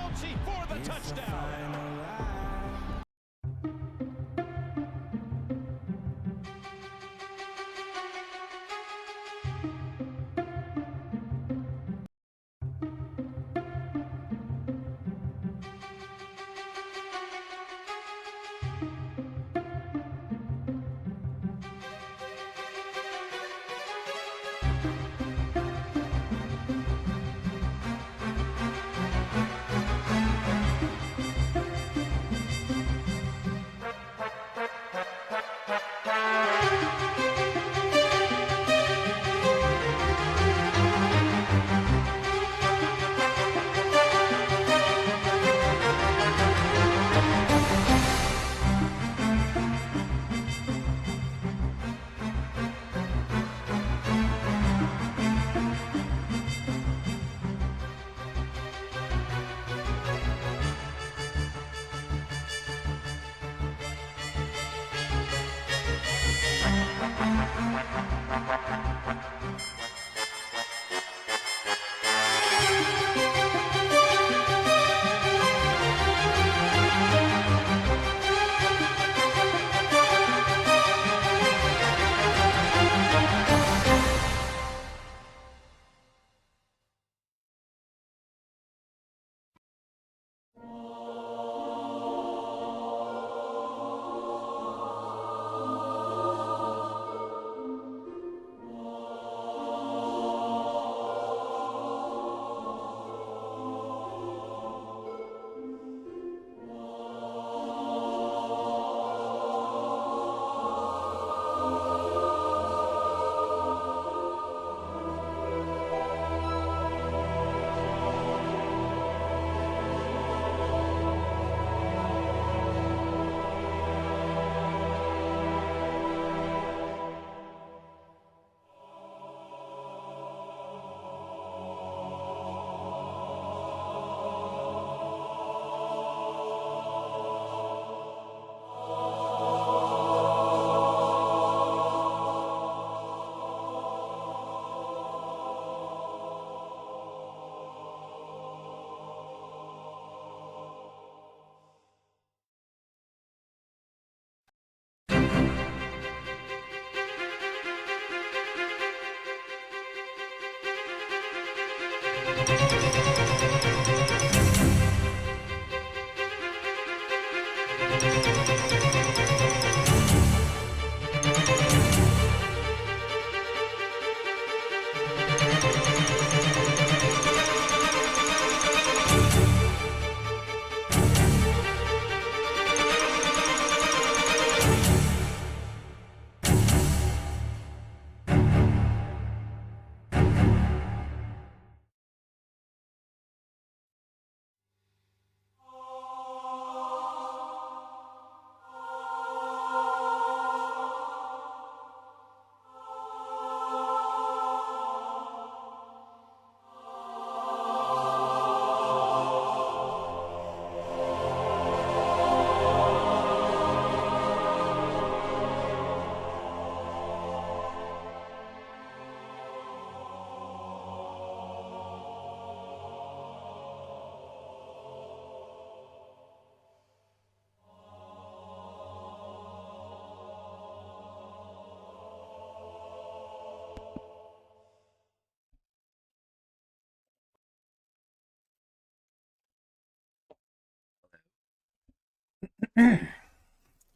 Bouncey for the touchdown.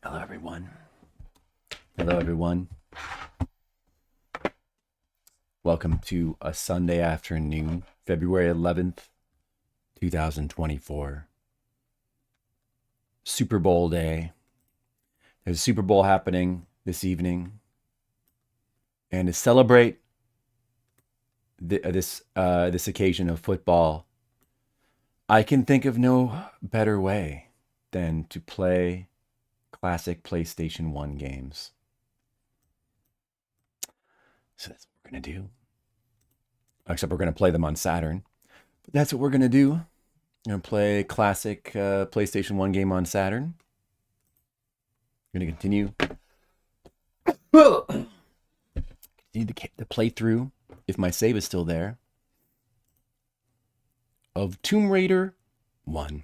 Hello, everyone. Hello, everyone. Welcome to a Sunday afternoon, February 11th, 2024. Super Bowl day. There's a Super Bowl happening this evening. And to celebrate this occasion of football, I can think of no better way than to play classic PlayStation 1 games. So that's what we're going to do. Except we're going to play them on Saturn. But that's what we're going to do. I'm going to play a classic PlayStation 1 game on Saturn. I'm going to continue the playthrough, if my save is still there, of Tomb Raider 1.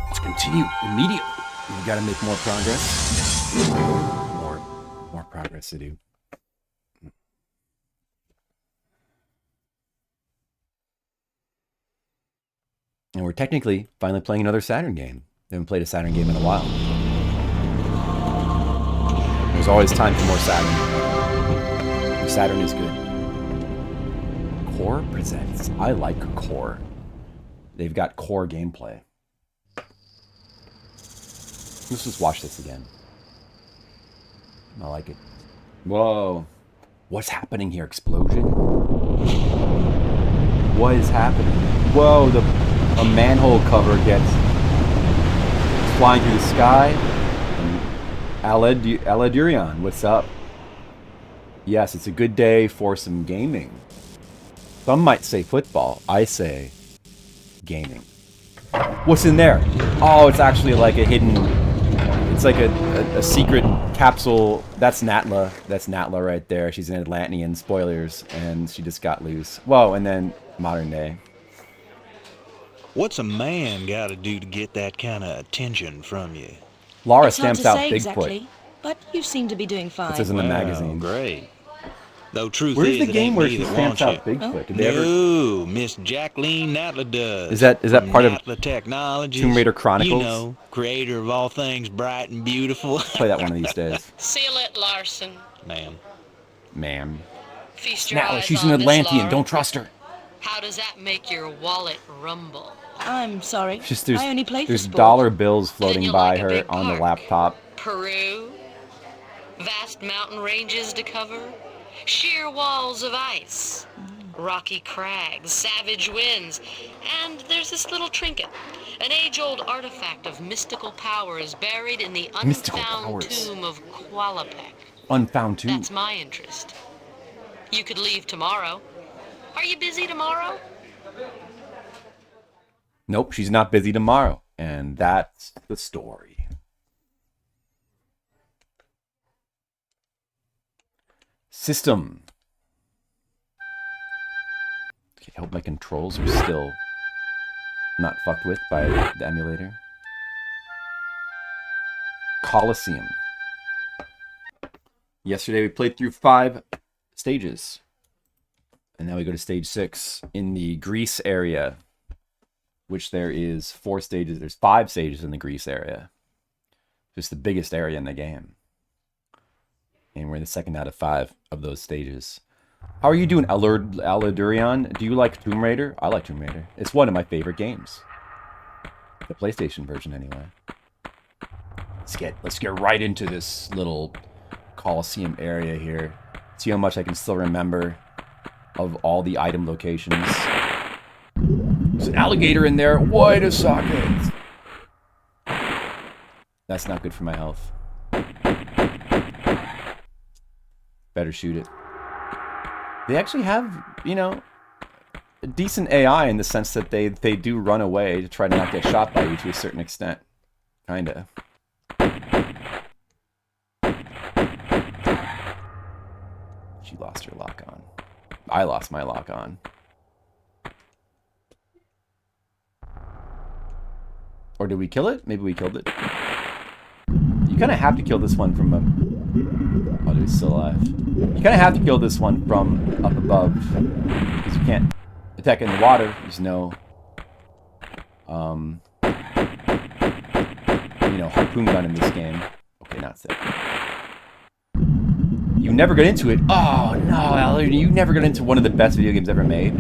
Let's continue immediately. We gotta make more progress. More progress to do. And we're technically finally playing another Saturn game. We haven't played a Saturn game in a while. There's always time for more Saturn. Saturn is good. Core presents. I like Core. They've got Core gameplay. Let's just watch this again. I like it. Whoa. What's happening here? Explosion? What is happening? Whoa, a manhole cover gets flying through the sky. Aladurian, what's up? Yes, it's a good day for some gaming. Some might say football. I say gaming. What's in there? Oh, it's actually like a hidden... It's like a secret capsule. That's Natla. That's Natla right there. She's an Atlantean. Spoilers. And she just got loose. Whoa, and then modern day. What's a man got to do to get that kind of attention from you? Laura stamps out Bigfoot. Exactly, but you seem to be doing fine. It says in the magazine. Great. Though truth Where's is, the game where she stamps out you. Bigfoot? Did No, Miss Jacqueline Natla does. Is that part of Natla Technologies? Tomb Raider Chronicles? You know, creator of all things bright and beautiful. Play that one of these days. Seal it, Larson. Ma'am. Feast your eyes she's on an this, Atlantean. Laura. Don't trust her. How does that make your wallet rumble? I'm sorry. Just I only play for there's sport. dollar bills Then floating you by like a her big on the park. laptop. Peru? Vast mountain ranges to cover? Sheer walls of ice? Rocky crags, savage winds, and there's this little trinket. An age-old artifact of mystical powers buried in the unfound tomb of Qualapec. Unfound tomb. That's my interest. You could leave tomorrow. Are you busy tomorrow? Nope, she's not busy tomorrow. And that's the story. System. Okay, I hope my controls are still not fucked with by the emulator. Coliseum. Yesterday we played through 5 stages. And now we go to stage 6 in the Greece area. Which there is 4 stages. There's 5 stages in the Greece area. Just the biggest area in the game. And we're in the second out of 5 of those stages. How are you doing, Aladurian? Do you like Tomb Raider? I like Tomb Raider. It's one of my favorite games. The PlayStation version, anyway. Let's get right into this little Coliseum area here. See how much I can still remember of all the item locations. There's an alligator in there. Wait a socket. That's not good for my health. Better shoot it. They actually have, you know, a decent AI in the sense that they do run away to try to not get shot by you to a certain extent. Kinda. She lost her lock on. I lost my lock on. Or did we kill it? Maybe we killed it. You kind of have to kill this one from a... Oh, dude, he's still alive. You kind of have to kill this one from up above. Because you can't attack it in the water. There's no... you know, harpoon gun in this game. Okay, not safe. You never got into it. Oh, no, Alan, you never got into one of the best video games ever made.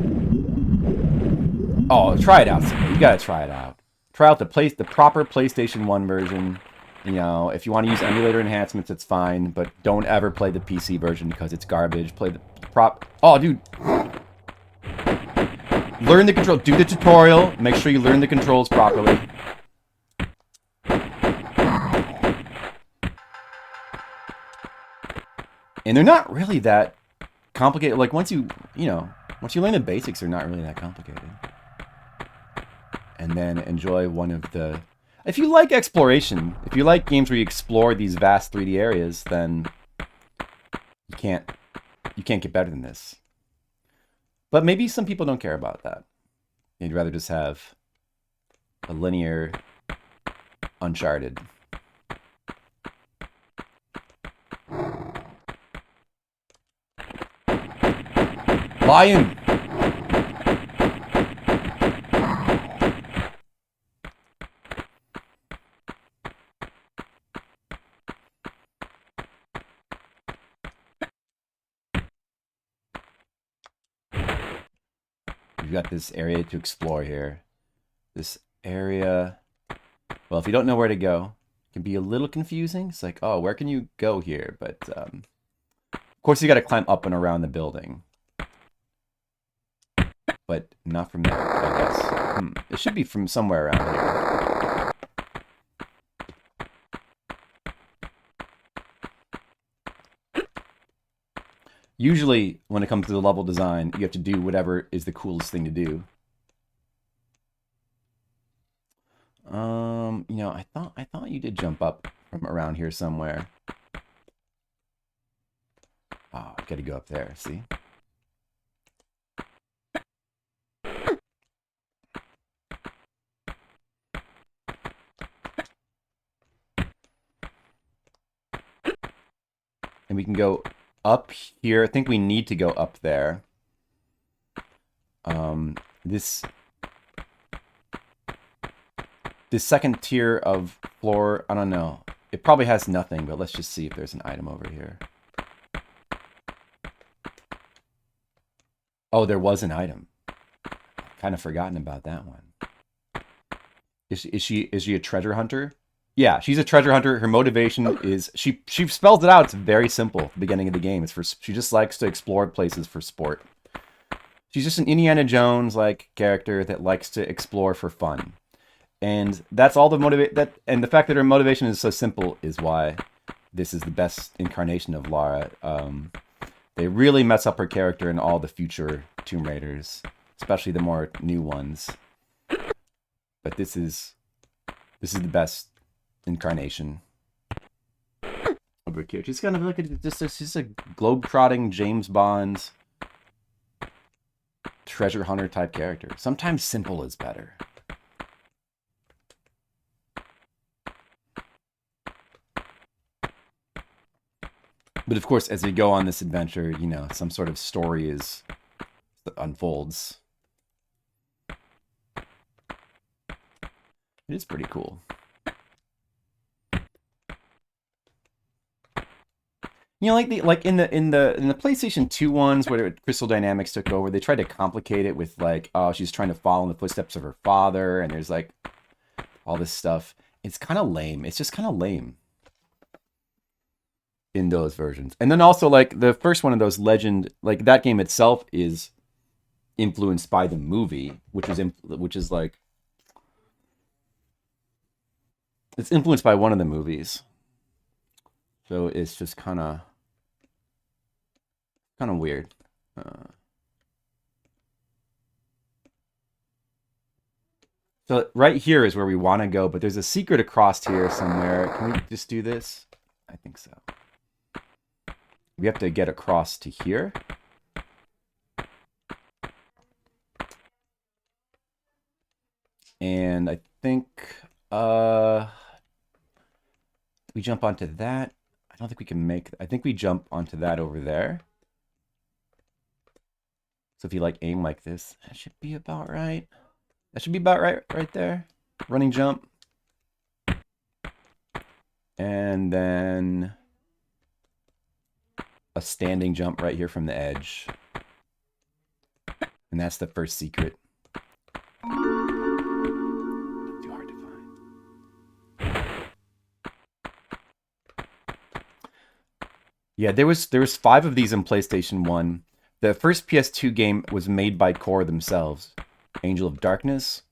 Oh, try it out. You gotta try it out. Try out the proper PlayStation 1 version. You know, if you want to use emulator enhancements, it's fine, but don't ever play the PC version because it's garbage. Play the prop. Oh, dude. Learn the control. Do the tutorial. Make sure you learn the controls properly. And they're not really that complicated. Like, once you learn the basics, they're not really that complicated. And then enjoy one of the... If you like exploration, if you like games where you explore these vast 3D areas, then you can't you can't get better than this. But maybe some people don't care about that. They'd rather just have a linear Uncharted. Lion! We've got this area to explore here. This area, well, if you don't know where to go, it can be a little confusing. It's like, oh, where can you go here? But, of course, you got to climb up and around the building. But not from there, I guess. It should be from somewhere around here. Usually, when it comes to the level design, you have to do whatever is the coolest thing to do. You know, I thought you did jump up from around here somewhere. Oh, I gotta go up there, see? And we can go up here. I think we need to go up there. This second tier of floor, I don't know. It probably has nothing, but let's just see if there's an item over here. Oh, there was an item. Kind of forgotten about that one. Is she a treasure hunter? Yeah, she's a treasure hunter. Her motivation is she spells it out. It's very simple at the beginning of the game. It's for she just likes to explore places for sport. She's just an Indiana Jones like character that likes to explore for fun. And that's all and the fact that her motivation is so simple is why this is the best incarnation of Lara. They really mess up her character in all the future Tomb Raiders, especially the more new ones. But this is the best incarnation of her character. She's kind of like she's a globe-trotting James Bond treasure hunter type character. Sometimes simple is better. But of course, as we go on this adventure, you know, some sort of story unfolds. It is pretty cool. You know, like in the PlayStation 2 ones where Crystal Dynamics took over, they tried to complicate it with like, oh, she's trying to follow in the footsteps of her father, and there's like all this stuff. It's kind of lame. It's just kind of lame in those versions. And then also like the first one of those Legend, like that game itself is influenced by the movie, which is like it's influenced by one of the movies. So it's just kind of weird. So right here is where we want to go, but there's a secret across here somewhere. Can we just do this? I think so. We have to get across to here. And I think we jump onto that. I don't think we can make... I think we jump onto that over there. So if you like aim like this, that should be about right. That should be about right there. Running jump. And then a standing jump right here from the edge. And that's the first secret. Too hard to find. Yeah, there was 5 of these in PlayStation 1. The first PS2 game was made by Core themselves, Angel of Darkness.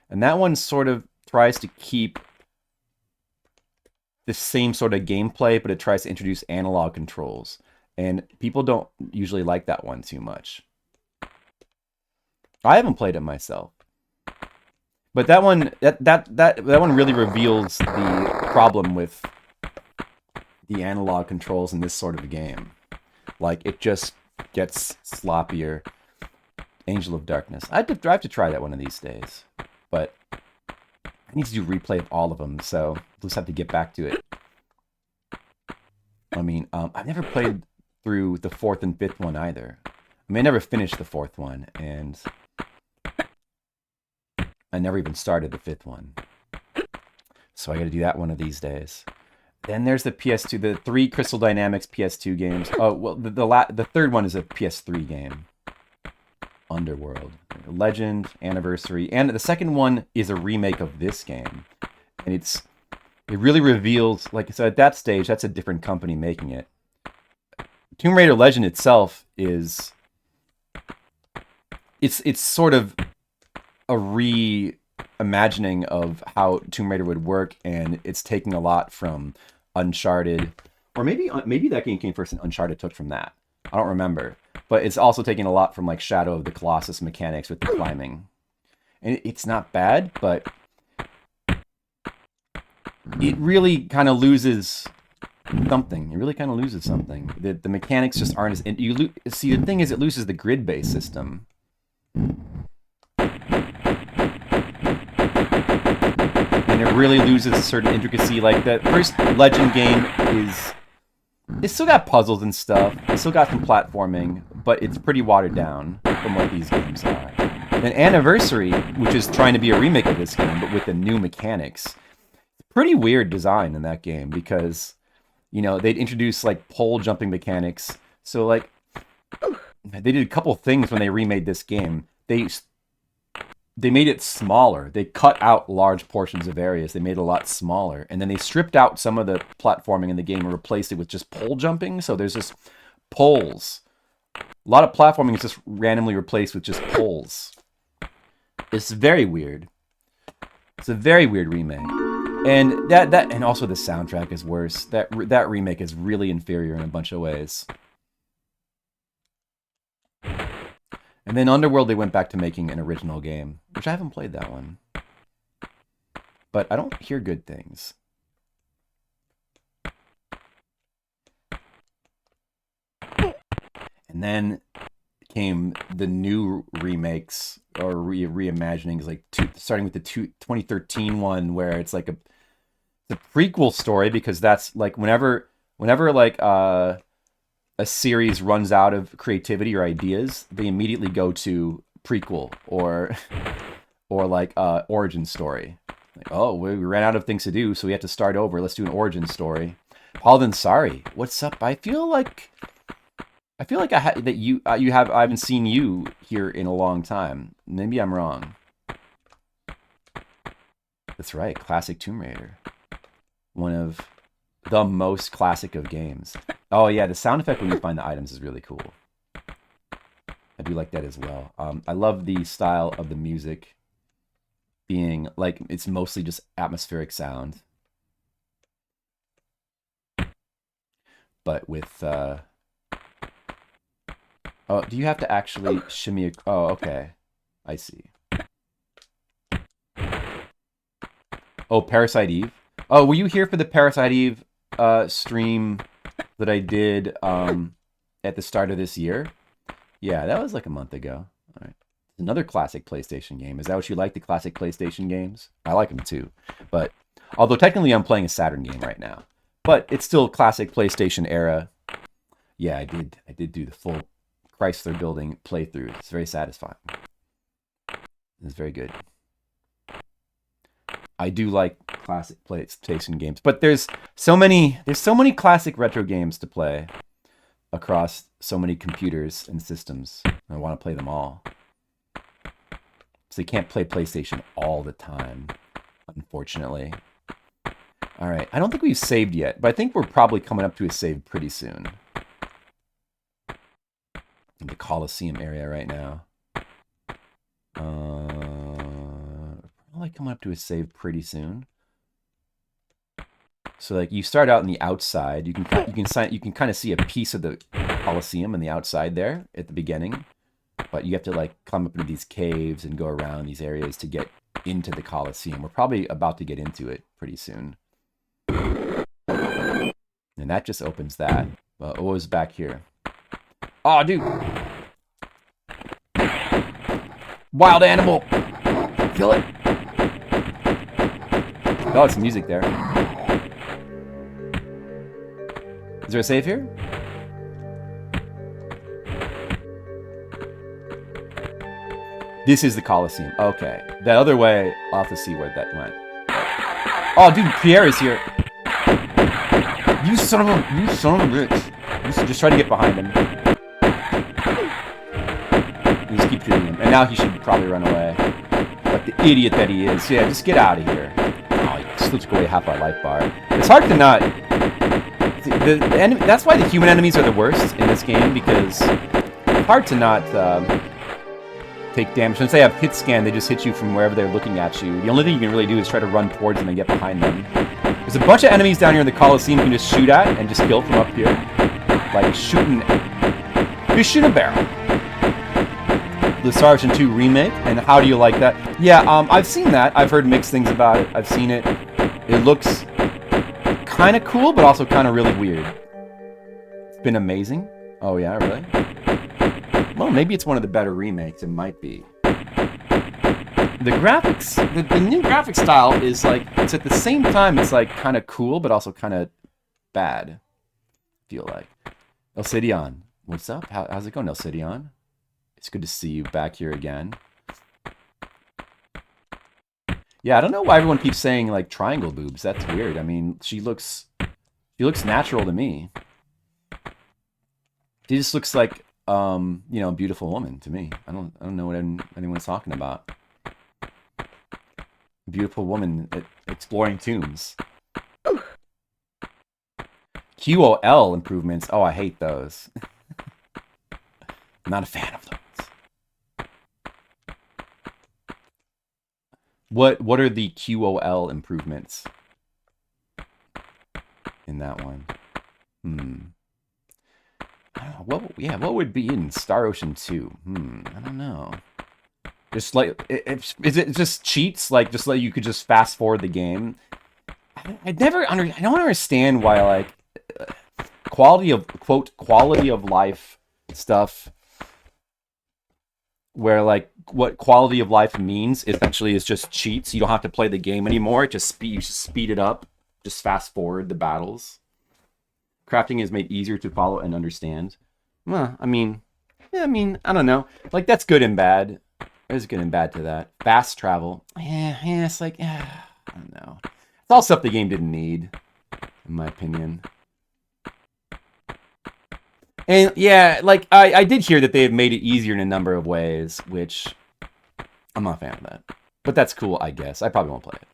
And that one sort of tries to keep the same sort of gameplay, but it tries to introduce analog controls. And people don't usually like that one too much. I haven't played it myself. But that one really reveals the problem with the analog controls in this sort of game. Like, it just gets sloppier. Angel of Darkness. I have to try that one of these days, but I need to do replay of all of them, so I'll just have to get back to it. I mean, I've never played through the 4th and 5th one either. I mean, I never finished the 4th one, and I never even started the 5th one. So I got to do that one of these days. Then there's the PS2, the 3 Crystal Dynamics PS2 games. Oh, well, the third one is a PS3 game. Underworld, Legend, Anniversary, and the second one is a remake of this game. And it really reveals, like, so at that stage, that's a different company making it. Tomb Raider Legend itself is, it's sort of a reimagining of how Tomb Raider would work, and it's taking a lot from Uncharted, or maybe that game came first and Uncharted took from that. I don't remember, but it's also taking a lot from like Shadow of the Colossus mechanics with the climbing, and it's not bad, but it really kind of loses something. It really kind of loses something. The mechanics just aren't as see, the thing is, it loses the grid-based system. And it really loses a certain intricacy. Like that first Legend game it's still got puzzles and stuff. It's still got some platforming, but it's pretty watered down from what these games are. And Anniversary, which is trying to be a remake of this game, but with the new mechanics, pretty weird design in that game because, you know, they'd introduce like pole jumping mechanics. So like, they did a couple things when they remade this game. They made it smaller. They cut out large portions of areas. They made it a lot smaller. And then they stripped out some of the platforming in the game and replaced it with just pole jumping. So there's just poles. A lot of platforming is just randomly replaced with just poles. It's very weird. It's a very weird remake. And and also the soundtrack is worse. That remake is really inferior in a bunch of ways. And then Underworld, they went back to making an original game, which I haven't played that one. But I don't hear good things. And then came the new remakes or reimaginings, like starting with the 2013 one, where it's like the prequel story, because that's like whenever like a series runs out of creativity or ideas, they immediately go to prequel or like origin story. Like, oh, we ran out of things to do, so we have to start over. Let's do an origin story. Paladin, sorry, what's up? I feel like I haven't seen you here in a long time. Maybe I'm wrong. That's right, classic Tomb Raider. One of the most classic of games. Oh yeah, the sound effect when you find the items is really cool. I do like that as well. I love the style of the music being like, it's mostly just atmospheric sound. But with oh, do you have to actually shimmy oh, okay. I see. Oh, Parasite Eve. Oh, were you here for the Parasite Eve stream that I did at the start of this year? Yeah, that was like a month ago. All right. Another classic PlayStation game. Is that what you like, the classic PlayStation games? I like them too. But although technically I'm playing a Saturn game right now, but it's still classic PlayStation era. Yeah, I did do the full Chrysler Building playthrough. It's very satisfying. It's very good. I do like classic PlayStation games, but there's so many classic retro games to play across so many computers and systems. I want to play them all. So you can't play PlayStation all the time, unfortunately. All right, I don't think we've saved yet, but I think we're probably coming up to a save pretty soon. In the Coliseum area right now. Probably coming up to a save pretty soon. So like you start out on the outside, you can kind of see a piece of the Coliseum on the outside there at the beginning, but you have to like climb up into these caves and go around these areas to get into the Coliseum. We're probably about to get into it pretty soon. And that just opens that. What was back here? Oh, dude. Wild animal. Kill it. Oh, it's music there. Is there a save here? This is the Colosseum. Okay. That other way, I'll have to see where that went. Oh, dude, Pierre is here. You son of a bitch. Just try to get behind him. You just keep shooting him. And now he should probably run away. Like the idiot that he is. Yeah, just get out of here. Oh, he just took away half our life bar. It's hard to not... that's why the human enemies are the worst in this game, because it's hard to not take damage. Since they have hit scan, they just hit you from wherever they're looking at you. The only thing you can really do is try to run towards them and get behind them. There's a bunch of enemies down here in the Colosseum you can just shoot at and just kill from up here. Like shooting... Just shoot a barrel. The Star Ocean 2 remake, and how do you like that? Yeah, I've seen that. I've heard mixed things about it. I've seen it. It looks kind of cool, but also kind of really weird. It's been amazing. Oh yeah, really? Well, maybe it's one of the better remakes. It might be. The graphics, the new graphic style is like, it's at the same time, it's like kind of cool, but also kind of bad. I feel like. Elcidion, what's up? How's it going, Elcidion? It's good to see you back here again. Yeah, I don't know why everyone keeps saying like triangle boobs. That's weird. I mean, she looks natural to me. She just looks like you know, a beautiful woman to me. I don't know what anyone's talking about. Beautiful woman exploring tombs. QOL improvements. Oh, I hate those. I'm not a fan of those. What are the QOL improvements in that one? I don't know. What would be in Star Ocean 2? I don't know. Just like, is it just cheats? Like, just like you could just fast forward the game? I don't understand why, like, quality of life stuff, where, like, what quality of life means essentially is just cheats. You don't have to play the game anymore. You just speed it up. Just fast forward the battles. Crafting is made easier to follow and understand. Well, I mean, I don't know. Like, that's good and bad. There's good and bad to that. Fast travel. Yeah, it's like, I don't know. It's all stuff the game didn't need, in my opinion. And yeah, like, I did hear that they have made it easier in a number of ways, which I'm not a fan of that. But that's cool, I guess. I probably won't play it.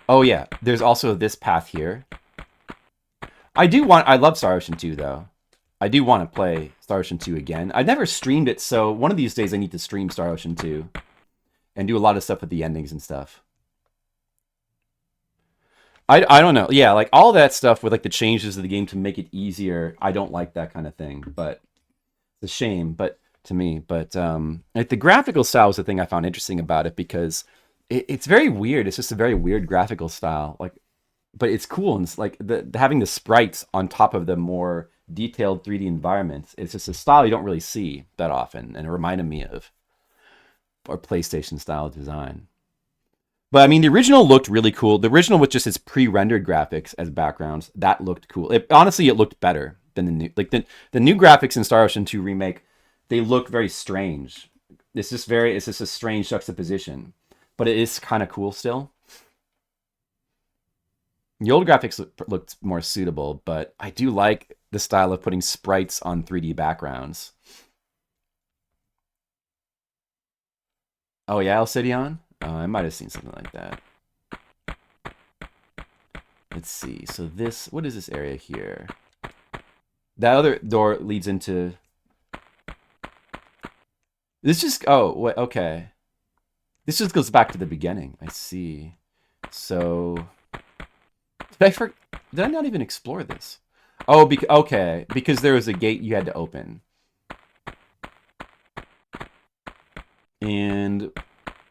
Oh yeah, there's also this path here. I love Star Ocean 2 though. I do want to play Star Ocean 2 again. I've never streamed it, so one of these days I need to stream Star Ocean 2 and do a lot of stuff with the endings and stuff. I don't know. Yeah, like all that stuff with like the changes of the game to make it easier. I don't like that kind of thing, but it's a shame, but to me, but like the graphical style was the thing I found interesting about it, because it's very weird. It's just a very weird graphical style, like, but it's cool. And it's like having the sprites on top of the more detailed 3D environments. It's just a style you don't really see that often, and it reminded me of our PlayStation style design. But I mean, the original looked really cool. The original with just its pre-rendered graphics as backgrounds, that looked cool. Honestly, it looked better than the new. Like the new graphics in Star Ocean 2 Remake, they look very strange. It's just a strange juxtaposition, but it is kind of cool still. The old graphics looked more suitable, but I do like the style of putting sprites on 3D backgrounds. Oh yeah, Elcidion? I might have seen something like that. Let's see. So this, what is this area here? That other door leads into... This just, oh, wait, okay. This just goes back to the beginning. I see. So... Did I not even explore this? Oh, okay. Because there was a gate you had to open. And...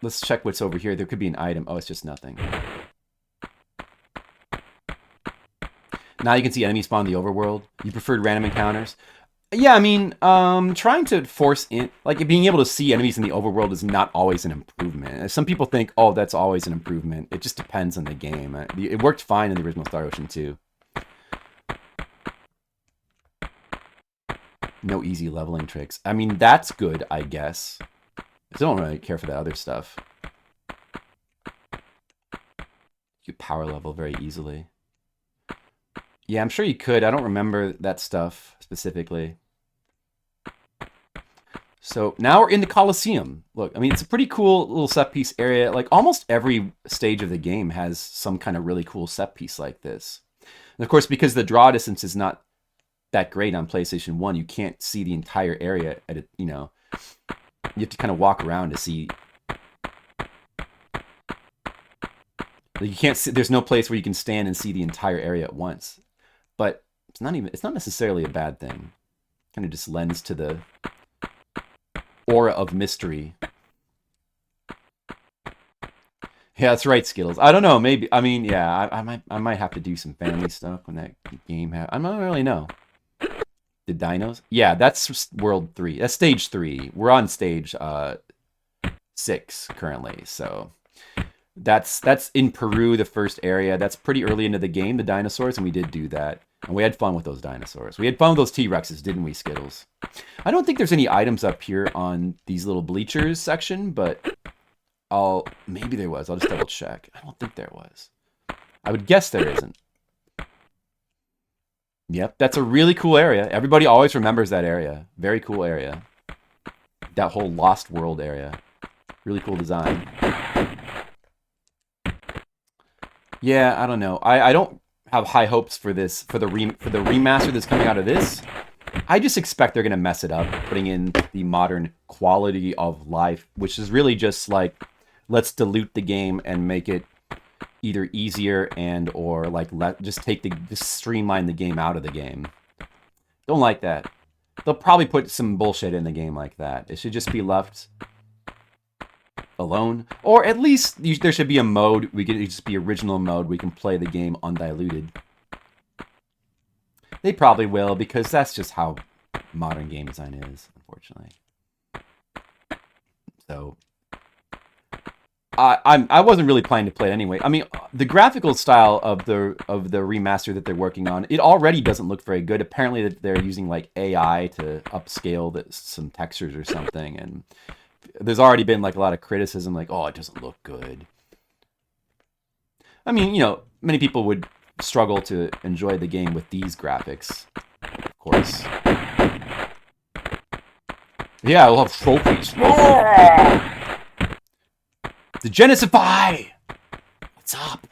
Let's check what's over here. There could be an item. Oh, it's just nothing. Now you can see enemies spawn in the overworld. You preferred random encounters. Yeah, I mean, trying to force in, like, being able to see enemies in the overworld is not always an improvement. Some people think, oh, that's always an improvement. It just depends on the game. It worked fine in the original Star Ocean 2. No easy leveling tricks. I mean, that's good, I guess. I still don't really care for that other stuff. You power level very easily. Yeah, I'm sure you could. I don't remember that stuff specifically. So now we're in the Colosseum. Look, I mean, it's a pretty cool little set piece area. Like almost every stage of the game has some kind of really cool set piece like this. And of course, because the draw distance is not that great on PlayStation 1, you can't see the entire area at it, you know. You have to kind of walk around to see. Like you can't see, there's no place where you can stand and see the entire area at once. But it's not necessarily a bad thing. Kind of just lends to the aura of mystery. Yeah, that's right, Skittles. I don't know, maybe. I mean, yeah, I might have to do some family stuff when that game I don't really know. The dinos? Yeah, that's World 3. That's Stage 3. We're on Stage 6 currently, so that's in Peru, the first area. That's pretty early into the game, the dinosaurs, and we did do that. And we had fun with those dinosaurs. We had fun with those T-Rexes, didn't we, Skittles? I don't think there's any items up here on these little bleachers section, but maybe there was. I'll just double check. I don't think there was. I would guess there isn't. Yep, that's a really cool area. Everybody always remembers that area. Very cool area. That whole Lost World area. Really cool design. Yeah, I don't know. I don't have high hopes for this, for the remaster that's coming out of this. I just expect they're going to mess it up, putting in the modern quality of life, which is really just like, let's dilute the game and make it either easier and or like just streamline the game out of the game. Don't like that. They'll probably put some bullshit in the game like that. It should just be left alone, or at least there should be a mode. We could just be original mode. We can play the game undiluted. They probably will, because that's just how modern game design is, unfortunately. So I wasn't really planning to play it anyway. I mean, the graphical style of the remaster that they're working on, it already doesn't look very good. Apparently they're using like AI to upscale some textures or something, and there's already been like a lot of criticism, like, oh, it doesn't look good. I mean, you know, many people would struggle to enjoy the game with these graphics, of course. Yeah, I love trophies. The Genesify! What's up?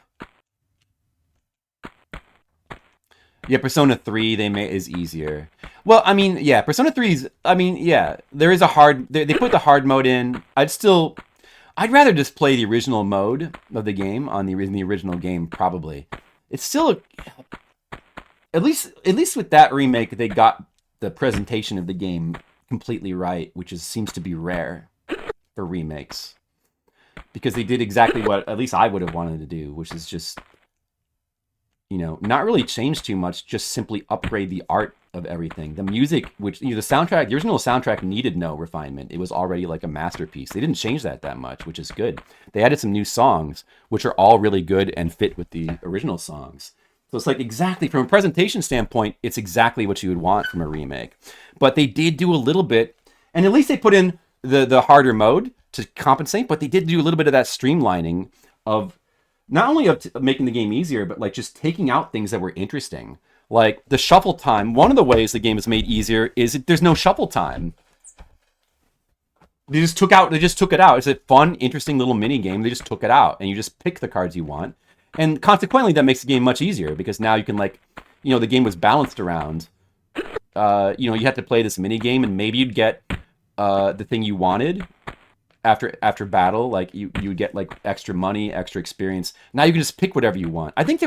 Yeah, Persona 3 is easier. Well, I mean, yeah, Persona 3 is, I mean, yeah, there is a hard, they put the hard mode in. I'd rather just play the original mode of the game in the original game, probably. It's still, at least with that remake, they got the presentation of the game completely right, which seems to be rare for remakes. Because they did exactly what at least I would have wanted to do, which is just, you know, not really change too much, just simply upgrade the art of everything. The music, which, you know, the original soundtrack needed no refinement. It was already like a masterpiece. They didn't change that much, which is good. They added some new songs, which are all really good and fit with the original songs. So it's like exactly, from a presentation standpoint, it's exactly what you would want from a remake. But they did do a little bit, and at least they put in the harder mode to compensate, but they did do a little bit of that streamlining of not only of making the game easier, but like just taking out things that were interesting. Like the shuffle time. One of the ways the game is made easier is there's no shuffle time. They just took it out. It's a fun, interesting little mini game. They just took it out, and you just pick the cards you want. And consequently, that makes the game much easier, because now you can, like, you know, the game was balanced around. You know, you had to play this mini game, and maybe you'd get the thing you wanted after battle. Like you would get like extra money, extra experience. Now you can just pick whatever you want. I think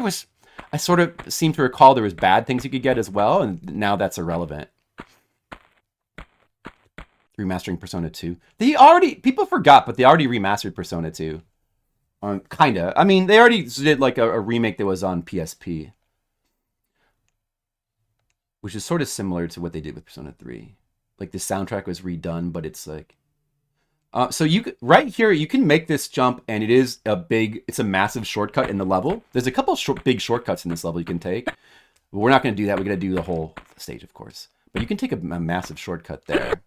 I sort of seem to recall there was bad things you could get as well, and now that's irrelevant. Remastering Persona 2. People forgot, but they already remastered Persona 2. Kinda. I mean, they already did like a remake that was on PSP. which is sort of similar to what they did with Persona 3. Like the soundtrack was redone, but it's like so right here you can make this jump, and it's a massive shortcut in the level. There's a couple big shortcuts in this level you can take. But we're not going to do that. We're going to do the whole stage, of course. But you can take a massive shortcut there.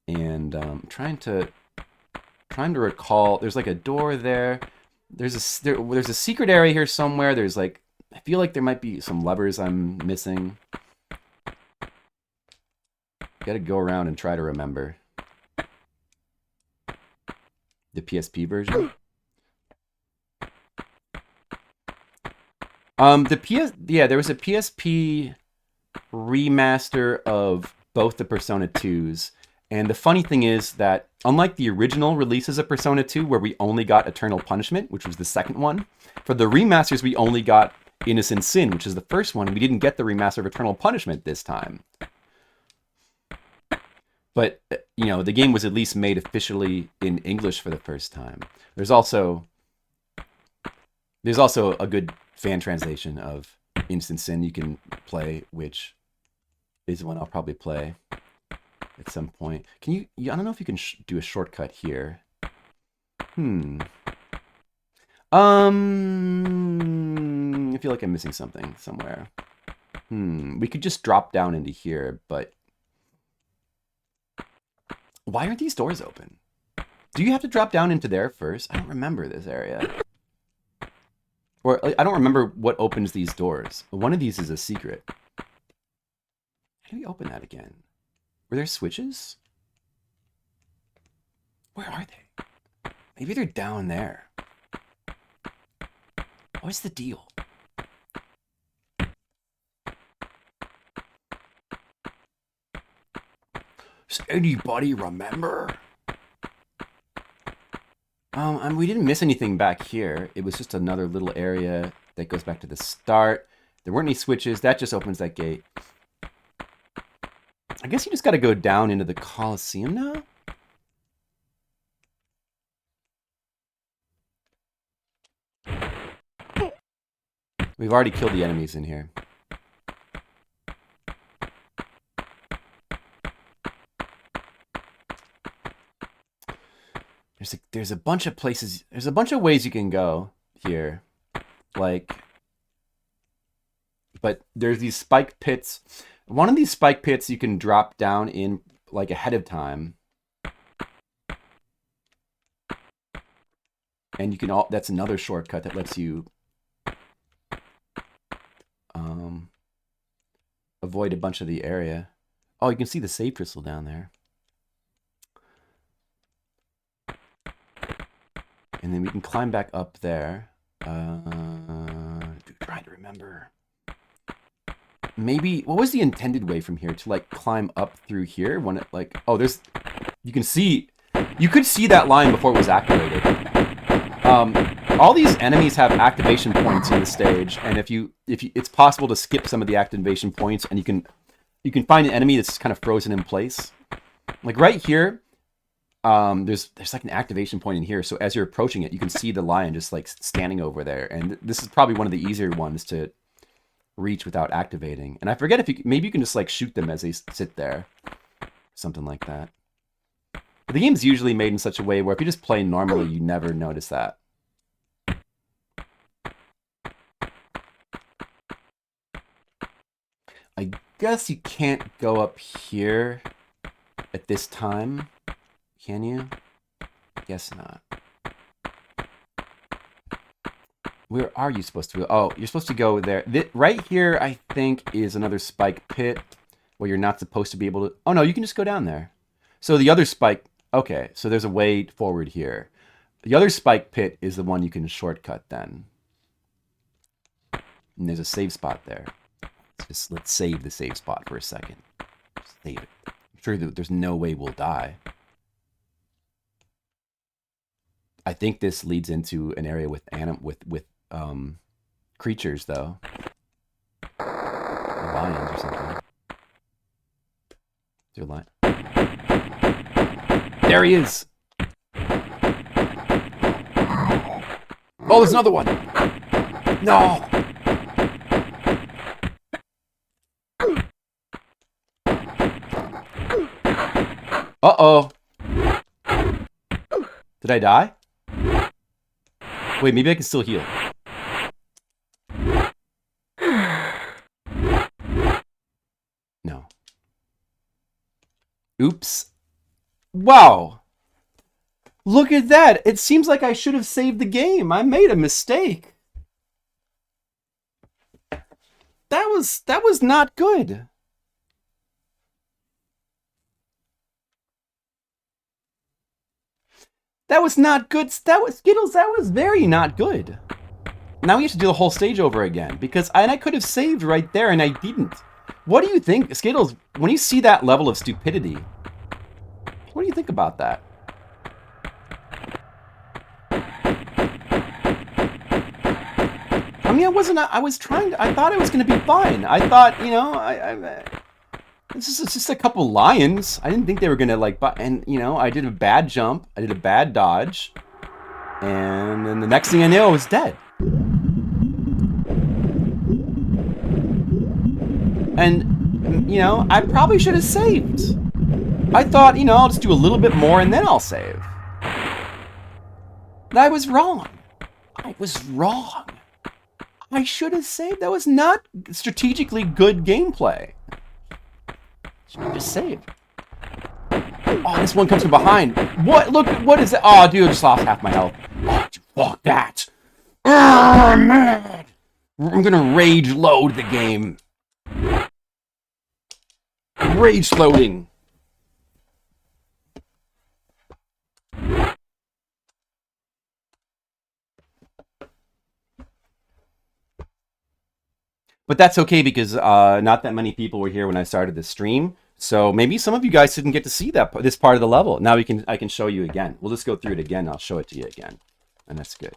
And trying to recall. There's like a door there. There's a secret area here somewhere. There's like, I feel like there might be some levers I'm missing. Got to go around and try to remember. The PSP version. There was a PSP remaster of both the Persona 2s. And the funny thing is that unlike the original releases of Persona 2, where we only got Eternal Punishment, which was the second one, for the remasters we only got Innocent Sin, which is the first one. We didn't get the remaster of Eternal Punishment this time. But, you know, the game was at least made officially in English for the first time. There's also a good fan translation of Instant Sin you can play, which is one I'll probably play at some point. Can you I don't know if you can do a shortcut here. I feel like I'm missing something somewhere. We could just drop down into here, but why aren't these doors open? Do you have to drop down into there first? I don't remember this area. Or I don't remember what opens these doors. One of these is a secret. How do we open that again? Were there switches? Where are they? Maybe they're down there. What's the deal? Does anybody remember? We didn't miss anything back here. It was just another little area that goes back to the start. There weren't any switches. That just opens that gate. I guess you just got to go down into the Colosseum now? We've already killed the enemies in here. There's a bunch of places. There's a bunch of ways you can go here, like. But there's these spike pits. One of these spike pits you can drop down in like ahead of time, and you can that's another shortcut that lets you avoid a bunch of the area. Oh, you can see the save crystal down there. And then we can climb back up there. Trying to remember. Maybe, what was the intended way from here? To like climb up through here? When it like, oh, there's, you could see that line before it was activated. All these enemies have activation points in the stage, and if you, it's possible to skip some of the activation points, and you can find an enemy that's kind of frozen in place. Like right here, there's like an activation point in here, so as you're approaching it, you can see the lion just like standing over there, and this is probably one of the easier ones to reach without activating. And I forget if maybe you can just like shoot them as they sit there, something like that. But the game's usually made in such a way where if you just play normally, you never notice that. I guess you can't go up here at this time. Can you? Guess not. Where are you supposed to go? Oh, you're supposed to go there. Right here, I think, is another spike pit where you're not supposed to be able to... Oh, no, you can just go down there. So the other spike... Okay, so there's a way forward here. The other spike pit is the one you can shortcut then. And there's a save spot there. Let's save the save spot for a second. Save it. I'm sure that there's no way we'll die. I think this leads into an area with creatures, though. Lions or something. Is there a lion? There he is! Oh, there's another one! No! Uh-oh. Did I die? Wait, maybe I can still heal. No. Oops. Wow. Look at that. It seems like I should have saved the game. I made a mistake. That was not good. That was not good. That was Skittles. That was very not good. Now we have to do the whole stage over again because I could have saved right there and I didn't. What do you think, Skittles? When you see that level of stupidity, what do you think about that? I mean, I was trying to, I thought it was going to be fine. I thought, you know, it's just a couple lions. I didn't think they were going to, like, and, you know, I did a bad jump. I did a bad dodge. And then the next thing I knew, I was dead. And, you know, I probably should have saved. I thought, you know, I'll just do a little bit more and then I'll save. But I was wrong. I was wrong. I should have saved. That was not strategically good gameplay. Should have just saved. Oh, this one comes from behind. What? Look, what is it? Oh, dude, I just lost half my health. Oh, fuck that. Oh, man. I'm gonna rage load the game. Rage loading. But that's okay because not that many people were here when I started the stream. So maybe some of you guys didn't get to see this part of the level. Now I can show you again. We'll just go through it again. I'll show it to you again. And that's good.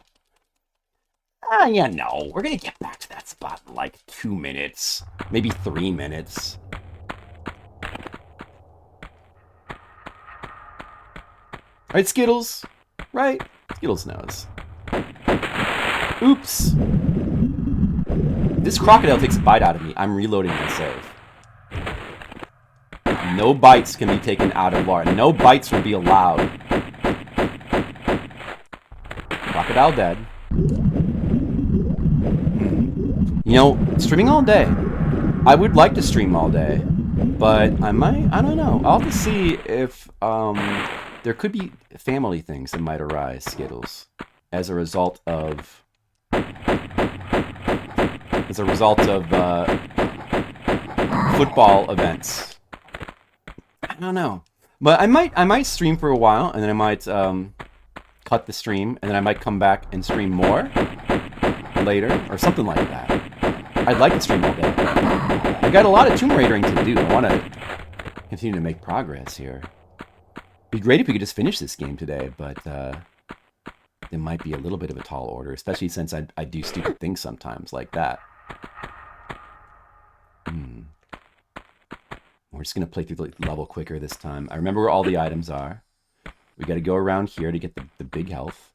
Yeah, no. We're going to get back to that spot in like 2 minutes. Maybe 3 minutes. Right, Skittles? Right? Skittles knows. Oops. This crocodile takes a bite out of me. I'm reloading my save. No bites can be taken out of Laura. No bites will be allowed. Crocodile dead. You know, streaming all day. I would like to stream all day. But I don't know. I'll have to see if there could be family things that might arise, Skittles, as a result of football events. I don't know, but I might stream for a while, and then I might cut the stream, and then I might come back and stream more later, or something like that. I'd like to stream all day. I got a lot of Tomb Raidering to do. I want to continue to make progress here. It'd be great if we could just finish this game today, but it might be a little bit of a tall order, especially since I do stupid things sometimes like that. We're just going to play through the level quicker this time. I remember where all the items are. We got to go around here to get the big health.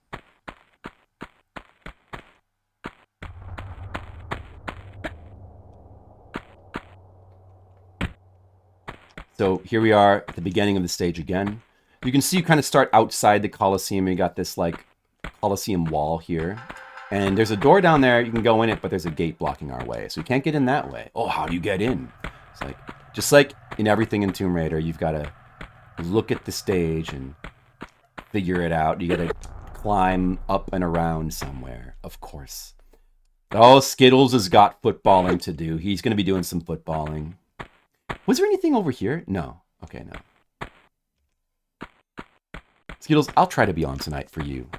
So here we are at the beginning of the stage again. You can see you kind of start outside the Colosseum. You got this like Colosseum wall here. And there's a door down there. You can go in it, but there's a gate blocking our way. So we can't get in that way. Oh, how do you get in? It's like, just like in everything in Tomb Raider, you've got to look at the stage and figure it out. You got to climb up and around somewhere, of course. Oh, Skittles has got footballing to do. He's going to be doing some footballing. Was there anything over here? No. Okay, no. Skittles, I'll try to be on tonight for you.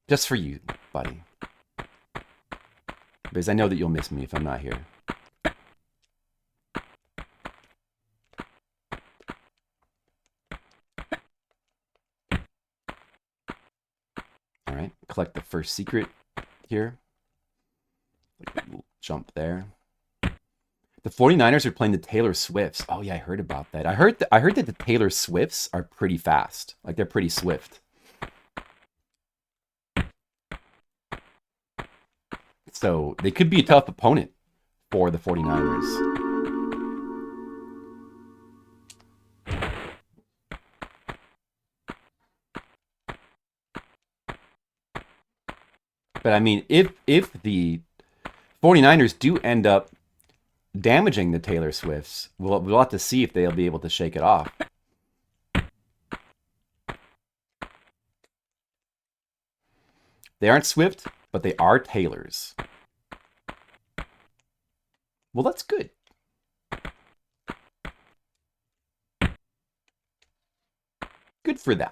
Just for you, buddy. Because I know that you'll miss me if I'm not here. Alright, collect the first secret here. Jump there. The 49ers are playing the Taylor Swifts. Oh yeah, I heard about that. I heard that the Taylor Swifts are pretty fast. Like they're pretty swift. So they could be a tough opponent for the 49ers. But I mean, if the 49ers do end up damaging the Taylor Swifts, we'll have to see if they'll be able to shake it off. They aren't Swift, but they are Taylors. Well, that's good. Good for them.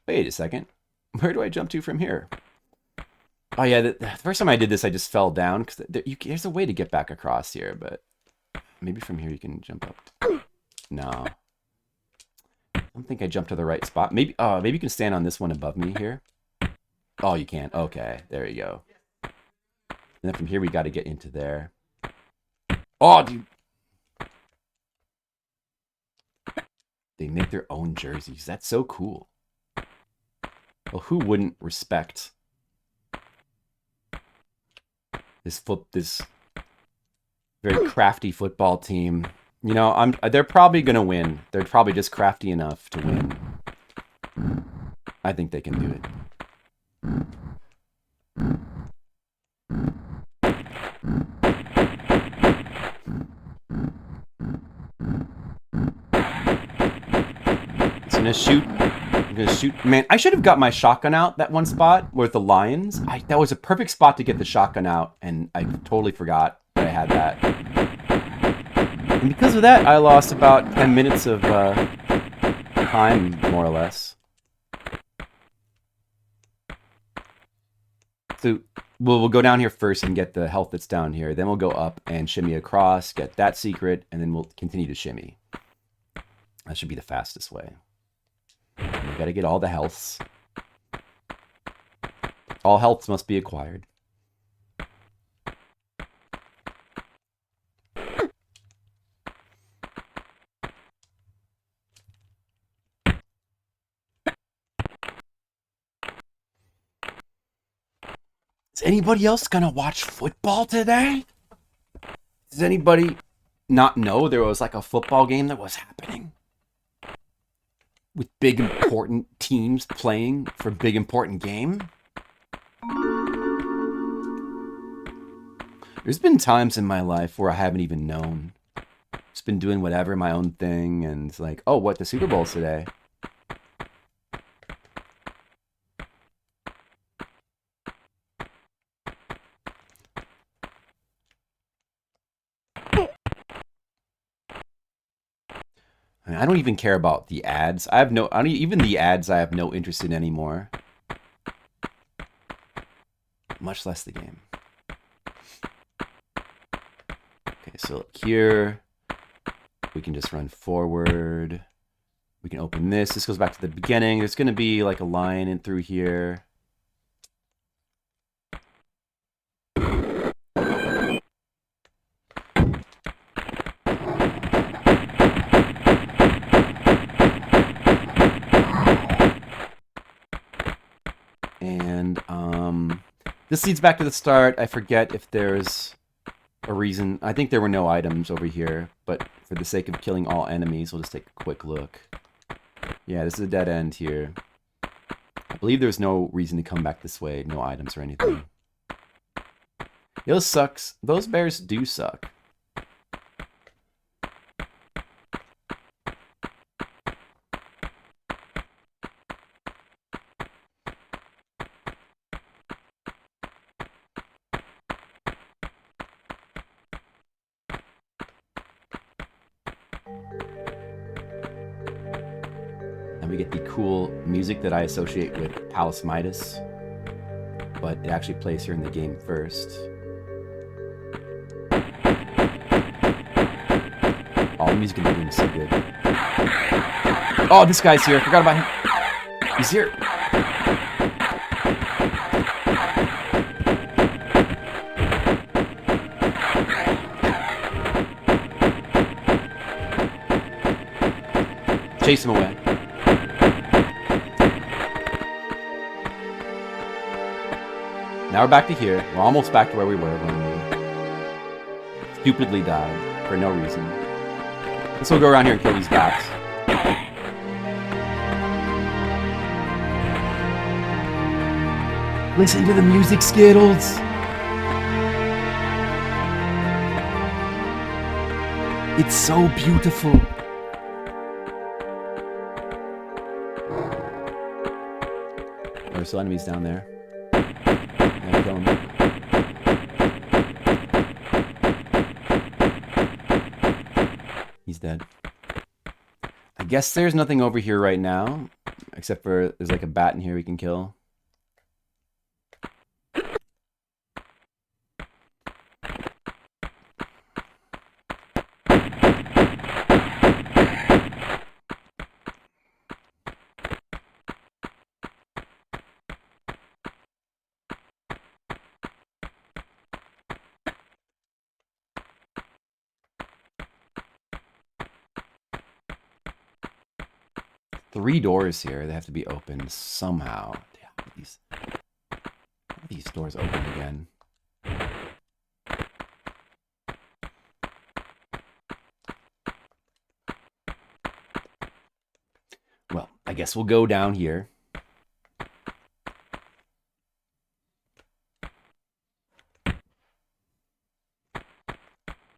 Wait a second. Where do I jump to from here? Oh yeah, the first time I did this, I just fell down because there's a way to get back across here, but maybe from here you can jump up. No, I don't think I jumped to the right spot. Maybe you can stand on this one above me here. Oh, you can. Okay, there you go. And then from here we got to get into there. Oh, dude. They make their own jerseys. That's so cool. Well, who wouldn't respect this very crafty football team? You know, they're probably gonna win. They're probably just crafty enough to win. I think they can do it. It's gonna shoot. I'm gonna shoot. Man, I should have got my shotgun out that one spot with the lions. That was a perfect spot to get the shotgun out, and I totally forgot that I had that. And because of that, I lost about 10 minutes of time, more or less. So we'll go down here first and get the health that's down here. Then we'll go up and shimmy across, get that secret, and then we'll continue to shimmy. That should be the fastest way. We gotta get all the healths. All healths must be acquired. Is anybody else gonna watch football today? Does anybody not know there was like a football game that was happening? With big important teams playing for a big important game? There's been times in my life where I haven't even known. Just been doing whatever, my own thing, and it's like, oh, what, the Super Bowl's today? I don't even care about the ads. Even the ads I have no interest in anymore. Much less the game. Okay, so look here. We can just run forward. We can open this. This goes back to the beginning. There's going to be like a line in through here. And this leads back to the start. I forget if there's a reason. I think there were no items over here, but for the sake of killing all enemies, we'll just take a quick look. Yeah, this is a dead end here. I believe there's no reason to come back this way. No items or anything. Those sucks. Those bears do suck. We get the cool music that I associate with Palace Midas, but it actually plays here in the game first. Oh, the music in the game is so good. Oh, this guy's here. I forgot about him. He's here. Chase him away. Now we're back to here. We're almost back to where we were when we stupidly died for no reason. Let's go around here and kill these bats. Listen to the music, Skittles. It's so beautiful. There's still enemies down there. Gotta kill them. He's dead. I guess there's nothing over here right now, except for there's like a bat in here we can kill. Three doors here. They have to be opened somehow. Yeah, these doors open again. Well, I guess we'll go down here.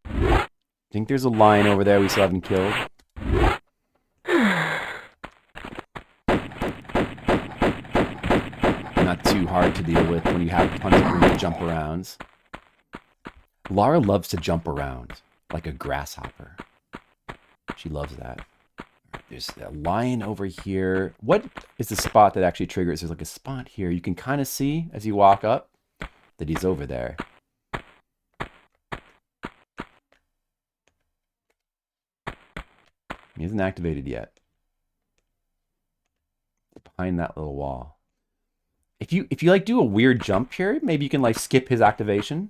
I think there's a lion over there we still haven't killed. Not too hard to deal with when you have tons of room to jump around. Lara loves to jump around like a grasshopper. She loves that. There's a lion over here. What is the spot that actually triggers? There's like a spot here. You can kind of see as you walk up that he's over there. He isn't activated yet. Behind that little wall. If you like do a weird jump here, maybe you can like skip his activation.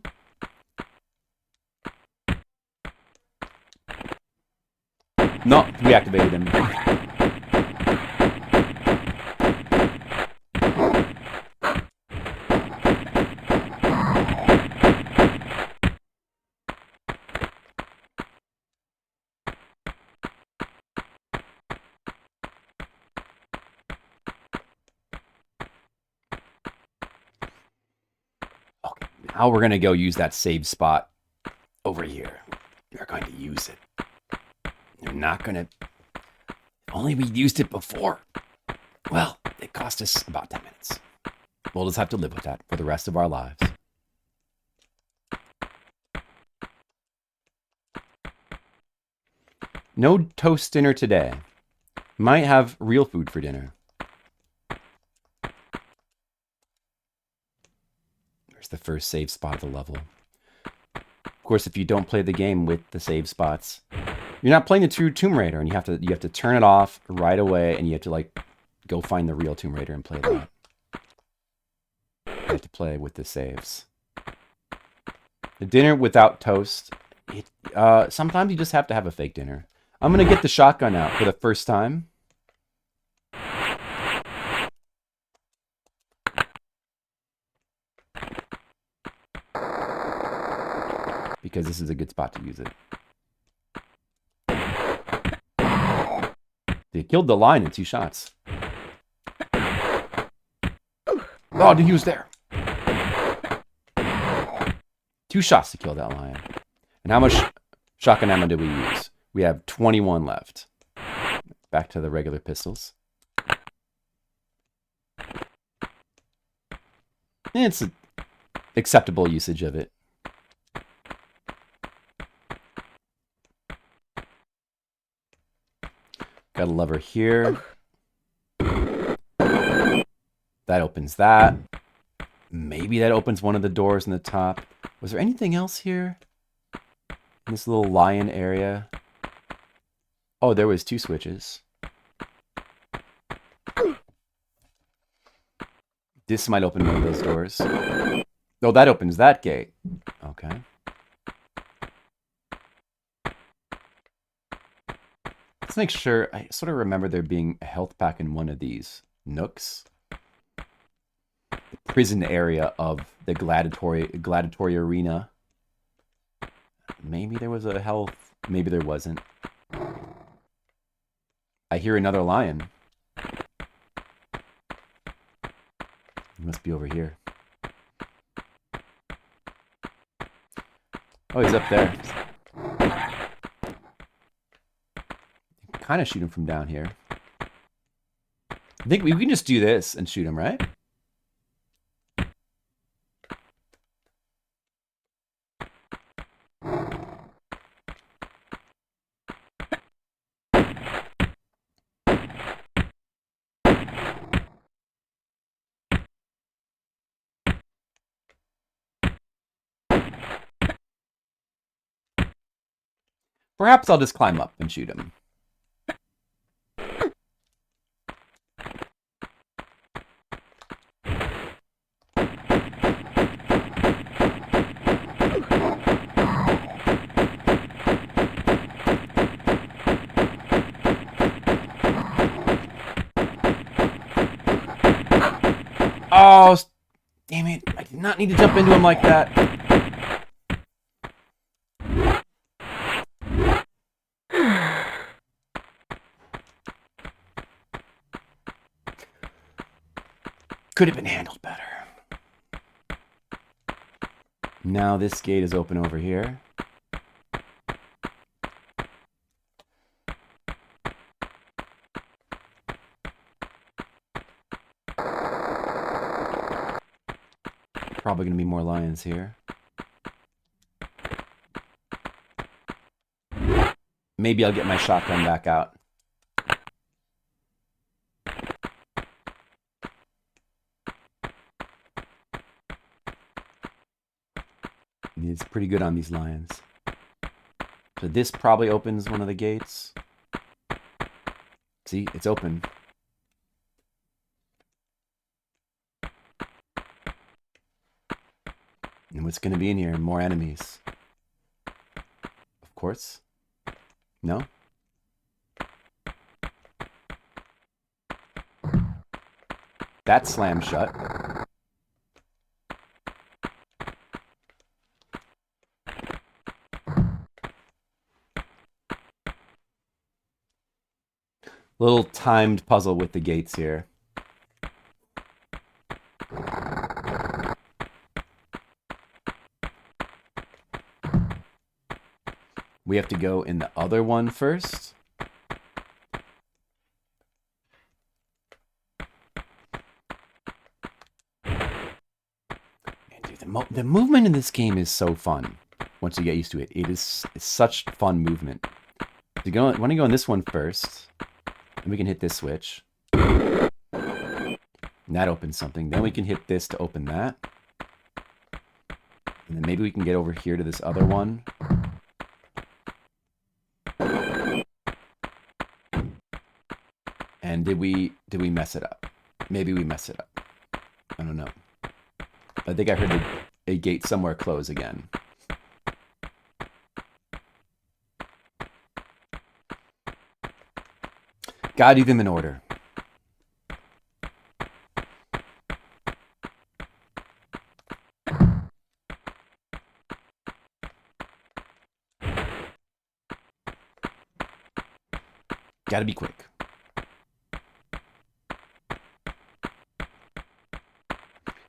No, we activated him. Now we're going to go use that save spot over here. We're going to use it. We're not going to... Only we used it before. Well, it cost us about 10 minutes. We'll just have to live with that for the rest of our lives. No toast dinner today. Might have real food for dinner. The first save spot of the level. Of course, if you don't play the game with the save spots, you're not playing the true Tomb Raider, and you have to turn it off right away, and you have to like go find the real Tomb Raider and play that. You have to play with the saves. The dinner without toast. Sometimes you just have to have a fake dinner. I'm gonna get the shotgun out for the first time. Because this is a good spot to use it. They killed the lion in 2 shots. Oh, dude, he was there. 2 shots to kill that lion. And how much shotgun ammo did we use? We have 21 left. Back to the regular pistols. And it's an acceptable usage of it. Got a lever here. That opens that. Maybe that opens one of the doors in the top. Was there anything else here? In this little lion area? Oh, there was 2 switches. This might open one of those doors. Oh, that opens that gate. Okay. Let's make sure. I sort of remember there being a health pack in one of these nooks. The prison area of the gladiatory arena. Maybe there was a health. Maybe there wasn't. I hear another lion. He must be over here. Oh, he's up there. Kind of shoot him from down here. I think we can just do this and shoot him, right? Perhaps I'll just climb up and shoot him. Oh, damn it. I did not need to jump into him like that. Could have been handled better. Now this gate is open over here. Probably going to be more lions here. Maybe I'll get my shotgun back out. It's pretty good on these lions. So this probably opens one of the gates. See, it's open. And what's going to be in here? More enemies. Of course. No? That slammed shut. Little timed puzzle with the gates here. We have to go in the other one first. Man, dude, the movement in this game is so fun. Once you get used to it, it's such fun movement. You want to go on this one first. And we can hit this switch. And that opens something. Then we can hit this to open that. And then maybe we can get over here to this other one. And did we mess it up? Maybe we messed it up. I don't know. I think I heard a gate somewhere close again. Gotta do them in order. Gotta be quick.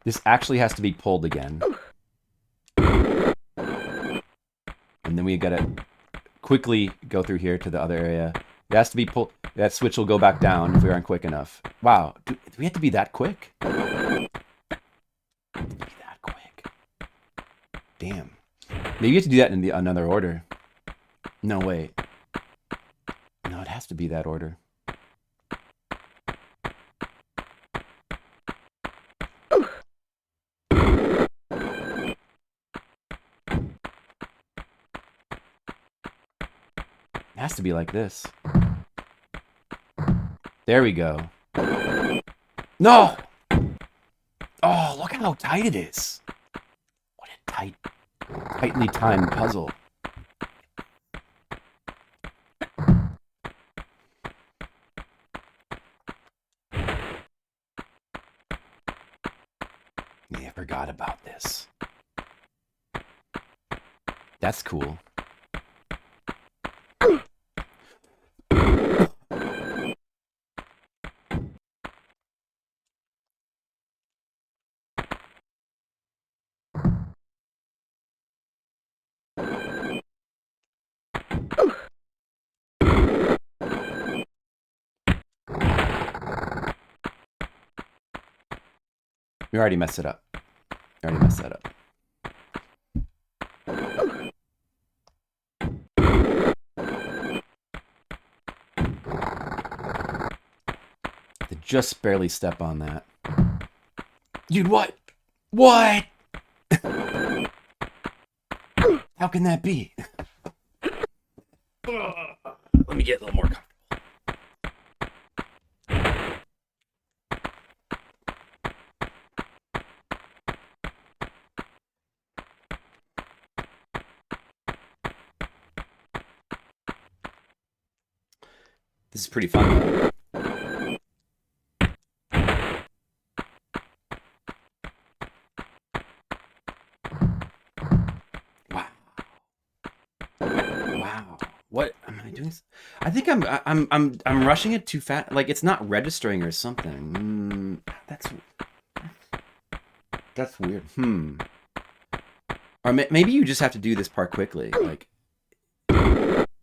This actually has to be pulled again. And then we gotta quickly go through here to the other area. It has to be pulled. That switch will go back down if we aren't quick enough. Wow, do we have to be that quick? Be that quick. Damn. Maybe you have to do that in another order. No, wait. No, it has to be that order. It has to be like this. There we go. No! Oh, look how tight it is. What a tightly timed puzzle. Yeah, I forgot about this. That's cool. We already messed it up. We already messed that up. To just barely step on that. Dude, what? What? How can that be? Let me get a little more comfortable. This is pretty fun, though. Wow. Wow. What am I doing? I think I'm rushing it too fast. Like it's not registering or something. That's weird. Or maybe you just have to do this part quickly. Like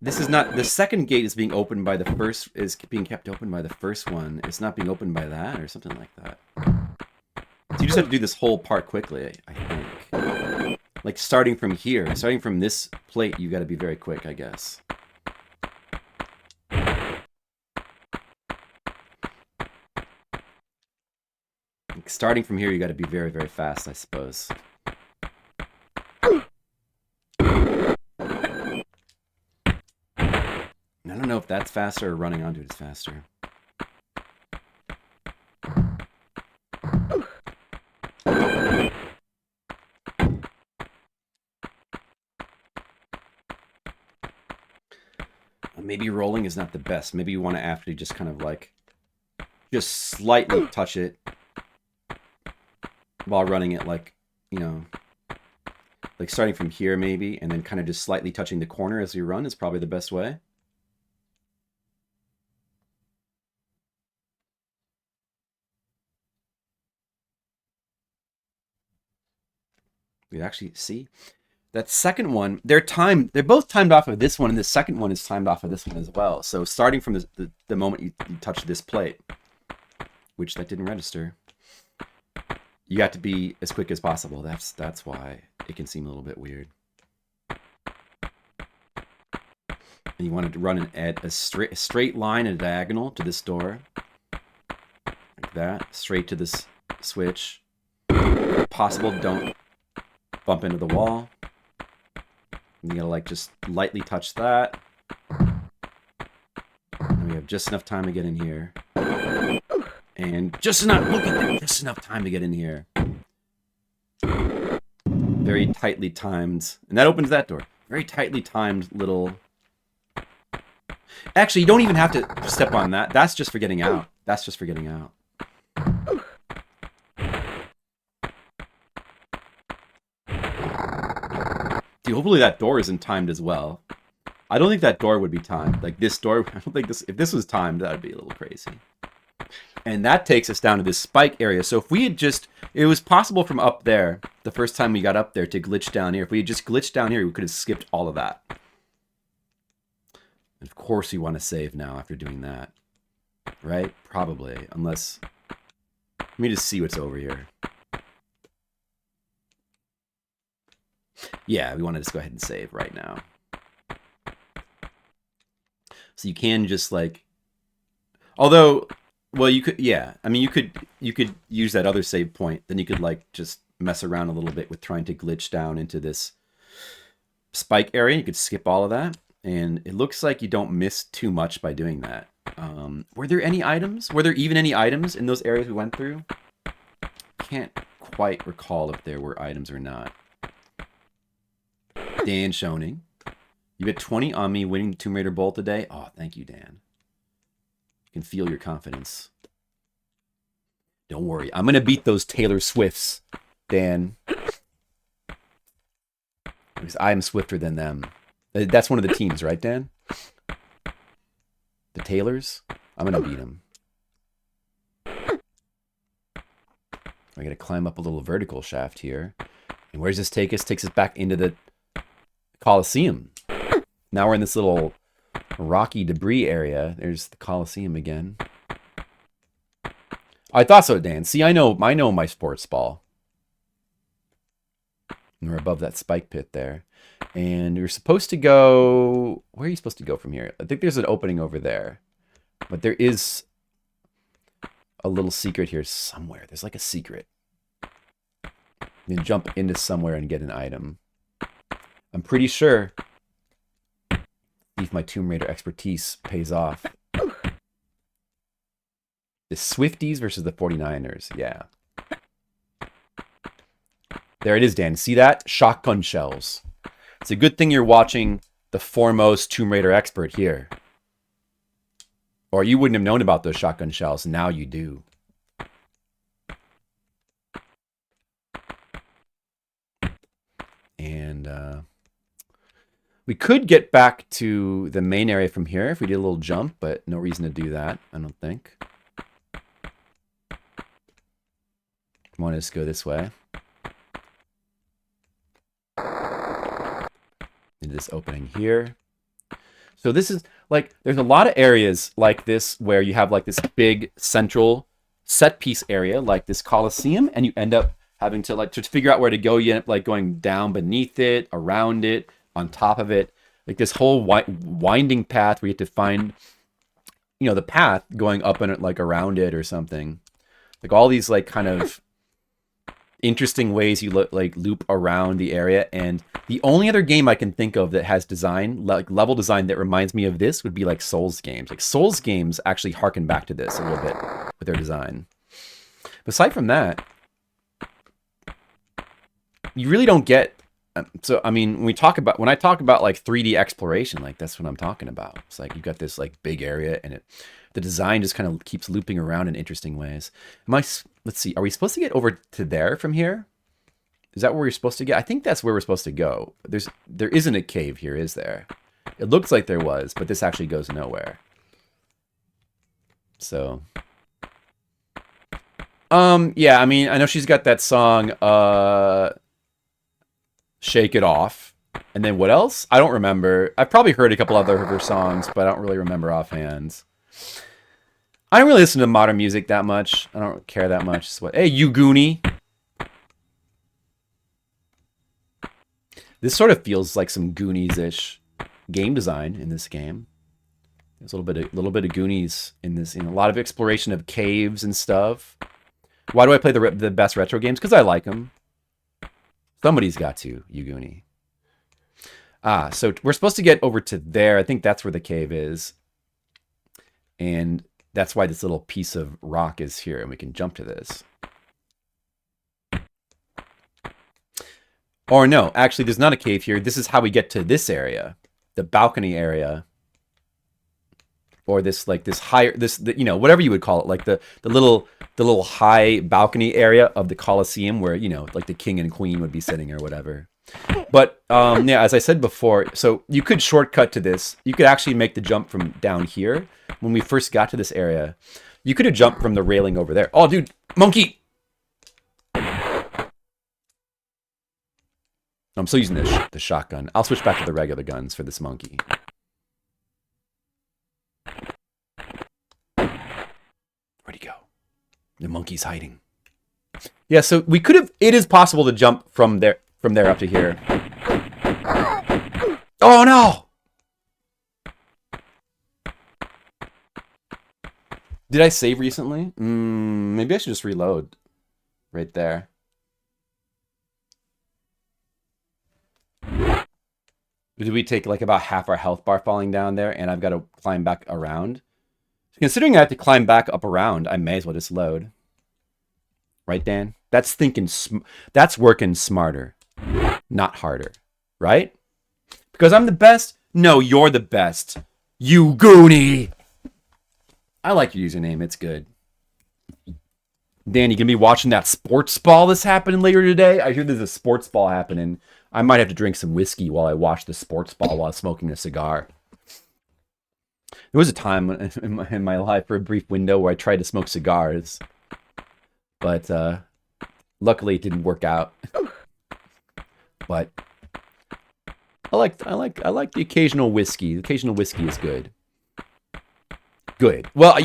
this is not the second gate is being opened by the first is being kept open by the first one. It's not being opened by that or something like that. So you just have to do this whole part quickly, I think. Like starting from here, starting from this plate, you got to be very quick, I guess. Like starting from here, you got to be very, very fast, I suppose. I don't know if that's faster or running onto it is faster. Maybe rolling is not the best. Maybe you want to actually just kind of like, just slightly touch it while running it like, you know, like starting from here maybe, and then kind of just slightly touching the corner as you run is probably the best way. You actually see that second one, they're both timed off of this one, and the second one is timed off of this one as well. So starting from the moment you touch this plate, which that didn't register, you got to be as quick as possible. That's why it can seem a little bit weird. And you wanted to run a straight line, a diagonal to this door, like that, straight to this switch. If possible, don't bump into the wall. You gotta like just lightly touch that. And we have just enough time to get in here. And just enough, look at that, just enough time to get in here. Very tightly timed. And that opens that door. Very tightly timed little... Actually, you don't even have to step on that. That's just for getting out. That's just for getting out. Dude, hopefully that door isn't timed as well. I don't think that door would be timed. Like this door, I don't think this, if this was timed, that would be a little crazy. And that takes us down to this spike area. So if we had just, it was possible from up there, the first time we got up there, to glitch down here. If we had just glitched down here, we could have skipped all of that. And of course we want to save now after doing that. Right? Probably. Unless, let me just see what's over here. Yeah, we want to just go ahead and save right now. So you can just like, although, well, you could, yeah. I mean, you could use that other save point. Then you could like just mess around a little bit with trying to glitch down into this spike area. You could skip all of that, and it looks like you don't miss too much by doing that. Were there any items? Were there even any items in those areas we went through? Can't quite recall if there were items or not. Dan Schoening. You bet 20 on me winning the Tomb Raider Bowl today. Oh, thank you, Dan. I can feel your confidence. Don't worry. I'm going to beat those Taylor Swifts, Dan. Because I am swifter than them. That's one of the teams, right, Dan? The Taylors? I'm going to beat them. I got to climb up a little vertical shaft here. And where does this take us? Takes us back into the Coliseum. Now we're in this little rocky debris area. There's the Coliseum again. I thought so, Dan. See, I know my sports ball. And we're above that spike pit there. And you're supposed to go... Where are you supposed to go from here? I think there's an opening over there. But there is a little secret here somewhere. There's like a secret. You can jump into somewhere and get an item. I'm pretty sure if my Tomb Raider expertise pays off. The Swifties versus the 49ers. Yeah. There it is, Dan. See that? Shotgun shells. It's a good thing you're watching the foremost Tomb Raider expert here. Or you wouldn't have known about those shotgun shells. Now you do. And we could get back to the main area from here if we did a little jump, but no reason to do that, I don't think. Want to just go this way. Into this opening here. So this is like, there's a lot of areas like this where you have like this big central set piece area, like this Colosseum, and you end up having to like, to figure out where to go, you end up like going down beneath it, around it, on top of it. Like this whole winding path where you have to find, you know, the path going up and like around it or something. Like all these like kind of interesting ways you loop around the area. And the only other game I can think of that has design, like level design that reminds me of this would be like Souls games. Like Souls games actually harken back to this a little bit with their design. But aside from that, you really don't get, so I mean, when I talk about like 3D exploration, like that's what I'm talking about. It's like you've got this like big area and the design just kind of keeps looping around in interesting ways. Let's see, are we supposed to get over to there from here? Is that where we're supposed to get? I think that's where we're supposed to go. There isn't a cave here, is there? It looks like there was, but this actually goes nowhere. So, yeah, I mean, I know she's got that song, Shake It Off. And then what else? I don't remember. I've probably heard a couple other of her songs, but I don't really remember offhand. I don't really listen to modern music that much. I don't care that much. Hey, you Goonie. This sort of feels like some Goonies-ish game design in this game. There's a little bit of Goonies in this. A lot of exploration of caves and stuff. Why do I play the best retro games? Because I like them. Somebody's got to, you Goonie. So we're supposed to get over to there. I think that's where the cave is. And that's why this little piece of rock is here. And we can jump to this. Or no, actually, there's not a cave here. This is how we get to this area. The balcony area. Or this, like, this higher, you know, whatever you would call it. Like the little high balcony area of the Colosseum where, you know, like the king and queen would be sitting or whatever. But, yeah, as I said before, so you could shortcut to this. You could actually make the jump from down here. When we first got to this area, you could have jumped from the railing over there. Oh, dude, monkey! I'm still using the shotgun. I'll switch back to the regular guns for this monkey. Where'd he go? The monkey's hiding. Yeah, so we could have... It is possible to jump from there up to here. Oh, no! Did I save recently? Maybe I should just reload right there. Did we take like about half our health bar falling down there and I've got to climb back around? Considering I have to climb back up around, I may as well just load. Right, Dan? That's that's working smarter, not harder. Right? Because I'm the best? No, you're the best. You Goonie! I like your username. It's good. Dan, you gonna be watching that sports ball that's happening later today? I hear there's a sports ball happening. I might have to drink some whiskey while I watch the sports ball while smoking a cigar. There was a time in my life, for a brief window, where I tried to smoke cigars, but luckily it didn't work out. But I like the occasional whiskey. The occasional whiskey is good. Good. Well,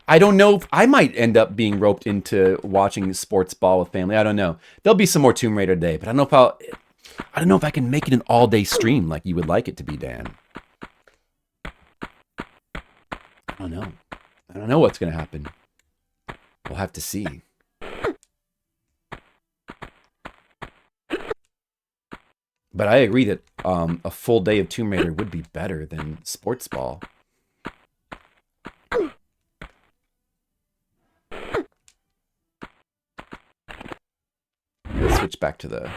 I don't know. I might end up being roped into watching sports ball with family. I don't know. There'll be some more Tomb Raider today, but I don't know if I can make it an all-day stream like you would like it to be, Dan. I don't know. I don't know what's going to happen. We'll have to see. But I agree that a full day of Tomb Raider would be better than sports ball. Let's switch back to the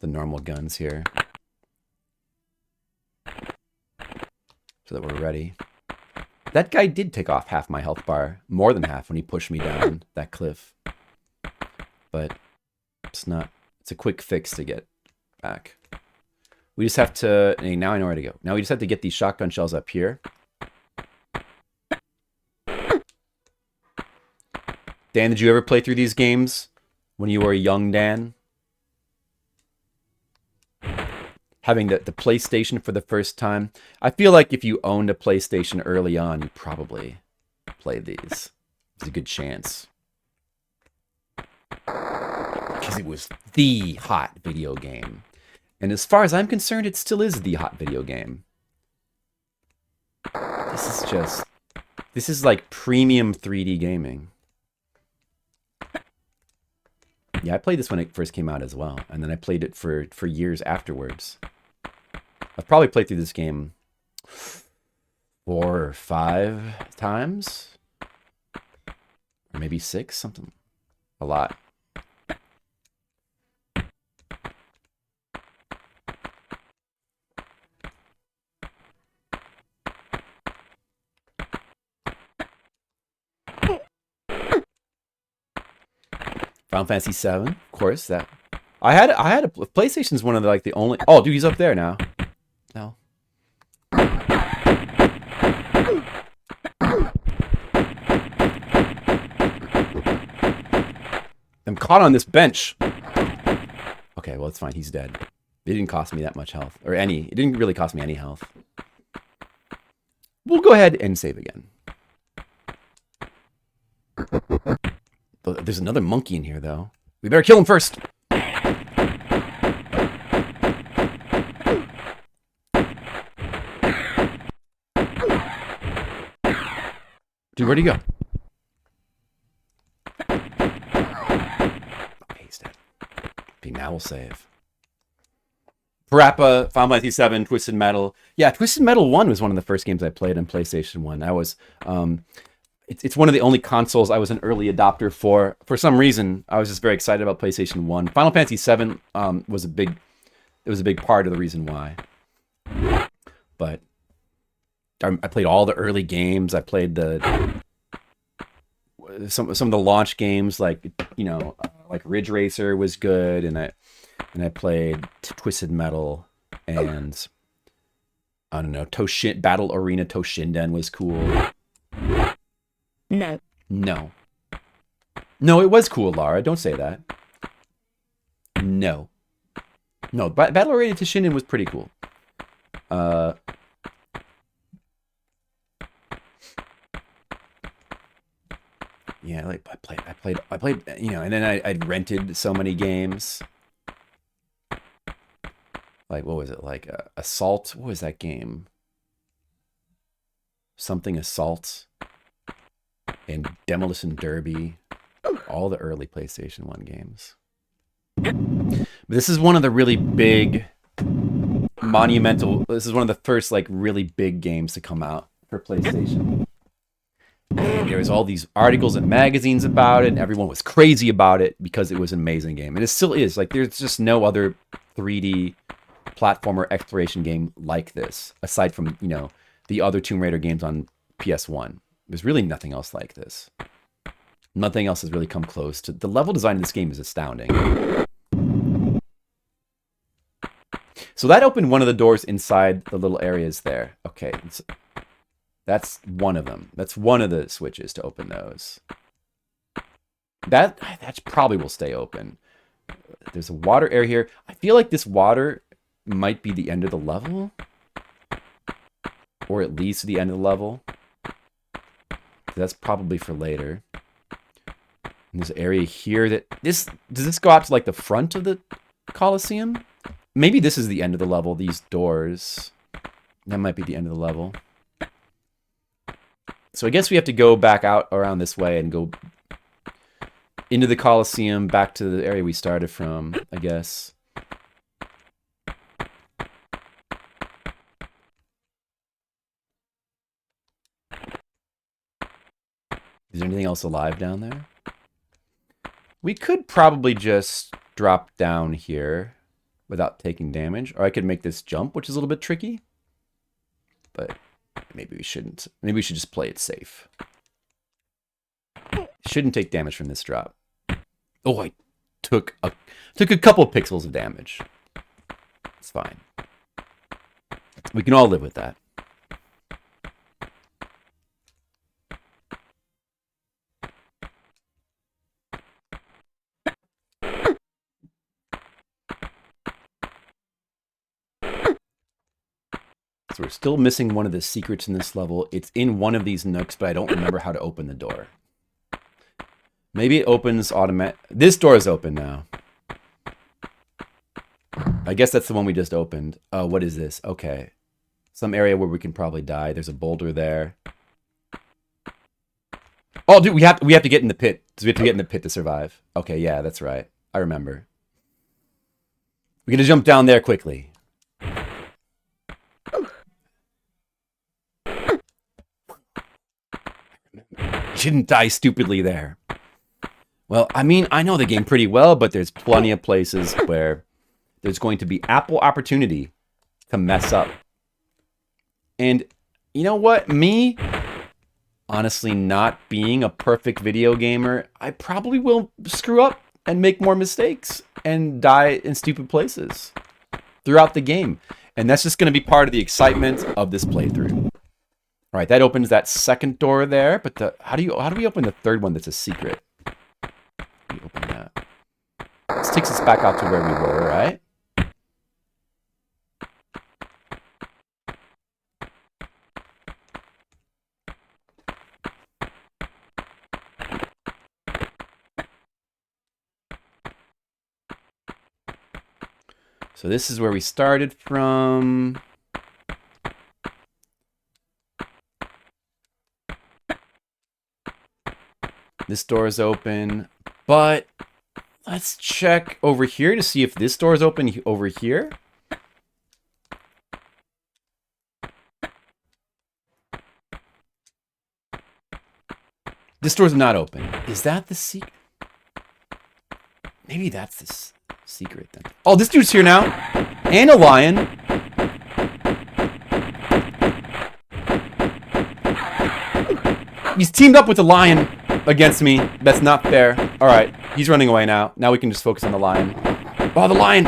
normal guns here, so that we're ready. That guy did take off half my health bar, more than half, when he pushed me down that cliff. But it's a quick fix to get back. We just have to, now I know where to go. Now we just have to get these shotgun shells up here. Dan, did you ever play through these games when you were a young Dan? Having the PlayStation for the first time. I feel like if you owned a PlayStation early on, you probably played these. It's a good chance. Because it was the hot video game. And as far as I'm concerned, it still is the hot video game. This is like premium 3D gaming. Yeah, I played this when it first came out as well. And then I played it for years afterwards. I've probably played through this game 4 or 5 times. Or maybe 6, something. A lot. Final Fantasy 7, of course. That I had a PlayStation's one of the only. Oh, dude, he's up there now. No. I'm caught on this bench. Okay, well, it's fine. He's dead. It didn't cost me that much health, or any. It didn't really cost me any health. We'll go ahead and save again. There's another monkey in here, though. We better kill him first. Dude, where'd he go? Okay, he's dead. Okay, now we'll save. Parappa, Final Fantasy 7, Twisted Metal. Yeah, Twisted Metal 1 was one of the first games I played on PlayStation 1. I was... It's one of the only consoles I was an early adopter for. For some reason, I was just very excited about PlayStation 1. Final Fantasy 7 was a big part of the reason why. But I played all the early games. I played some of the launch games, like Ridge Racer was good, and I played Twisted Metal, and I don't know, Battle Arena Toshinden was cool. No. No, it was cool, Lara. Don't say that. No. Battle Arena Toshinden was pretty cool. Yeah, I played, and then I'd rented so many games. Like, what was it? Like, Assault? What was that game? Something Assault. And Demolition Derby. All the early PlayStation 1 games. But this is one of the really big, monumental... This is one of the first, really big games to come out for PlayStation. And there was all these articles and magazines about it, and everyone was crazy about it because it was an amazing game. And it still is. There's just no other 3D platformer exploration game like this, aside from, the other Tomb Raider games on PS1. There's really nothing else like this. Nothing else has really come close to... The level design of this game is astounding. So that opened one of the doors inside the little areas there. Okay, that's one of them. That's one of the switches to open those. That probably will stay open. There's a water area here. I feel like this water might be the end of the level. Or at least the end of the level. That's probably for later. And this area here does this go out to like the front of the Colosseum? Maybe this is the end of the level, these doors. That might be the end of the level. So I guess we have to go back out around this way and go into the Colosseum, back to the area we started from, I guess. Is there anything else alive down there? We could probably just drop down here without taking damage. Or I could make this jump, which is a little bit tricky. But maybe we shouldn't. Maybe we should just play it safe. Shouldn't take damage from this drop. Oh, I took a couple pixels of damage. It's fine. We can all live with that. So we're still missing one of the secrets in this level. It's in one of these nooks, but I don't remember how to open the door. Maybe it opens automatic. This door is open now. I guess that's the one we just opened. Oh, what is this? Okay. Some area where we can probably die. There's a boulder there. Oh, dude, we have to get in the pit. So we have to get in the pit to survive. Okay, yeah, that's right. I remember. We're gonna jump down there quickly. Didn't die stupidly there. Well, I mean, I know the game pretty well, but there's plenty of places where there's going to be ample opportunity to mess up. And you know what? Me, honestly, not being a perfect video gamer, I probably will screw up and make more mistakes and die in stupid places throughout the game. And that's just going to be part of the excitement of this playthrough. All right, that opens that second door there, but how do we open the third one that's a secret? We open that. This takes us back out to where we were, right? So this is where we started from. This door is open, but let's check over here to see if this door is open over here. This door's not open. Is that the secret? Maybe that's the secret then. Oh, this dude's here now. And a lion. He's teamed up with the lion against me. That's not fair. All right, he's running away now. Now we can just focus on the lion. Oh, the lion!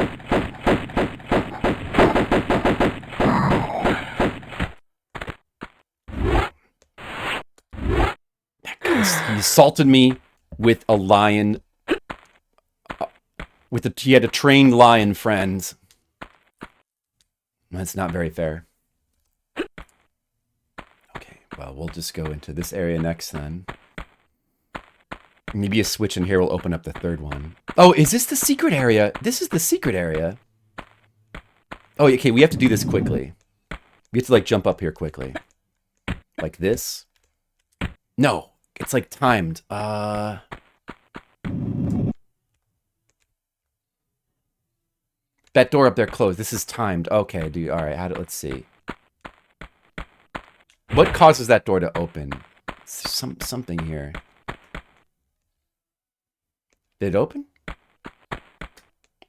He assaulted me with a lion. He had a trained lion friend. That's not very fair. Okay, well, we'll just go into this area next then. Maybe a switch in here will open up the third one. Oh, is this the secret area? This is the secret area. Oh, okay, we have to do this quickly. We have to, like, jump up here quickly. Like this. No, it's, like, timed. That door up there closed. This is timed. Okay, dude. All right, let's see. What causes that door to open? Something here. Did it open?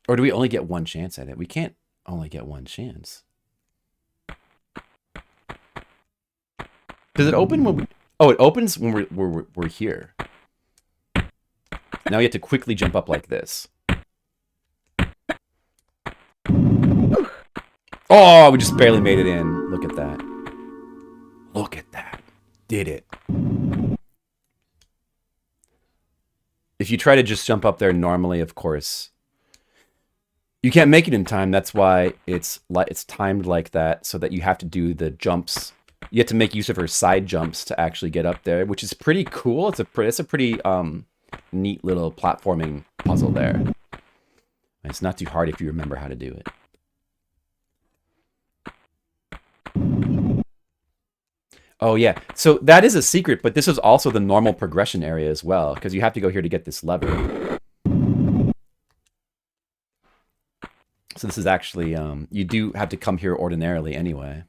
Or do we only get one chance at it? We can't only get one chance. Does it open when we... Oh, it opens when we're here. Now we have to quickly jump up like this. Oh, we just barely made it in. Look at that. Look at that. Did it. If you try to just jump up there normally, of course, you can't make it in time. That's why it's timed like that, so that you have to do the jumps You have to make use of her side jumps to actually get up there, which is pretty cool. It's a pretty neat little platforming puzzle there. It's not too hard if you remember how to do it. Oh yeah, so that is a secret, but this is also the normal progression area as well, because you have to go here to get this lever. So this is actually, you do have to come here ordinarily anyway.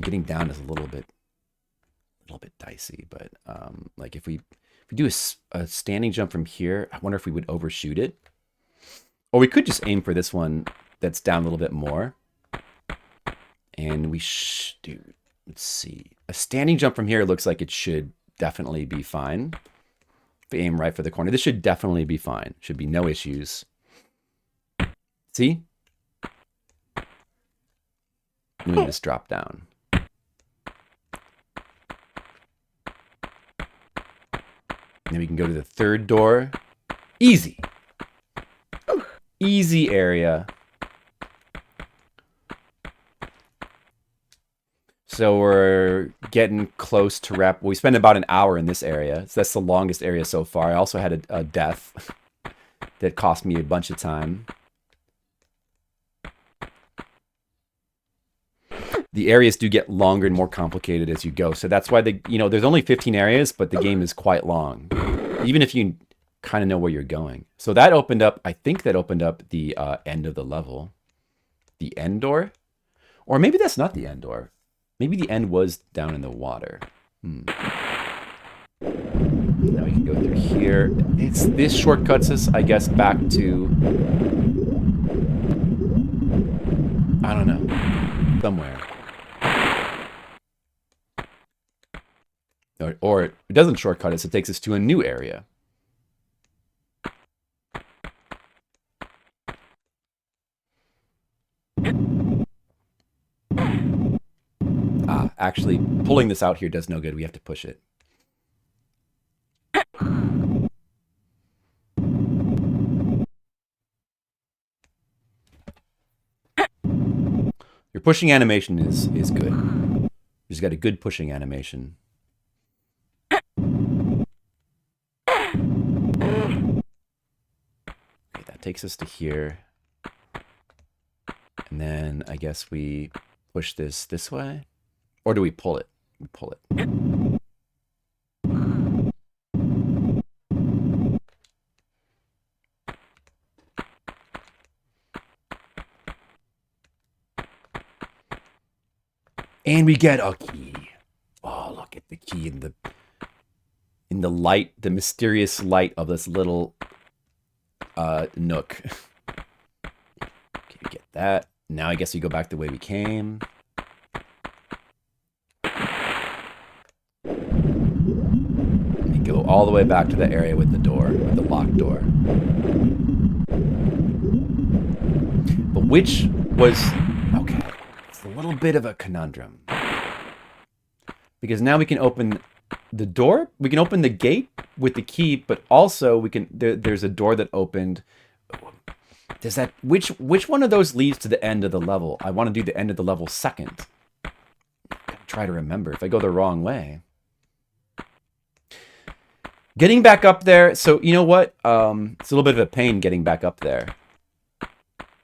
Getting down is a little bit dicey, but like if we do a standing jump from here, I wonder if we would overshoot it. Or we could just aim for this one that's down a little bit more. And we do, let's see. A standing jump from here looks like it should definitely be fine. If we aim right for the corner, this should definitely be fine. Should be no issues. See? And we just drop down. And then we can go to the third door. Easy. Easy area. So we're getting close to wrap. We spent about an hour in this area. So that's the longest area so far. I also had a death that cost me a bunch of time. The areas do get longer and more complicated as you go. So that's why there's only 15 areas, but the game is quite long. Even if you kind of know where you're going. So that opened up, I think that opened up the end of the level. The end door? Or maybe that's not the end door. Maybe the end was down in the water. Now we can go through here. This shortcuts us, I guess, back to... I don't know. Somewhere. Or it doesn't shortcut us, it takes us to a new area. Actually, pulling this out here does no good. We have to push it. Your pushing animation is good. You just got a good pushing animation. Okay, that takes us to here. And then I guess we push this way. Or do we pull it? We pull it. And we get a key. Oh, look at the key in the light, the mysterious light of this little nook. Okay, we get that. Now I guess we go back the way we came. Go all the way back to the area with the door, with the locked door. But which was... Okay, it's a little bit of a conundrum. Because now we can open the door, we can open the gate with the key, but also we can... There's a door that opened... Does that... Which one of those leads to the end of the level? I want to do the end of the level second. Try to remember if I go the wrong way. Getting back up there, so you know what? It's a little bit of a pain getting back up there.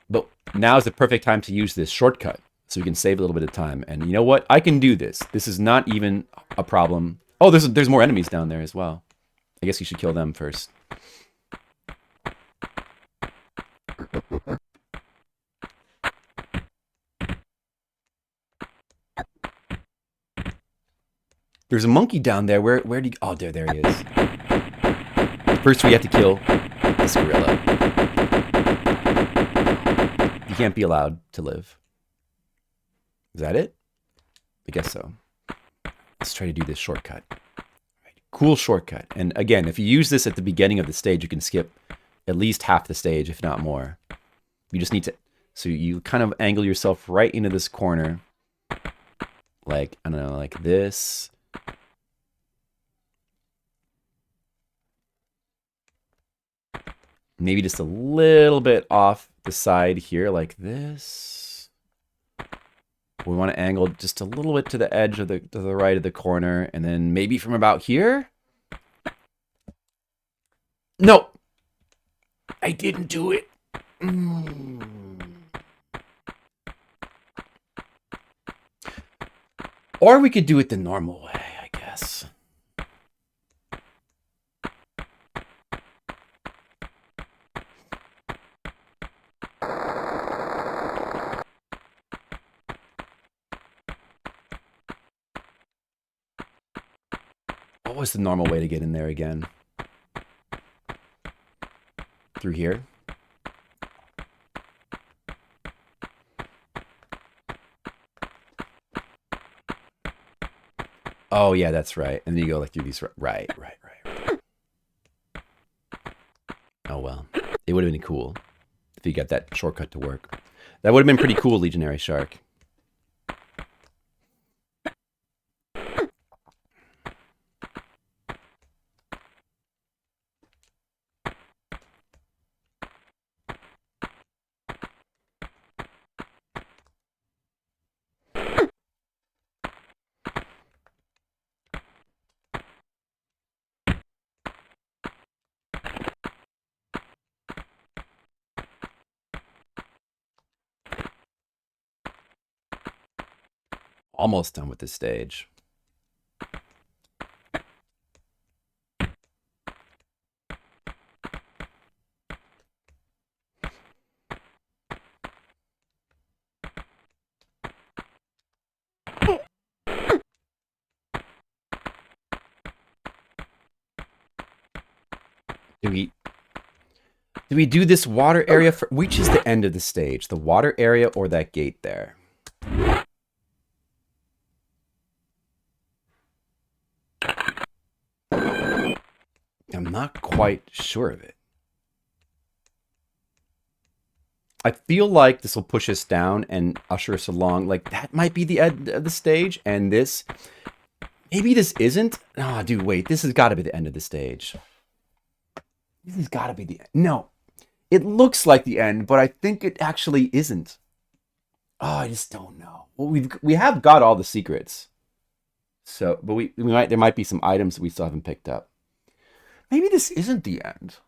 But now is the perfect time to use this shortcut, so we can save a little bit of time. And you know what? I can do this. This is not even a problem. Oh, there's more enemies down there as well. I guess you should kill them first. There's a monkey down there. Where do you... Oh, there he is. First, we have to kill this gorilla. You can't be allowed to live. Is that it? I guess so. Let's try to do this shortcut. Right. Cool shortcut. And again, if you use this at the beginning of the stage, you can skip at least half the stage, if not more. You just need to... So you kind of angle yourself right into this corner. Like, I don't know, like this... Maybe just a little bit off the side here like this. We want to angle just a little bit to the edge of to the right of the corner, and then maybe from about here. No, I didn't do it. Or we could do it the normal way, I guess. What was the normal way to get in there again? Through here? Oh, yeah, that's right. And then you go like through these... Right. Oh, well. It would have been cool if you got that shortcut to work. That would have been pretty cool, Legionary Shark. Almost done with this stage. Do we do this water area for which is the end of the stage? The water area or that gate there? I'm not quite sure of it. I feel like this will push us down and usher us along. Like, that might be the end of the stage. And this... Maybe this isn't? Oh, dude, wait. This has got to be the end of the stage. This has got to be the end. No. It looks like the end, but I think it actually isn't. Oh, I just don't know. Well, we have got all the secrets. So, but there might be some items that we still haven't picked up. Maybe this isn't the end.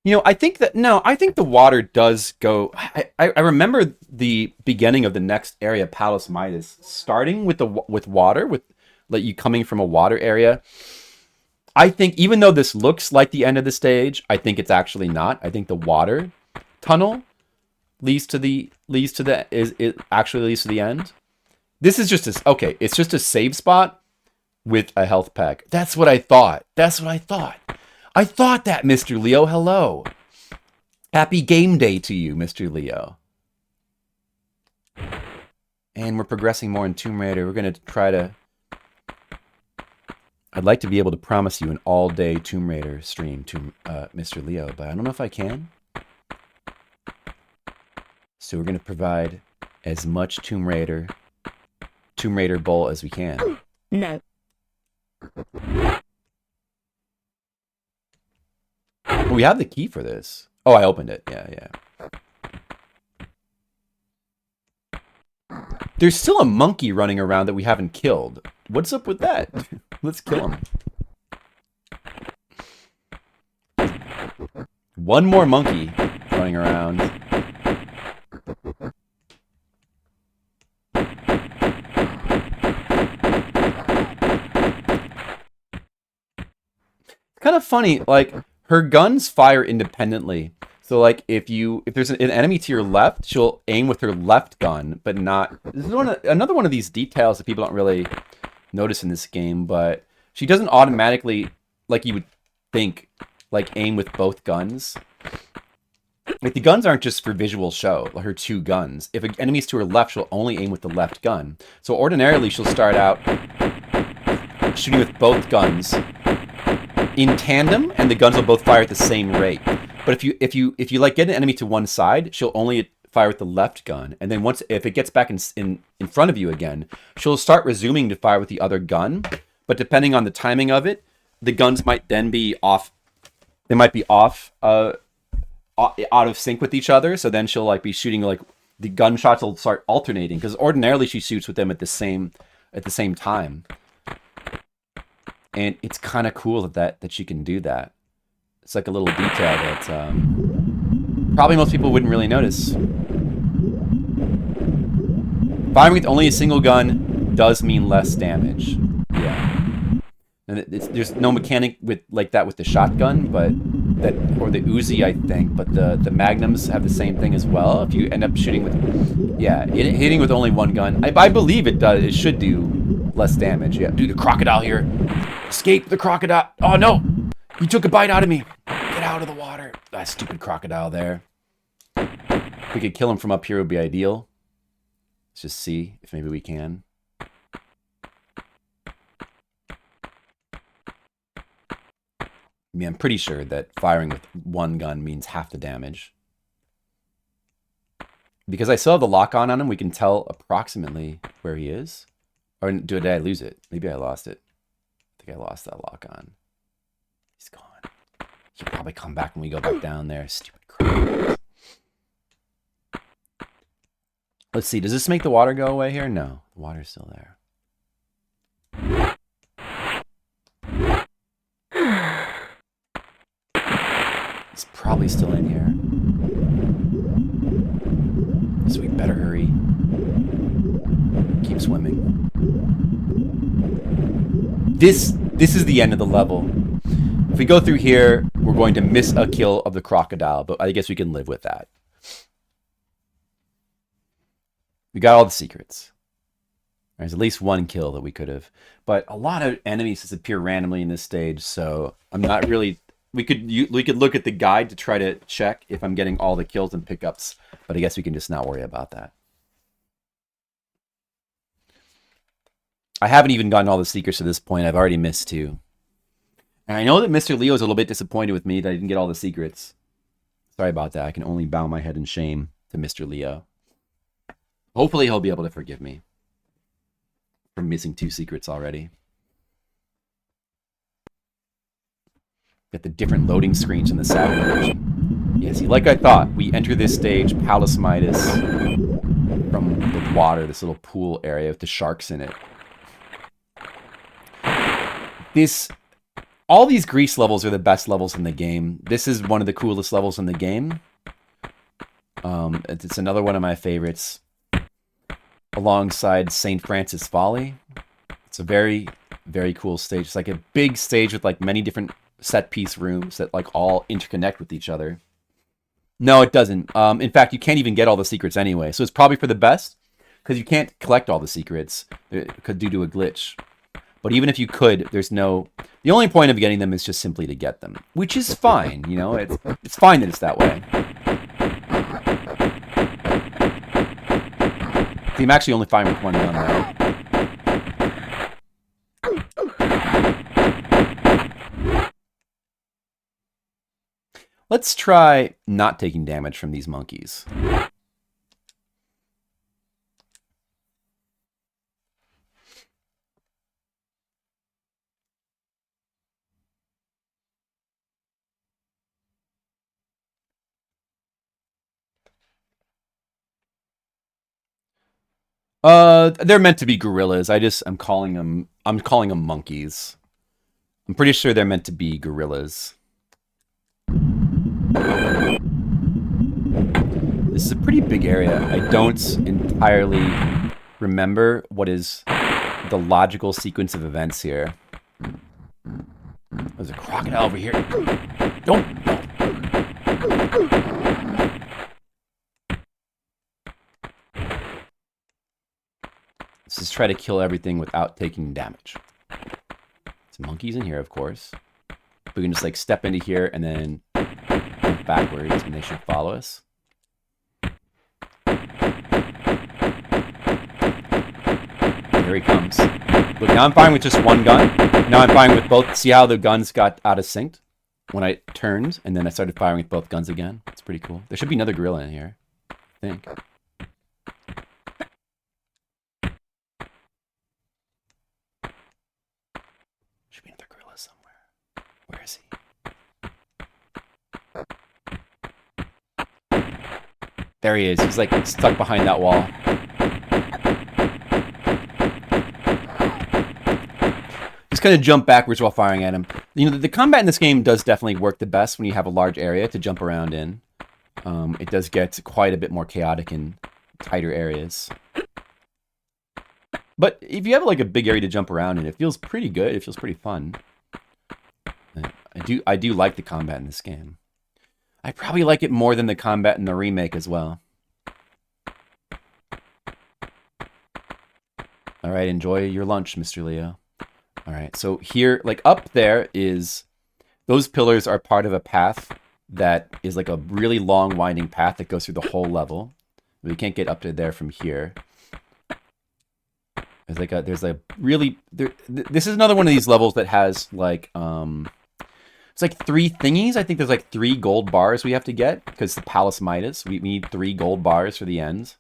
You know, I think the water does go... I remember the beginning of the next area, Palace Midas, starting with water, with like you coming from a water area. I think even though this looks like the end of the stage, I think it's actually not. I think the water tunnel it actually leads to the end. This is just it's just a save spot with a health pack. That's what I thought. I thought that, Mr. Leo. Hello. Happy game day to you, Mr. Leo. And we're progressing more in Tomb Raider. We're going to try to... I'd like to be able to promise you an all-day Tomb Raider stream to Mr. Leo, but I don't know if I can. So we're going to provide as much Tomb Raider bowl as we can. No. Well, we have the key for this. Oh, I opened it. Yeah. There's still a monkey running around that we haven't killed. What's up with that? Let's kill him. One more monkey running around. It's kind of funny, like, her guns fire independently. So, like, if there's an enemy to your left, she'll aim with her left gun, but not... This is another one of these details that people don't really notice in this game, but she doesn't automatically, like you would think, like, aim with both guns. Like, the guns aren't just for visual show, like her two guns. If an enemy's to her left, she'll only aim with the left gun. So ordinarily, she'll start out shooting with both guns in tandem, and the guns will both fire at the same rate. But if you like get an enemy to one side, she'll only fire with the left gun, and then if it gets back in front of you again, she'll start resuming to fire with the other gun. But depending on the timing of it, the guns might then be off they might be off, out of sync with each other. So then she'll like be shooting, like the gunshots will start alternating, because ordinarily she shoots with them at the same time. And it's kind of cool that she can do that. It's like a little detail that probably most people wouldn't really notice. Firing with only a single gun does mean less damage. Yeah. And there's no mechanic like that with the shotgun, but or the Uzi, I think. But the Magnums have the same thing as well. If you end up shooting with, yeah, hitting with only one gun, I believe it does. It should do less damage. Yeah, dude, the crocodile here. Escape the crocodile. Oh no, he took a bite out of me. Get out of the water. That stupid crocodile there. If we could kill him from up here, it would be ideal. Let's just see if maybe we can. I mean, I'm pretty sure that firing with one gun means half the damage. Because I still have the lock-on on him, we can tell approximately where he is. Or did I lose it? Maybe I lost it. I think I lost that lock-on. He's gone. He'll probably come back when we go back down there. Stupid crap. Let's see, does this make the water go away here? No, the water's still there. It's probably still in here. So we better hurry. Keep swimming. This is the end of the level. If we go through here, we're going to miss a kill of the crocodile, but I guess we can live with that. We got all the secrets. There's at least one kill that we could have. But a lot of enemies disappear randomly in this stage, so I'm not really... We could look at the guide to try to check if I'm getting all the kills and pickups, but I guess we can just not worry about that. I haven't even gotten all the secrets to this point. I've already missed 2. And I know that Mr. Leo is a little bit disappointed with me that I didn't get all the secrets. Sorry about that. I can only bow my head in shame to Mr. Leo. Hopefully he'll be able to forgive me for missing 2 secrets already. Got the different loading screens in the Saturn version. Yeah, see, like I thought, we enter this stage, Palus Midas, from the water, this little pool area with the sharks in it. All these Greece levels are the best levels in the game. This is one of the coolest levels in the game. It's another one of my favorites. Alongside St. Francis Folly. It's a very, very cool stage. It's like a big stage with like many different set piece rooms that like all interconnect with each other. No, it doesn't. In fact, you can't even get all the secrets anyway. So it's probably for the best because you can't collect all the secrets due to a glitch. But even if you could, there's no... The only point of getting them is just simply to get them, which is fine. You know, it's fine that it's that way. See, I'm actually only fine with one gun now. Let's try not taking damage from these monkeys. They're meant to be gorillas. I'm calling them monkeys. I'm pretty sure they're meant to be gorillas. This is a pretty big area. I don't entirely remember what is the logical sequence of events here. There's a crocodile over here. Don't. Let's just try to kill everything without taking damage. Some monkeys in here, of course. We can just like step into here and then backwards, and they should follow us. Here he comes. Look, now I'm firing with just one gun. Now I'm firing with both. See how the guns got out of sync when I turned, and then I started firing with both guns again. It's pretty cool. There should be another gorilla in here, I think. Should be another gorilla somewhere. Where is he? There he is. He's like stuck behind that wall. Just kind of jump backwards while firing at him. You know, the combat in this game does definitely work the best when you have a large area to jump around in. It does get quite a bit more chaotic in tighter areas. But if you have like a big area to jump around in, it feels pretty good. It feels pretty fun. I do like the combat in this game. I probably like it more than the combat in the remake as well. All right, enjoy your lunch, Mr. Leo. All right, so here, like up there is, those pillars are part of a path that is like a really long winding path that goes through the whole level. We can't get up to there from here. There's a really, this is another one of these levels that has like, it's like 3 thingies. I think there's like 3 gold bars we have to get because the Palace Midas. We need 3 gold bars for the end.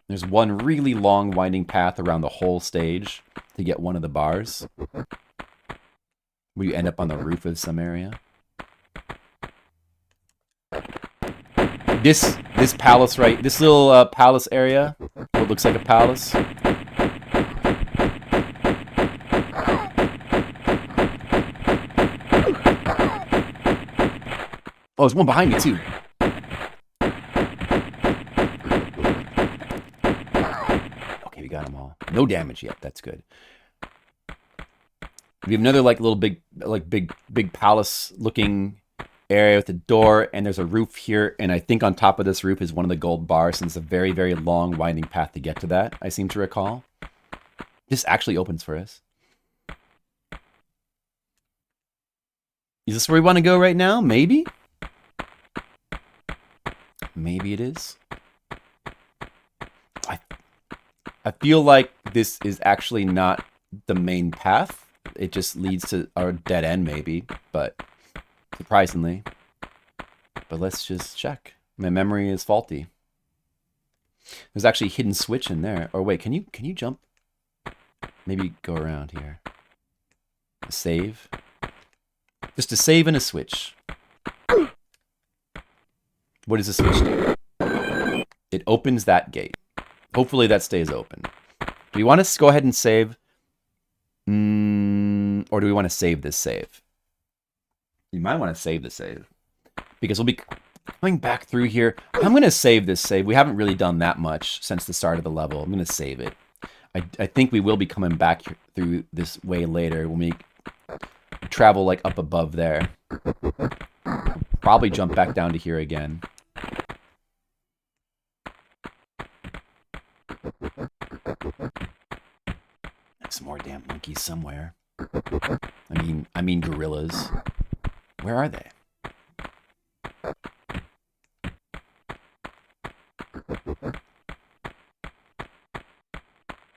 There's one really long winding path around the whole stage to get one of the bars. Where you end up on the roof of some area. This palace, right? This little palace area, what looks like a palace. Oh, there's one behind me too. Okay, we got them all. No damage yet. That's good. We have another like little big palace looking area with a door, and there's a roof here, and I think on top of this roof is one of the gold bars, and it's a very, very long winding path to get to that, I seem to recall. This actually opens for us. Is this where we want to go right now? Maybe? Maybe it is. I feel like this is actually not the main path. It just leads to our dead end, maybe, but surprisingly. But let's just check. My memory is faulty. There's actually a hidden switch in there. Or wait, can you jump? Maybe go around here. A save. Just a save and a switch. What does the switch do? It opens that gate. Hopefully that stays open. Do we want to go ahead and save? Or do we want to save this save? You might want to save the save. Because we'll be coming back through here. I'm going to save this save. We haven't really done that much since the start of the level. I'm going to save it. I think we will be coming back through this way later when we travel like up above there. Probably jump back down to here again. Some more damn monkeys somewhere. I mean gorillas. Where are they?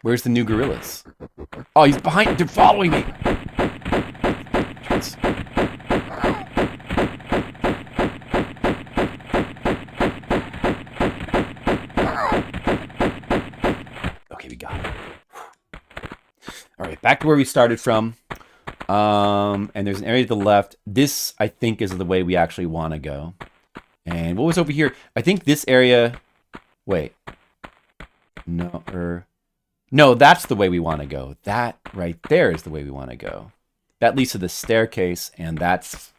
Where's the new gorillas? Oh, he's behind. They're following me. Okay, we got it. All right, back to where we started from. And there's an area to the left. This, I think, is the way we actually want to go. And what was over here? I think this area... Wait. No, that's the way we want to go. That right there is the way we want to go. That leads to the staircase, and that's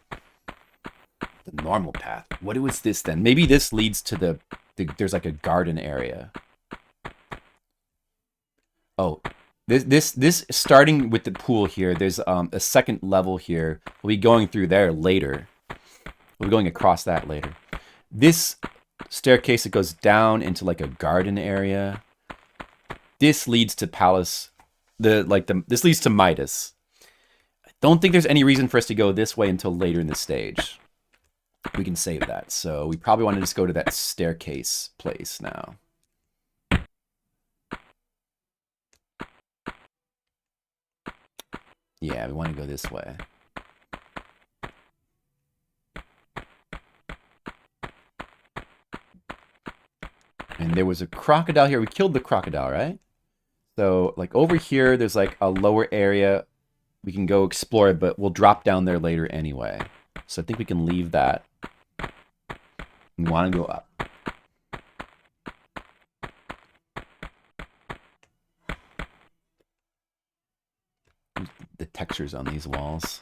the normal path. What was this then? Maybe this leads to there's like a garden area. Oh, this starting with the pool here, there's a second level here. We'll be going through there later. We'll be going across that later. This staircase that goes down into like a garden area. This leads to Palace. This leads to Midas. I don't think there's any reason for us to go this way until later in the stage. We can save that. So we probably want to just go to that staircase place now. Yeah, we want to go this way. And there was a crocodile here. We killed the crocodile, right? So, like, over here, there's, like, a lower area. We can go explore it, but we'll drop down there later anyway. So I think we can leave that. We want to go up. textures on these walls.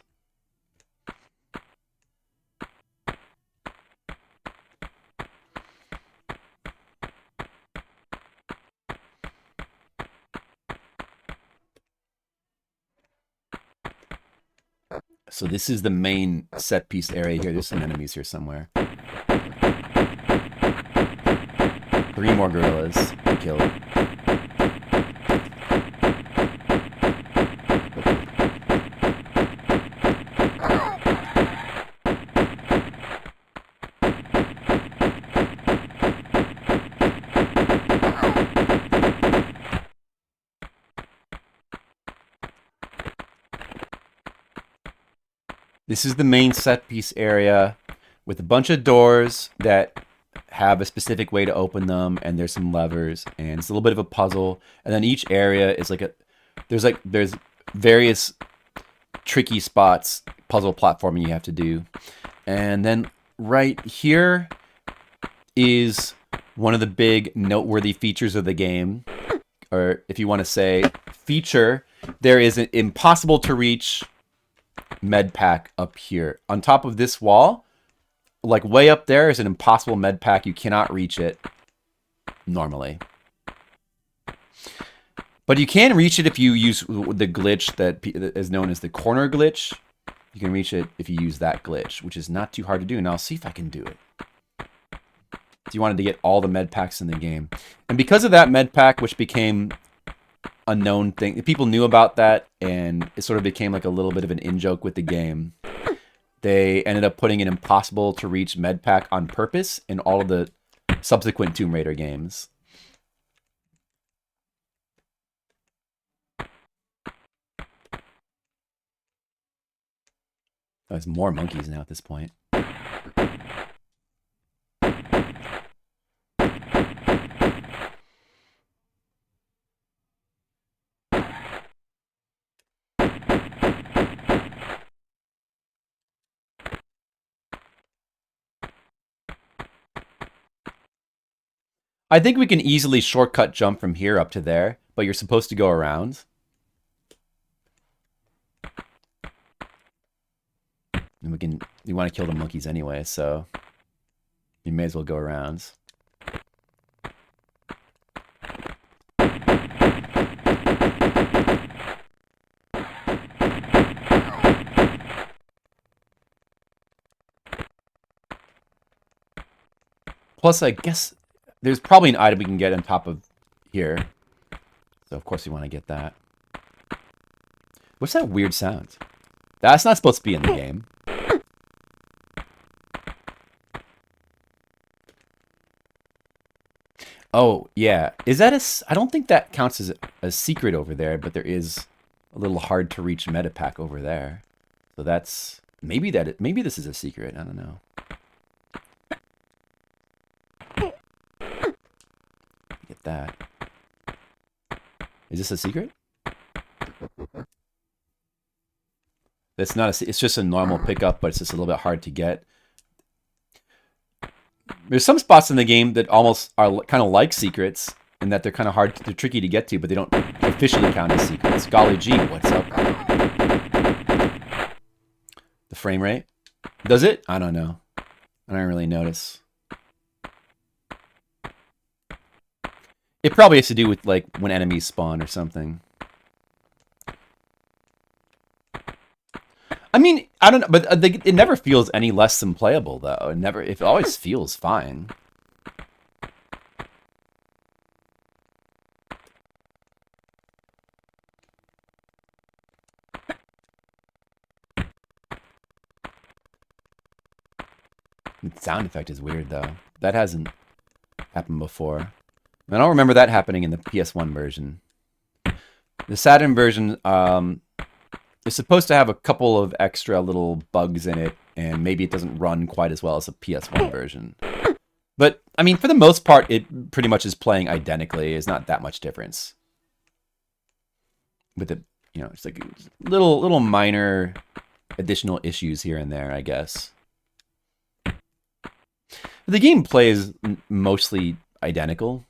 So this is the main set piece area here. There's some enemies here somewhere. 3 more gorillas to kill. This is the main set piece area with a bunch of doors that have a specific way to open them, and there's some levers, and it's a little bit of a puzzle. And then each area is like there's various tricky spots, puzzle platforming you have to do. And then right here is one of the big noteworthy features of the game, or if you want to say feature, there is an impossible to reach med pack up here. On top of this wall, like way up there, is an impossible med pack. You cannot reach it normally. But you can reach it if you use the glitch that is known as the corner glitch. You can reach it if you use that glitch, which is not too hard to do. And I'll see if I can do it. So you wanted to get all the med packs in the game. And because of that med pack, which became a known thing, people knew about that, and it sort of became like a little bit of an in-joke with the game. They ended up putting an impossible to reach med pack on purpose in all of the subsequent Tomb Raider games. There's more monkeys now at this point. I think we can easily shortcut jump from here up to there, but you're supposed to go around. And you want to kill the monkeys anyway, so you may as well go around. Plus, I guess there's probably an item we can get on top of here. So, of course, we want to get that. What's that weird sound? That's not supposed to be in the game. Oh, yeah. Is that I don't think that counts as a secret over there, but there is a little hard to reach meta pack over there. So that's... Maybe this is a secret. I don't know. Get that. Is this a secret? That's not it's just a normal pickup, but it's just a little bit hard to get. There's some spots in the game that almost are kind of like secrets, in that they're kind of they're tricky to get to, but they don't officially count as secrets. Golly gee, what's up? The frame rate? Does it? I don't know. I don't really notice. It probably has to do with, like, when enemies spawn or something. I mean, I don't know, but it never feels any less than playable, though. It always feels fine. The sound effect is weird, though. That hasn't happened before. I don't remember that happening in the PS1 version. The Saturn version is supposed to have a couple of extra little bugs in it, and maybe it doesn't run quite as well as the PS1 version. But, I mean, for the most part, it pretty much is playing identically. There's not that much difference. With the, you know, it's like little minor additional issues here and there, I guess. The gameplay is mostly identical.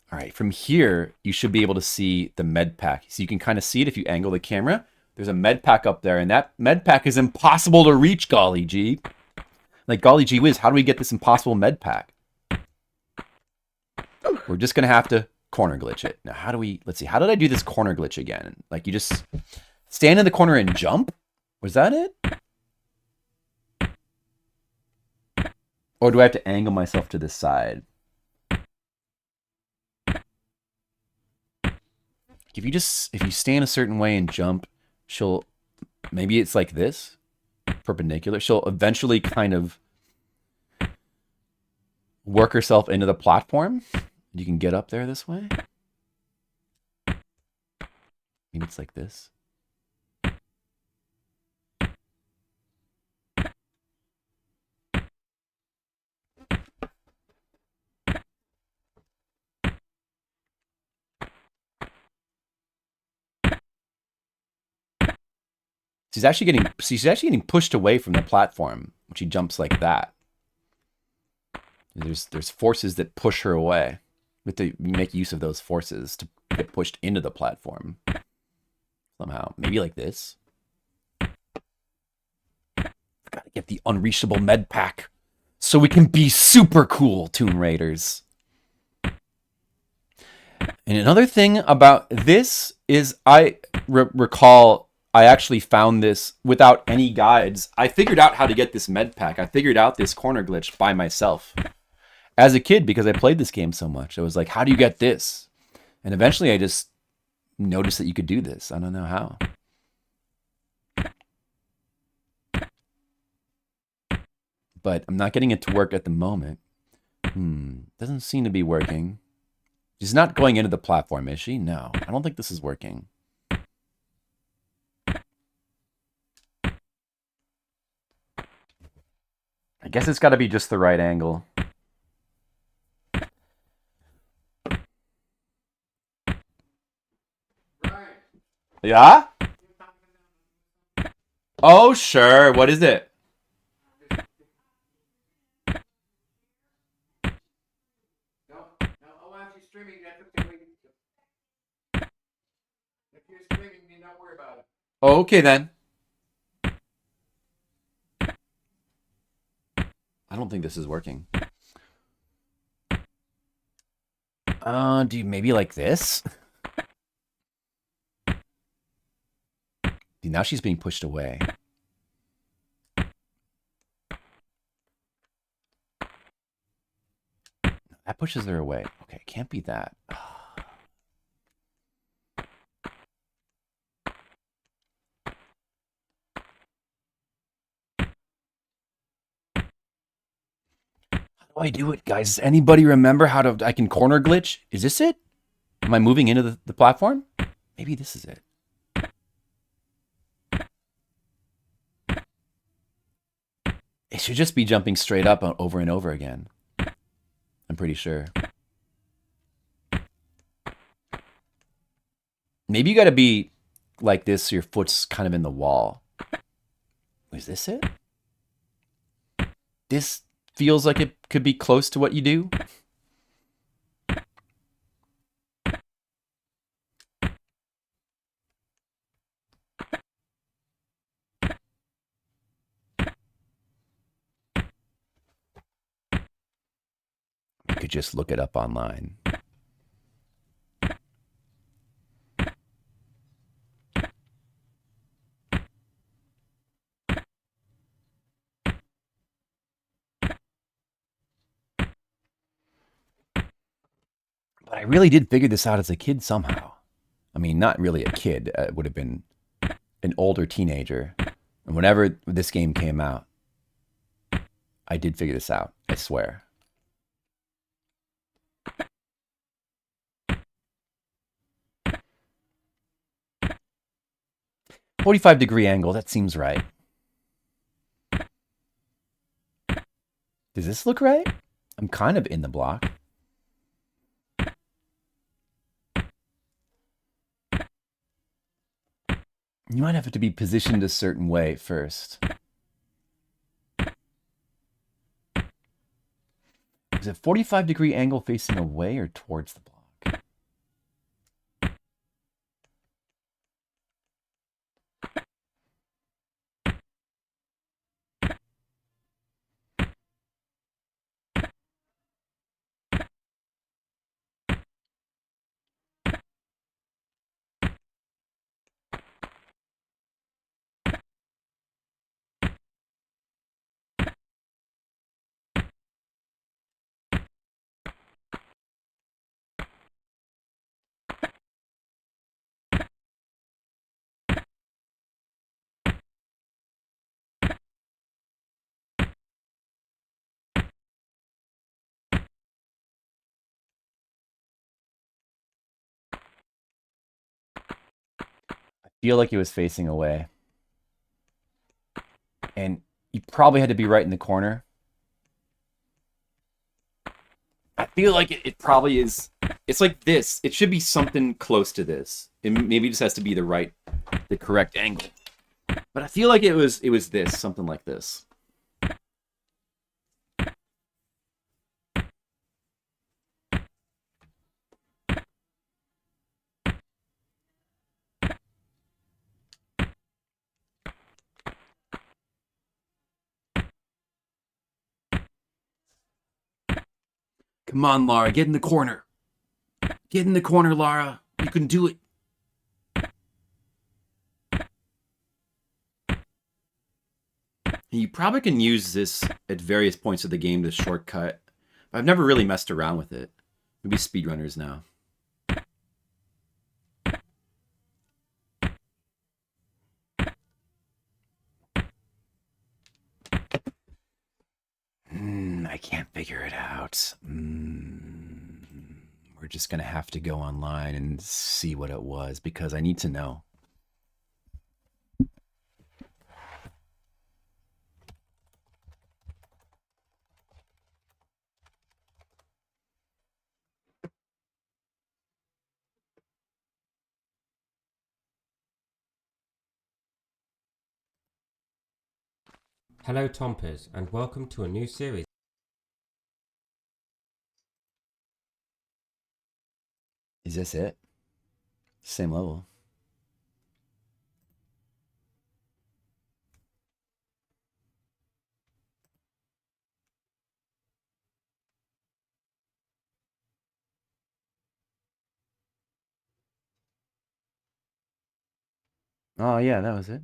All right, from here, you should be able to see the med pack. So you can kind of see it if you angle the camera. There's a med pack up there, and that med pack is impossible to reach, golly gee. Like, golly gee whiz, how do we get this impossible med pack? We're just going to have to corner glitch it. Now, how do we... Let's see, how did I do this corner glitch again? Like, you just stand in the corner and jump? Was that it? Or do I have to angle myself to the side? If you stand a certain way and jump, she'll, maybe it's like this, perpendicular. She'll eventually kind of work herself into the platform. You can get up there this way. Maybe it's like this. She's actually getting pushed away from the platform when she jumps like that. There's forces that push her away. We have to make use of those forces to get pushed into the platform somehow. Maybe like this. Gotta get the unreachable med pack so we can be super cool, Tomb Raiders. And another thing about this is I recall I actually found this without any guides. I figured out how to get this med pack. I figured out this corner glitch by myself as a kid because I played this game so much. I was like, how do you get this? And eventually I just noticed that you could do this. I don't know how. But I'm not getting it to work at the moment. Doesn't seem to be working. She's not going into the platform, is she? No, I don't think this is working. I guess it's got to be just the right angle. Yeah? Oh, sure. What is it? No, I'll actually streaming. If you're streaming, then don't worry about it. Okay, then. I don't think this is working. Do you maybe like this? Now she's being pushed away. That pushes her away. Okay, it can't be that. How do I do it, guys? Does anybody remember how to... I can corner glitch? Is this it? Am I moving into the platform? Maybe this is it. It should just be jumping straight up over and over again. I'm pretty sure. Maybe you got to be like this so your foot's kind of in the wall. Is this it? This feels like it could be close to what you do. You could just look it up online. But I really did figure this out as a kid somehow. I mean, not really a kid. It would have been an older teenager. And whenever this game came out, I did figure this out. I swear. "45-degree angle, that seems right." Does this look right? I'm kind of in the block. You might have to be positioned a certain way first. Is it 45-degree angle facing away or towards the block? Feel like it was facing away. And you probably had to be right in the corner. I feel like it probably is. It's like this. It should be something close to this. It maybe just has to be the correct angle. But I feel like it was this, something like this. Come on, Lara, get in the corner. Get in the corner, Lara. You can do it. You probably can use this at various points of the game to shortcut. I've never really messed around with it. Maybe speedrunners now. I can't figure it out. We're just going to have to go online and see what it was because I need to know. Hello Tompers, and welcome to a new series. Is this it? Same level. Oh yeah, that was it.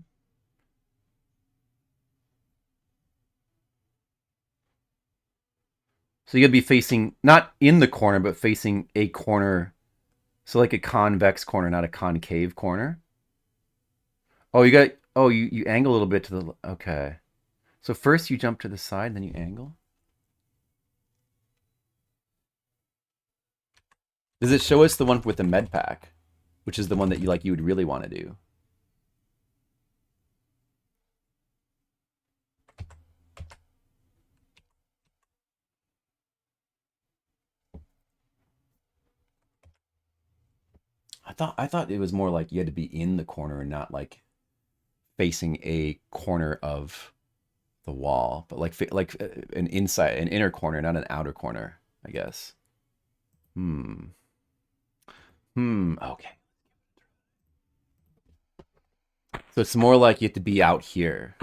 So you'll be facing, not in the corner, but facing a corner. So like a convex corner, not a concave corner. Oh, you angle a little bit to the, okay. So first you jump to the side, then you angle. Does it show us the one with the med pack? Which is the one that you would really want to do? I thought it was more like you had to be in the corner and not like facing a corner of the wall, but like an inner corner, not an outer corner, I guess. Okay. So it's more like you have to be out here.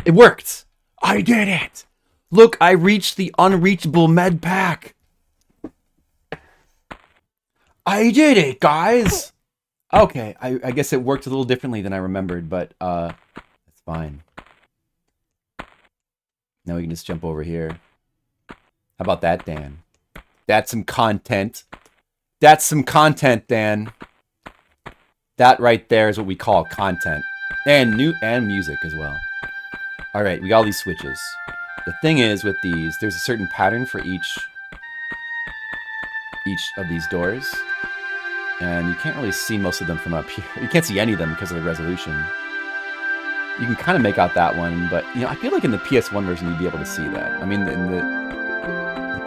It worked! I did it! Look, I reached the unreachable med pack! I did it, guys! Okay, I guess it worked a little differently than I remembered, but it's fine. Now we can just jump over here. How about that, Dan? That's some content. That's some content, Dan. That right there is what we call content. And music as well. Alright, we got all these switches. The thing is with these, there's a certain pattern for each of these doors. And you can't really see most of them from up here. You can't see any of them because of the resolution. You can kind of make out that one, but you know, I feel like in the PS1 version you'd be able to see that. I mean, in the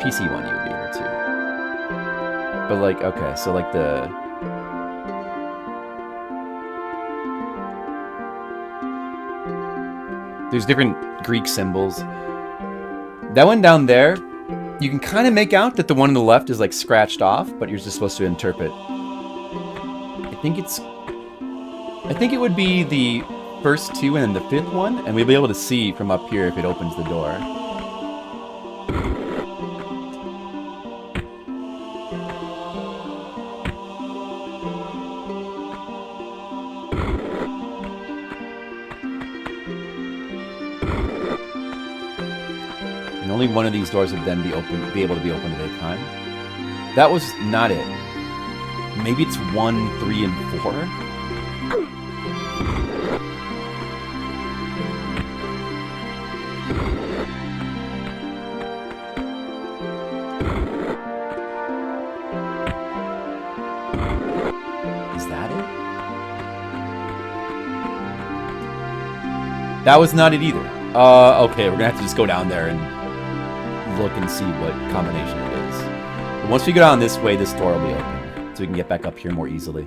PC one you would be able to. But like, okay, so like there's different Greek symbols. That one down there, you can kind of make out that the one on the left is like scratched off, but you're just supposed to interpret I think it would be the first two and then the fifth one, and we'll be able to see from up here if it opens the door. And only one of these doors would then be able to be opened at a time. That was not it. Maybe it's 1, 3, and 4? Is that it? That was not it either. Okay, we're gonna have to just go down there and look and see what combination it is. But once we go down this way, this door will be open, so we can get back up here more easily.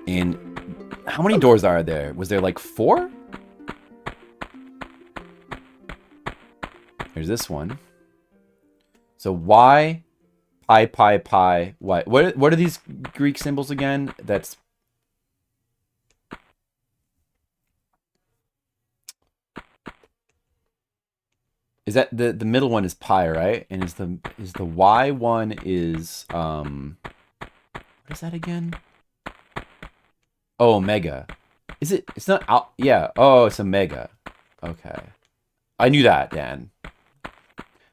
And how many doors are there? Was there like 4? Here's this one. So Y, pi, pi, pi, Y. What are these Greek symbols again? That's... Is that the middle one is pi, right? And is the Y one is what is that again? Oh, omega. Is it? It's not out. Yeah. Oh, it's omega. Okay. I knew that, Dan.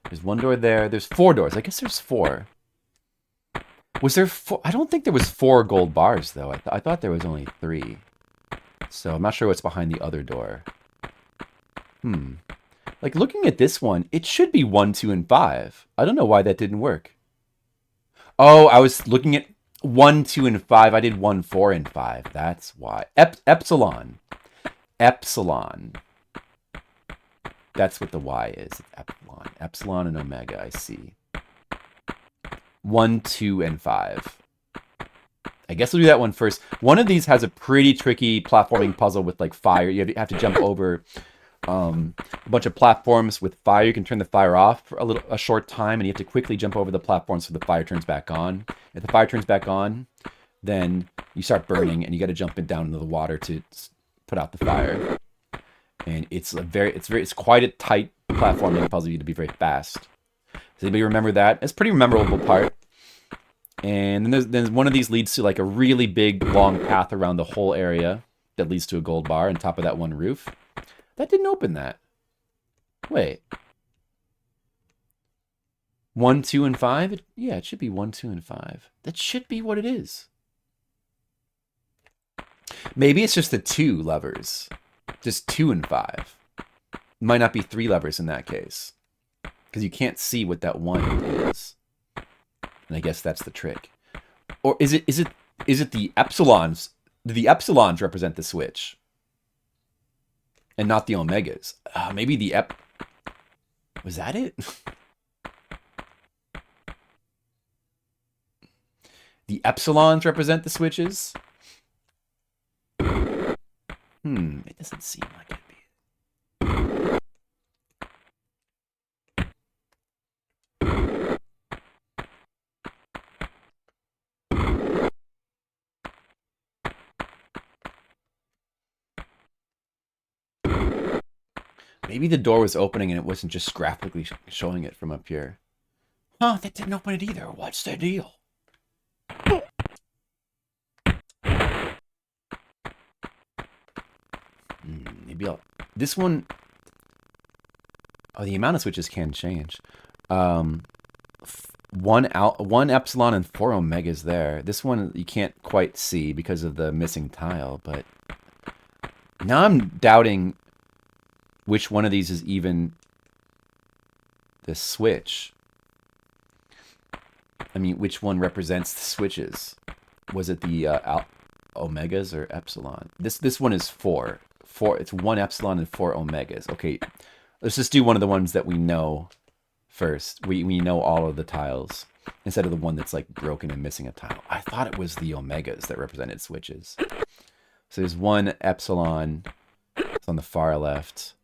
There's one door there. There's 4 doors. I guess there's 4. Was there 4? I don't think there was 4 gold bars though. I thought there was only 3. So I'm not sure what's behind the other door. Like, looking at this one, it should be 1, 2, and 5. I don't know why that didn't work. Oh, I was looking at 1, 2, and 5. I did 1, 4, and 5. That's why. Epsilon. Epsilon. That's what the Y is. It's epsilon. Epsilon and omega, I see. 1, 2, and 5. I guess we'll do that one first. One of these has a pretty tricky platforming puzzle with, like, fire. You have to jump over... a bunch of platforms with fire. You can turn the fire off for a short time, and you have to quickly jump over the platforms so the fire turns back on. If the fire turns back on, then you start burning, and you got to jump down into the water to put out the fire. And it's quite a tight platforming puzzle. You have to be very fast. Does anybody remember that? It's a pretty memorable part. And then one of these leads to like a really big long path around the whole area that leads to a gold bar on top of that one roof. That didn't open that. Wait. 1, 2, and 5? Yeah, it should be 1, 2, and 5. That should be what it is. Maybe it's just the 2 levers. Just 2 and 5. Might not be 3 levers in that case. Because you can't see what that 1 is. And I guess that's the trick. Or is it the epsilons? Do the epsilons represent the switch? And not the omegas. Maybe the Was that it? The epsilons represent the switches? It doesn't seem like it'd be. Maybe the door was opening and it wasn't just graphically showing it from up here. Huh, that didn't open it either. What's the deal? Maybe I'll... This one... Oh, the amount of switches can change. 1 epsilon and 4 omegas there. This one you can't quite see because of the missing tile, but... Now I'm doubting... which one of these is even the switch? I mean, which one represents the switches? Was it the omegas or epsilon? This one is 4. It's 1 epsilon and 4 omegas. Okay, let's just do one of the ones that we know first. We know all of the tiles instead of the one that's like broken and missing a tile. I thought it was the omegas that represented switches. So there's 1 epsilon. It's on the far left.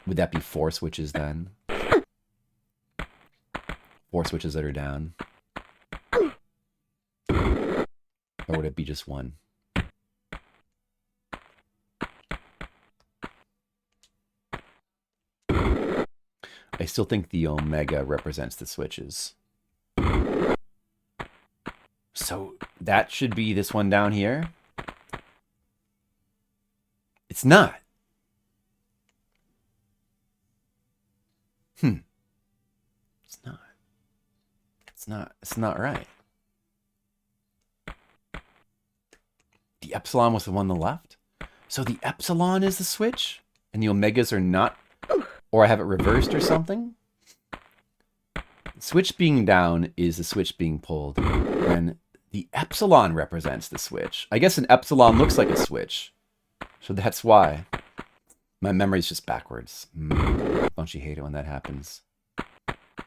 Would that be 4 switches then? 4 4 switches that are down. Or would it be just one? I still think the omega represents the switches. So that should be this one down here. It's not. It's not. It's not right. The epsilon was the one on the left? So the epsilon is the switch? And the omegas are not? Or I have it reversed or something? Switch being down is the switch being pulled. And the epsilon represents the switch. I guess an epsilon looks like a switch. So that's why. My memory's just backwards. Don't you hate it when that happens?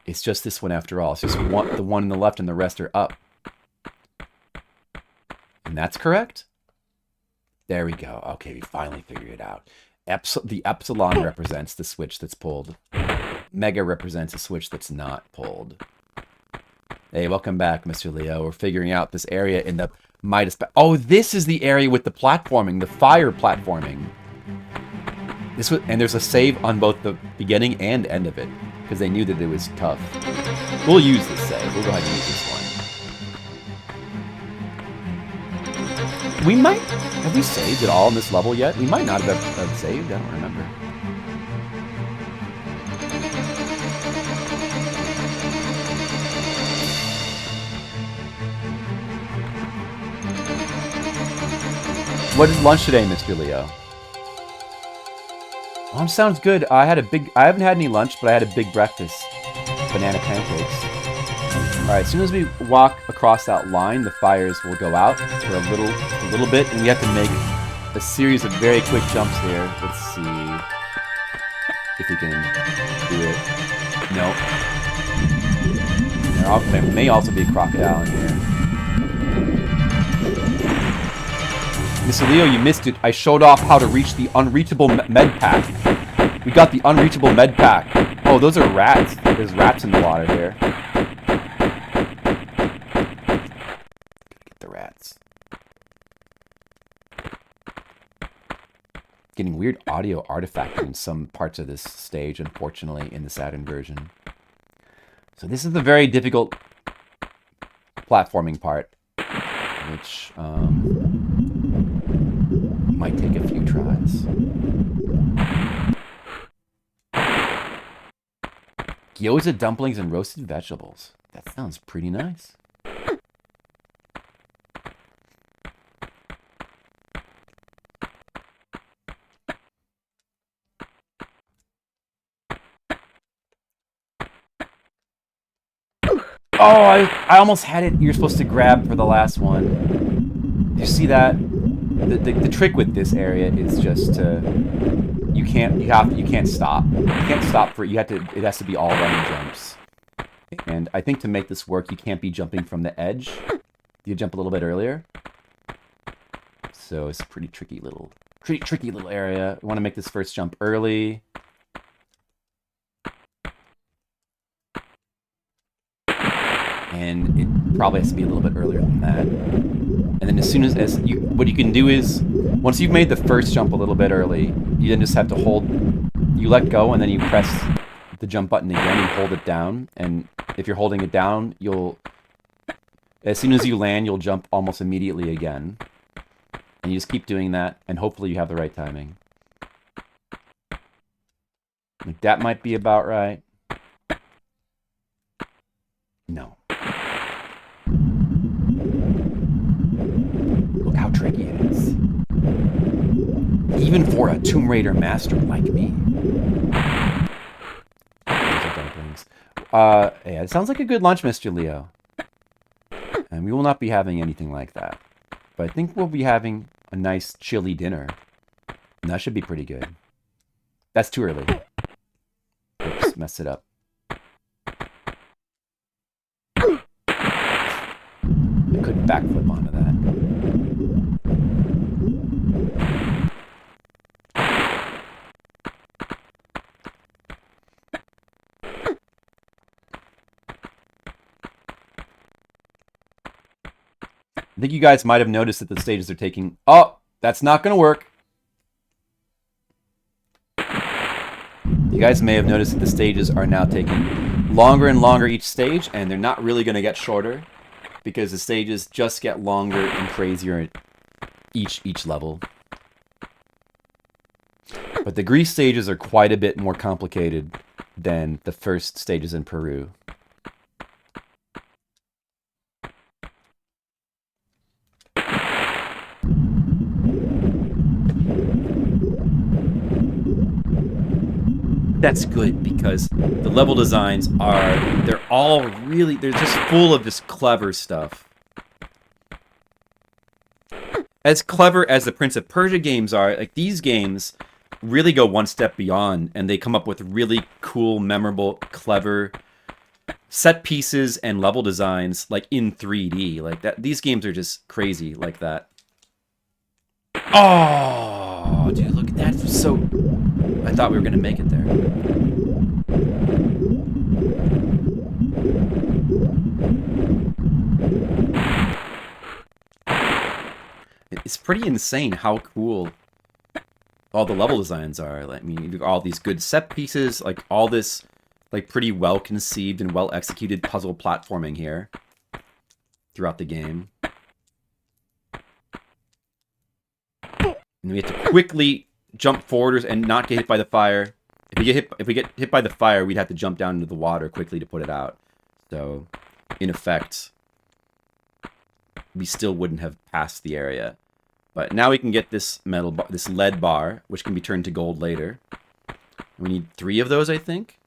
It's just this one after all. It's just the one on the left and the rest are up. And that's correct? There we go. Okay, we finally figured it out. The epsilon represents the switch that's pulled. Mega represents a switch that's not pulled. Hey, welcome back, Mr. Leo. We're figuring out this area in the Midas... Oh, this is the area with the platforming, the fire platforming. And there's a save on both the beginning and end of it, because they knew that it was tough. We'll use this save. We'll go ahead and use this one. We might... Have we saved it all in this level yet? We might not have saved. I don't remember. What is lunch today, Mr. Leo? Lunch sounds good. I haven't had any lunch, but I had a big breakfast. Banana pancakes. Alright, as soon as we walk across that line, the fires will go out for a little bit, and we have to make a series of very quick jumps here. Let's see if we can do it. Nope. There may also be a crocodile in here. Mr. Leo, you missed it. I showed off how to reach the unreachable med pack. We got the unreachable med pack. Oh, those are rats. There's rats in the water here. Get the rats. Getting weird audio artifacting in some parts of this stage, unfortunately, in the Saturn version. So this is the very difficult platforming part, which might take a few tries. Gyoza, dumplings, and roasted vegetables. That sounds pretty nice. Oh, I almost had it. You're supposed to grab for the last one. You see that? The trick with this area is just to you can't stop. You can't stop for it has to be all running jumps. And I think to make this work, you can't be jumping from the edge. You jump a little bit earlier. So it's a pretty tricky little area. You want to make this first jump early. And it probably has to be a little bit earlier than that. And then as soon as what you can do is, once you've made the first jump a little bit early, you then just have to hold, you let go and then you press the jump button again and hold it down. And if you're holding it down, as soon as you land, you'll jump almost immediately again. And you just keep doing that, and hopefully you have the right timing. Like that might be about right. No. Look how tricky it is. Even for a Tomb Raider master like me. Those are dumplings. Yeah, it sounds like a good lunch, Mr. Leo. And we will not be having anything like that. But I think we'll be having a nice chilly dinner. And that should be pretty good. That's too early. Oops, messed it up. I couldn't backflip onto that. I think you guys might have noticed that the stages are taking... Oh, that's not going to work. You guys may have noticed that the stages are now taking longer and longer each stage, and they're not really going to get shorter because the stages just get longer and crazier each level. But the Greece stages are quite a bit more complicated than the first stages in Peru. That's good because the level designs they're just full of this clever stuff. As clever as the Prince of Persia games are, like these games really go one step beyond, and they come up with really cool, memorable, clever set pieces and level designs like in 3D. Like that, these games are just crazy like that. Oh, dude, look at that. It's so... I thought we were going to make it there. It's pretty insane how cool all the level designs are. Like, I mean, you've got all these good set pieces, like all this like pretty well conceived and well executed puzzle platforming here throughout the game. And we have to quickly jump forward and not get hit by the fire. If we get hit by the fire, we'd have to jump down into the water quickly to put it out. So, in effect, we still wouldn't have passed the area. But now we can get this this lead bar, which can be turned to gold later. We need 3 of those, I think.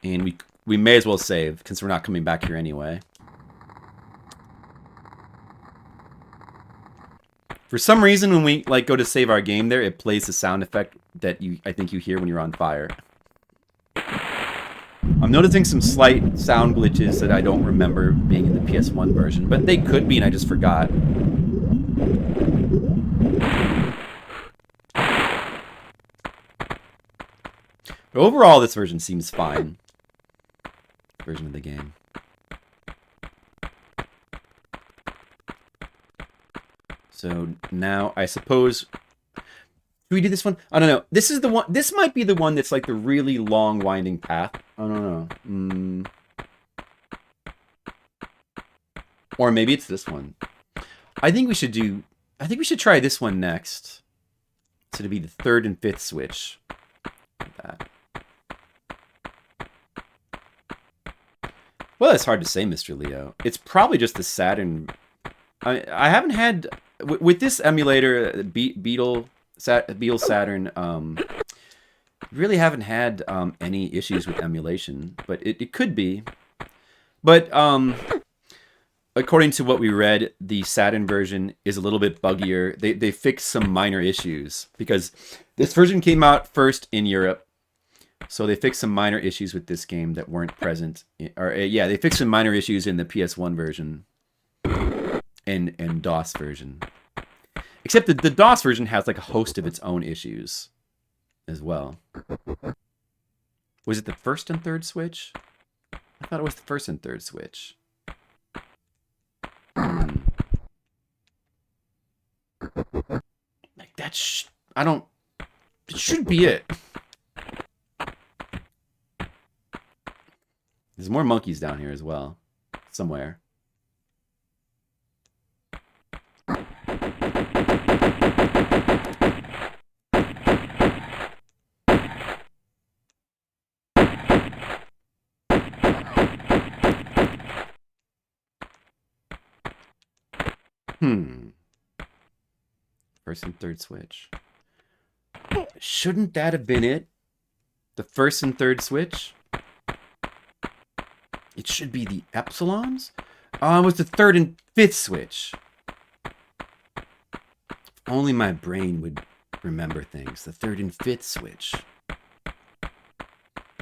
And we may as well save, since we're not coming back here anyway. For some reason, when we like go to save our game there, it plays the sound effect that I think you hear when you're on fire. I'm noticing some slight sound glitches that I don't remember being in the PS1 version, but they could be and I just forgot. But overall, this version seems fine. Version of the game. So now, I suppose... Do we do this one? I don't know. This is the one... This might be the one that's like the really long, winding path. I don't know. Or maybe it's this one. I think we should do... I think we should try this one next. So to be the 3rd and 5th switch. Like that. Well, it's hard to say, Mr. Leo. It's probably just the Saturn... I haven't had... With this emulator, Beetle Saturn, really haven't had any issues with emulation, but it could be. But according to what we read, the Saturn version is a little bit buggier. They fixed some minor issues because this version came out first in Europe, so they fixed some minor issues with this game that weren't present. They fixed some minor issues in the PS1 version. And DOS version. Except that the DOS version has like a host of its own issues as well. Was it the 1st and 3rd switch? I thought it was the 1st and 3rd switch. Like that I don't... It should be it. There's more monkeys down here as well. Somewhere. First and 3rd switch. Shouldn't that have been it? The 1st and 3rd switch? It should be the epsilons? Oh, it was the 3rd and 5th switch. Only my brain would remember things. The 3rd and 5th switch.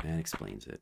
That explains it.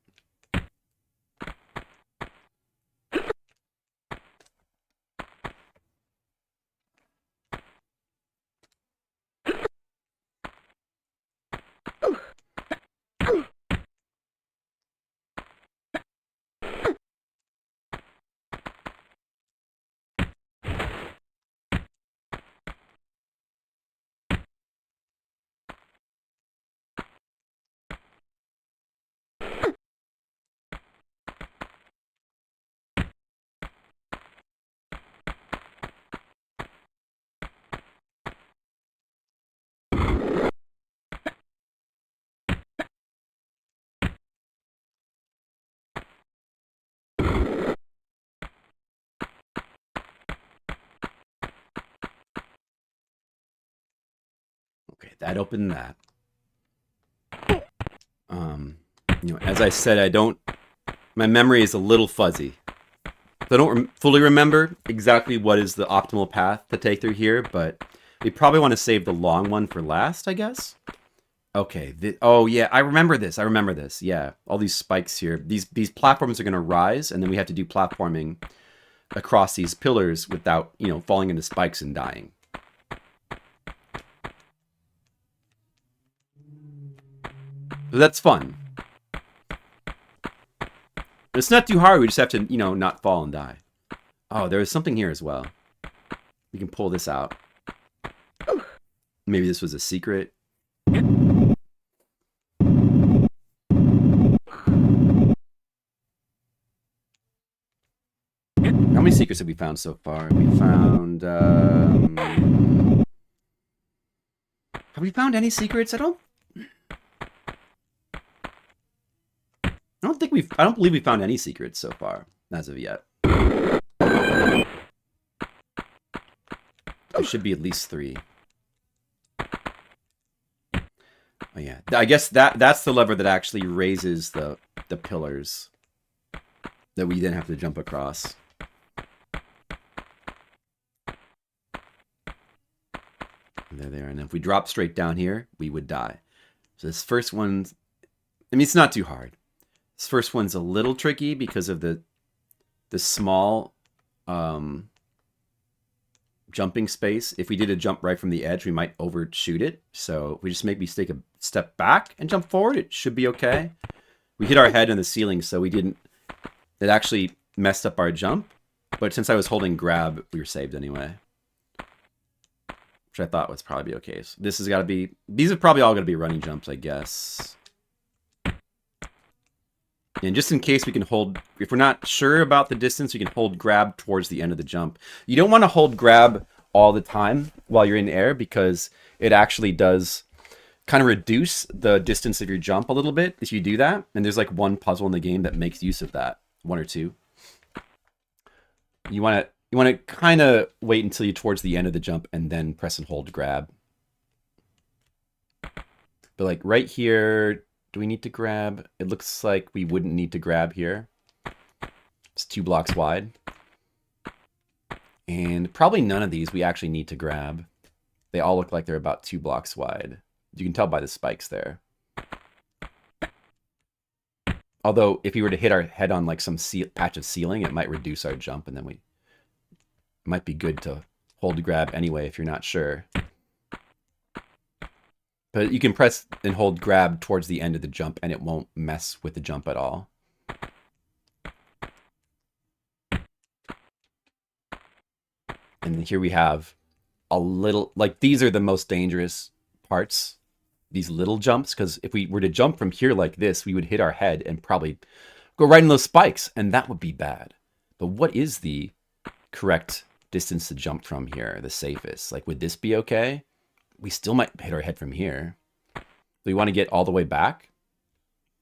that opened that. As I said, my memory is a little fuzzy. So I don't fully remember exactly what is the optimal path to take through here, but we probably want to save the long one for last, I guess. Okay. Oh, yeah. I remember this. Yeah. All these spikes here. These platforms are going to rise, and then we have to do platforming across these pillars without, falling into spikes and dying. So that's fun. It's not too hard. We just have to, not fall and die. Oh, there was something here as well. We can pull this out. Maybe this was a secret. How many secrets have we found so far? We found... Have we found any secrets? I don't believe we found any secrets so far, as of yet. There should be at least 3. Oh yeah, I guess that's the lever that actually raises the pillars that we then have to jump across. And there they are. And if we drop straight down here, we would die. So this first one's... it's not too hard. This first one's a little tricky because of the small jumping space. If we did a jump right from the edge, we might overshoot it. So if we just maybe take a step back and jump forward, it should be okay. We hit our head in the ceiling, so we didn't... It actually messed up our jump. But since I was holding grab, we were saved anyway. Which I thought was probably okay. So this has got to be... These are probably all going to be running jumps, I guess. And just in case we can hold... If we're not sure about the distance, we can hold grab towards the end of the jump. You don't want to hold grab all the time while you're in air, because it actually does kind of reduce the distance of your jump a little bit if you do that. And there's like one puzzle in the game that makes use of that. 1 or 2. You want to kind of wait until you're towards the end of the jump and then press and hold grab. But like right here, do we need to grab? It looks like we wouldn't need to grab here. It's 2 blocks wide. And probably none of these we actually need to grab. They all look like they're about 2 blocks wide. You can tell by the spikes there. Although, if we were to hit our head on like some patch of ceiling, it might reduce our jump, and then it might be good to hold grab anyway if you're not sure. But you can press and hold grab towards the end of the jump, and it won't mess with the jump at all. And then here we have a little... Like, these are the most dangerous parts. These little jumps, because if we were to jump from here like this, we would hit our head and probably go right in those spikes, and that would be bad. But what is the correct distance to jump from here, the safest? Like, would this be okay? We still might hit our head from here. Do we want to get all the way back?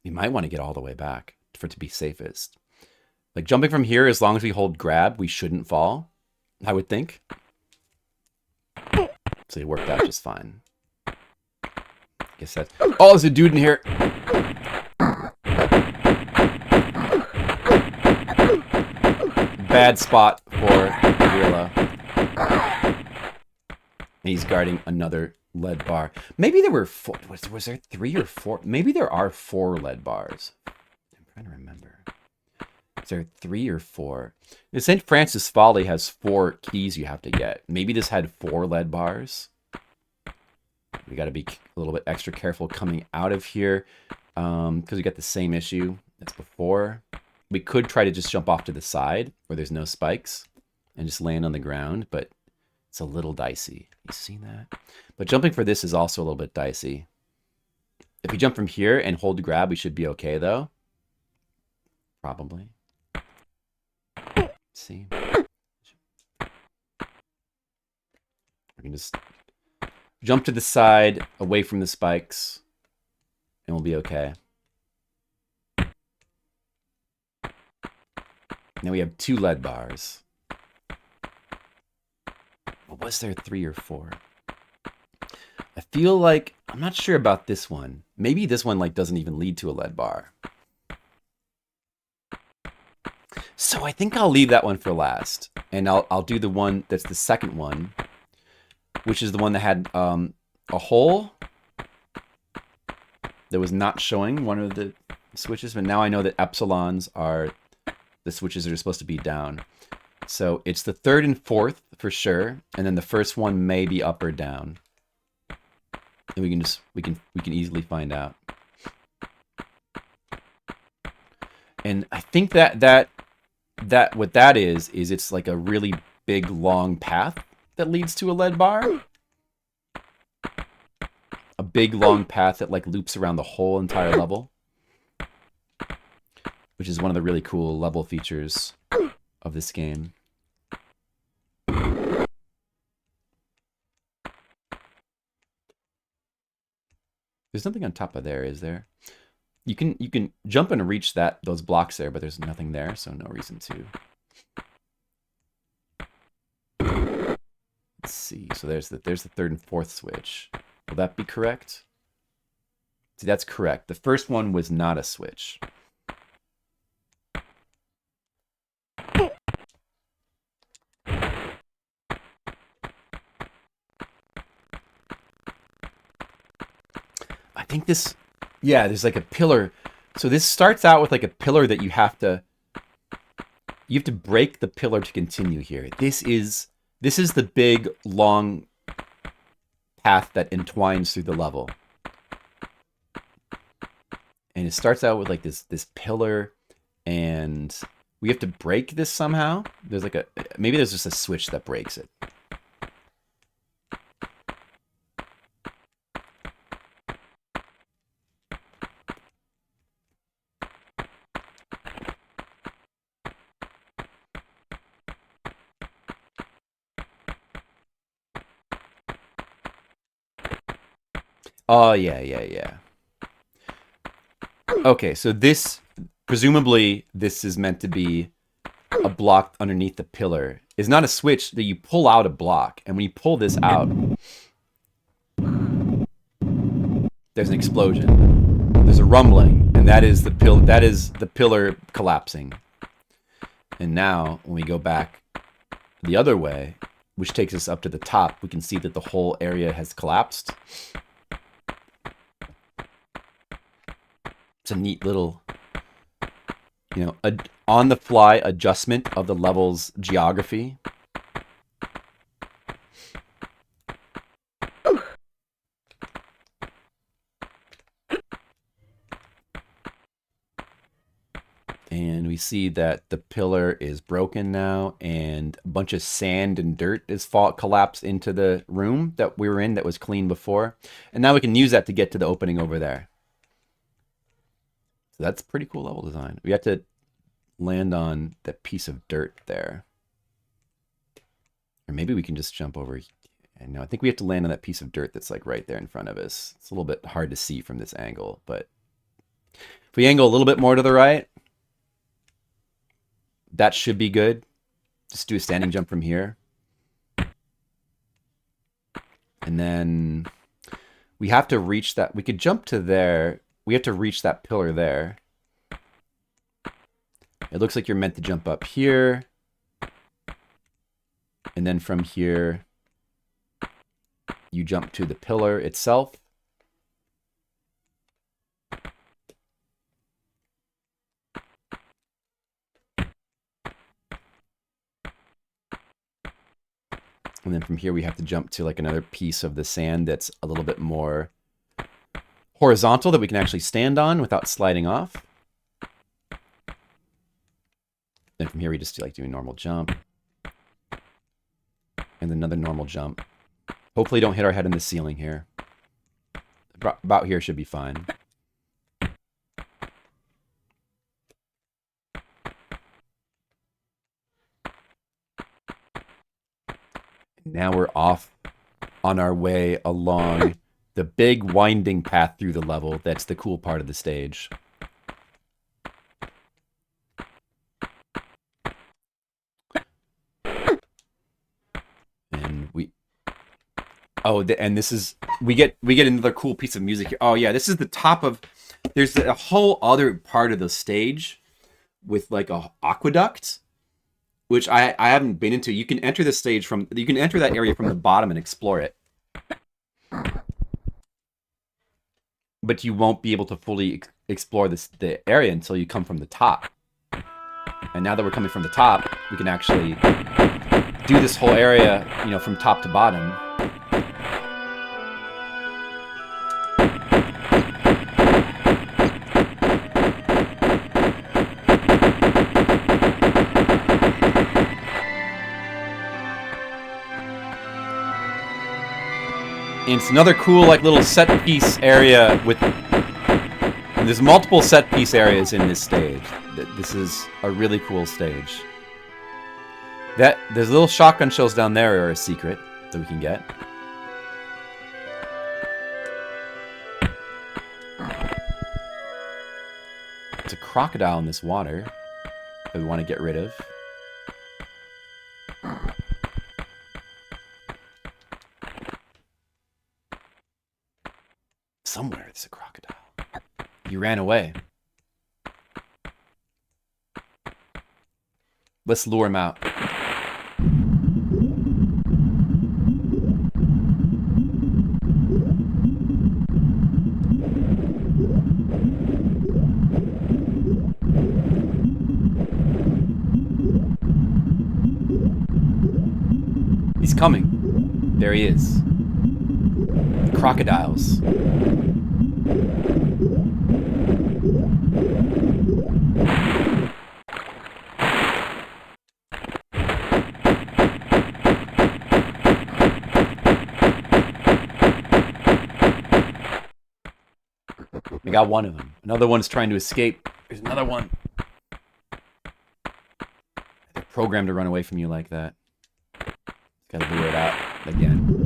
We might want to get all the way back for it to be safest. Like, jumping from here, as long as we hold grab, we shouldn't fall, I would think. So it worked out just fine. Guess that's... Oh, there's a dude in here. Bad spot for Gorilla. And he's guarding another lead bar. Maybe there were 4... Was there 3 or 4? Maybe there are 4 lead bars. I'm trying to remember. Is there 3 or 4? The St. Francis Folly has 4 keys you have to get. Maybe this had 4 lead bars. We got to be a little bit extra careful coming out of here because we got the same issue as before. We could try to just jump off to the side where there's no spikes and just land on the ground, but it's a little dicey. You see that? But jumping for this is also a little bit dicey. If we jump from here and hold grab, we should be okay, though. Probably. Let's see. We can just... jump to the side, away from the spikes, and we'll be okay. Now we have 2 lead bars. Or was there 3 or 4? I feel like, I'm not sure about this one. Maybe this one like doesn't even lead to a lead bar. So I think I'll leave that one for last. And I'll do the one that's the second one, which is the one that had a hole that was not showing one of the switches, but now I know that epsilons are the switches that are supposed to be down. So it's the third and fourth for sure, and then the first one may be up or down. And we can easily find out. And I think that what that is it's like a really big long path that leads to a lead bar. A big long path that like loops around the whole entire level, which is one of the really cool level features of this game. There's nothing on top of there, is there? You can jump and reach those blocks there, but there's nothing there, so no reason to. Let's see. So there's the third and fourth switch. Will that be correct? See, that's correct. The first one was not a switch. I think this, yeah, there's like a pillar. So this starts out with like a pillar that you have to break the pillar to continue here. This is the big long path that entwines through the level. And it starts out with like this pillar, and we have to break this somehow. There's like maybe there's just a switch that breaks it. Oh, yeah. Okay, so presumably this is meant to be a block underneath the pillar. It's not a switch that you pull out a block, and when you pull this out, there's an explosion. There's a rumbling, and that is the pillar collapsing. And now, when we go back the other way, which takes us up to the top, we can see that the whole area has collapsed. It's a neat little, on-the-fly adjustment of the level's geography. And we see that the pillar is broken now, and a bunch of sand and dirt is collapsed into the room that we were in that was clean before. And now we can use that to get to the opening over there. So that's pretty cool level design. We have to land on that piece of dirt there. Or maybe we can just jump over. And no, I think we have to land on that piece of dirt that's like right there in front of us. It's a little bit hard to see from this angle, but if we angle a little bit more to the right, that should be good. Just do a standing jump from here. And then we have to reach that. We could jump to there. We have to reach that pillar there. It looks like you're meant to jump up here. And then from here, you jump to the pillar itself. And then from here, we have to jump to like another piece of the sand that's a little bit more horizontal that we can actually stand on without sliding off. Then from here, we just do a normal jump. And another normal jump. Hopefully don't hit our head in the ceiling here. About here should be fine. Now we're off on our way along the big winding path through the level. That's the cool part of the stage. And Oh, and this is we get another cool piece of music here. Oh yeah, this is the top of. There's a whole other part of the stage with like a aqueduct, which I haven't been into. You can enter the stage from. You can enter that area from the bottom and explore it, but you won't be able to fully explore the area until you come from the top. And now that we're coming from the top, we can actually do this whole area, you know, from top to bottom. And it's another cool, like, little set piece area with. There's multiple set piece areas in this stage. This is a really cool stage. There's little shotgun shells down there are a secret that we can get. It's a crocodile in this water that we want to get rid of. Somewhere there's a crocodile. He ran away. Let's lure him out. He's coming. There he is. The crocodiles. I got one of them. Another one's trying to escape. There's another one. They're programmed to run away from you like that. Gotta lure it out again.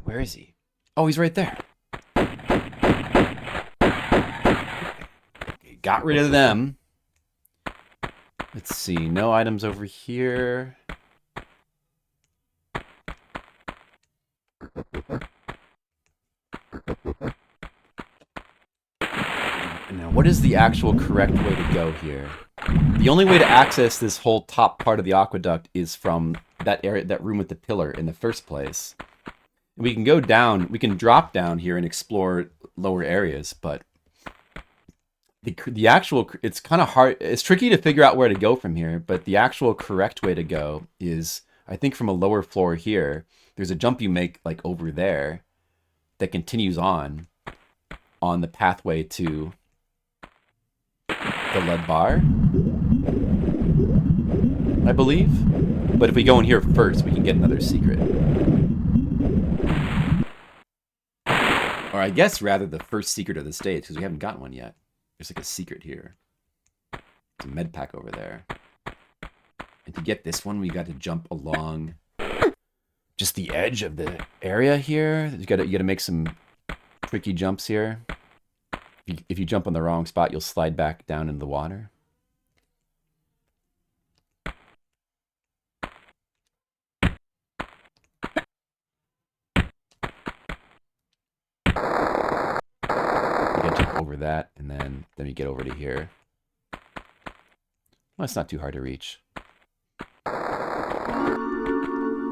Where is he? Oh, he's right there. Okay, got rid of them. Let's see. No items over here. Now, what is the actual correct way to go here? The only way to access this whole top part of the aqueduct is from that area, that room with the pillar in the first place. We can go down, we can drop down here and explore lower areas, but the actual, it's kind of hard, it's tricky to figure out where to go from here, but the actual correct way to go is, I think from a lower floor here, there's a jump you make like over there that continues on the pathway to the lead bar, I believe. But if we go in here first, we can get another secret. Or I guess rather the first secret of the stage, because we haven't gotten one yet. There's like a secret here. There's a med pack over there. And to get this one, we got to jump along just the edge of the area here. You got to make some tricky jumps here. If you jump on the wrong spot, you'll slide back down into the water. Over that, and then you get over to here. Well, it's not too hard to reach.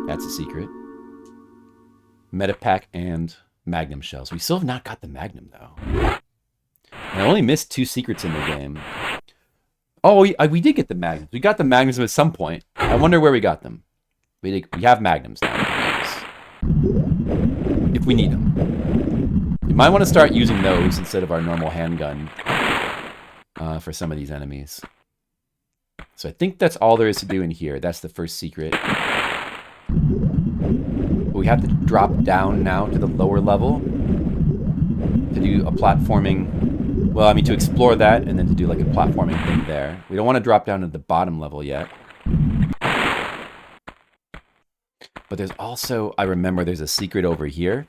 That's a secret. Metapack and Magnum shells. We still have not got the Magnum, though. And I only missed 2 secrets in the game. Oh, we did get the Magnums. We got the Magnums at some point. I wonder where we got them. We have magnums now. If we need them. You might want to start using those instead of our normal handgun for some of these enemies. So I think that's all there is to do in here. That's the first secret. But we have to drop down now to the lower level to do a platforming. Well, I mean, to explore that and then to do like a platforming thing there. We don't want to drop down to the bottom level yet. But there's also, I remember there's a secret over here.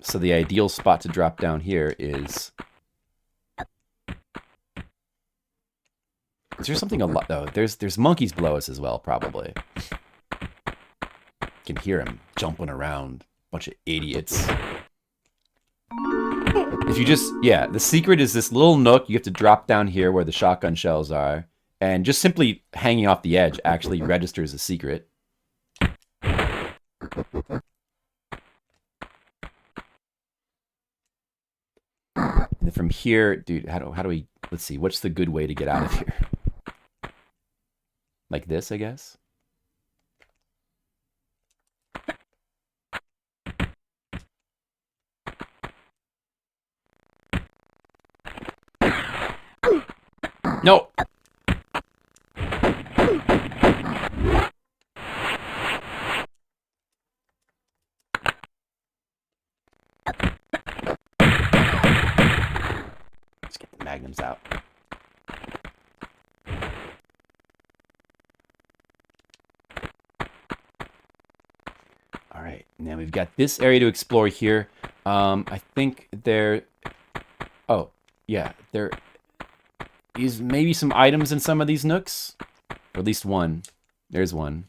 So the ideal spot to drop down here is... Is there something a lot though? There's monkeys below us as well, probably. You can hear them jumping around. Bunch of idiots. If you just, yeah, the secret is this little nook. You have to drop down here where the shotgun shells are. And just simply hanging off the edge actually registers a secret. And from here, dude, how do we, let's see, what's the good way to get out of here? Like this, I guess? No! Let's get the magnums out. Alright, now we've got this area to explore here. I think there... Oh, yeah, there is maybe some items in some of these nooks. Or at least one. There's one.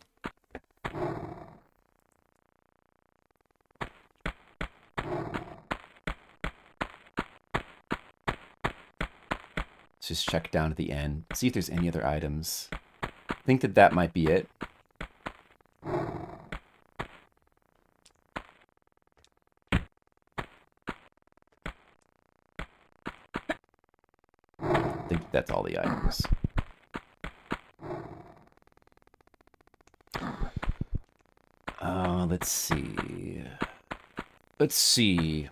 Let's just check down at the end. See if there's any other items. I think that might be it. I think that's all the items. Let's see. Let's see.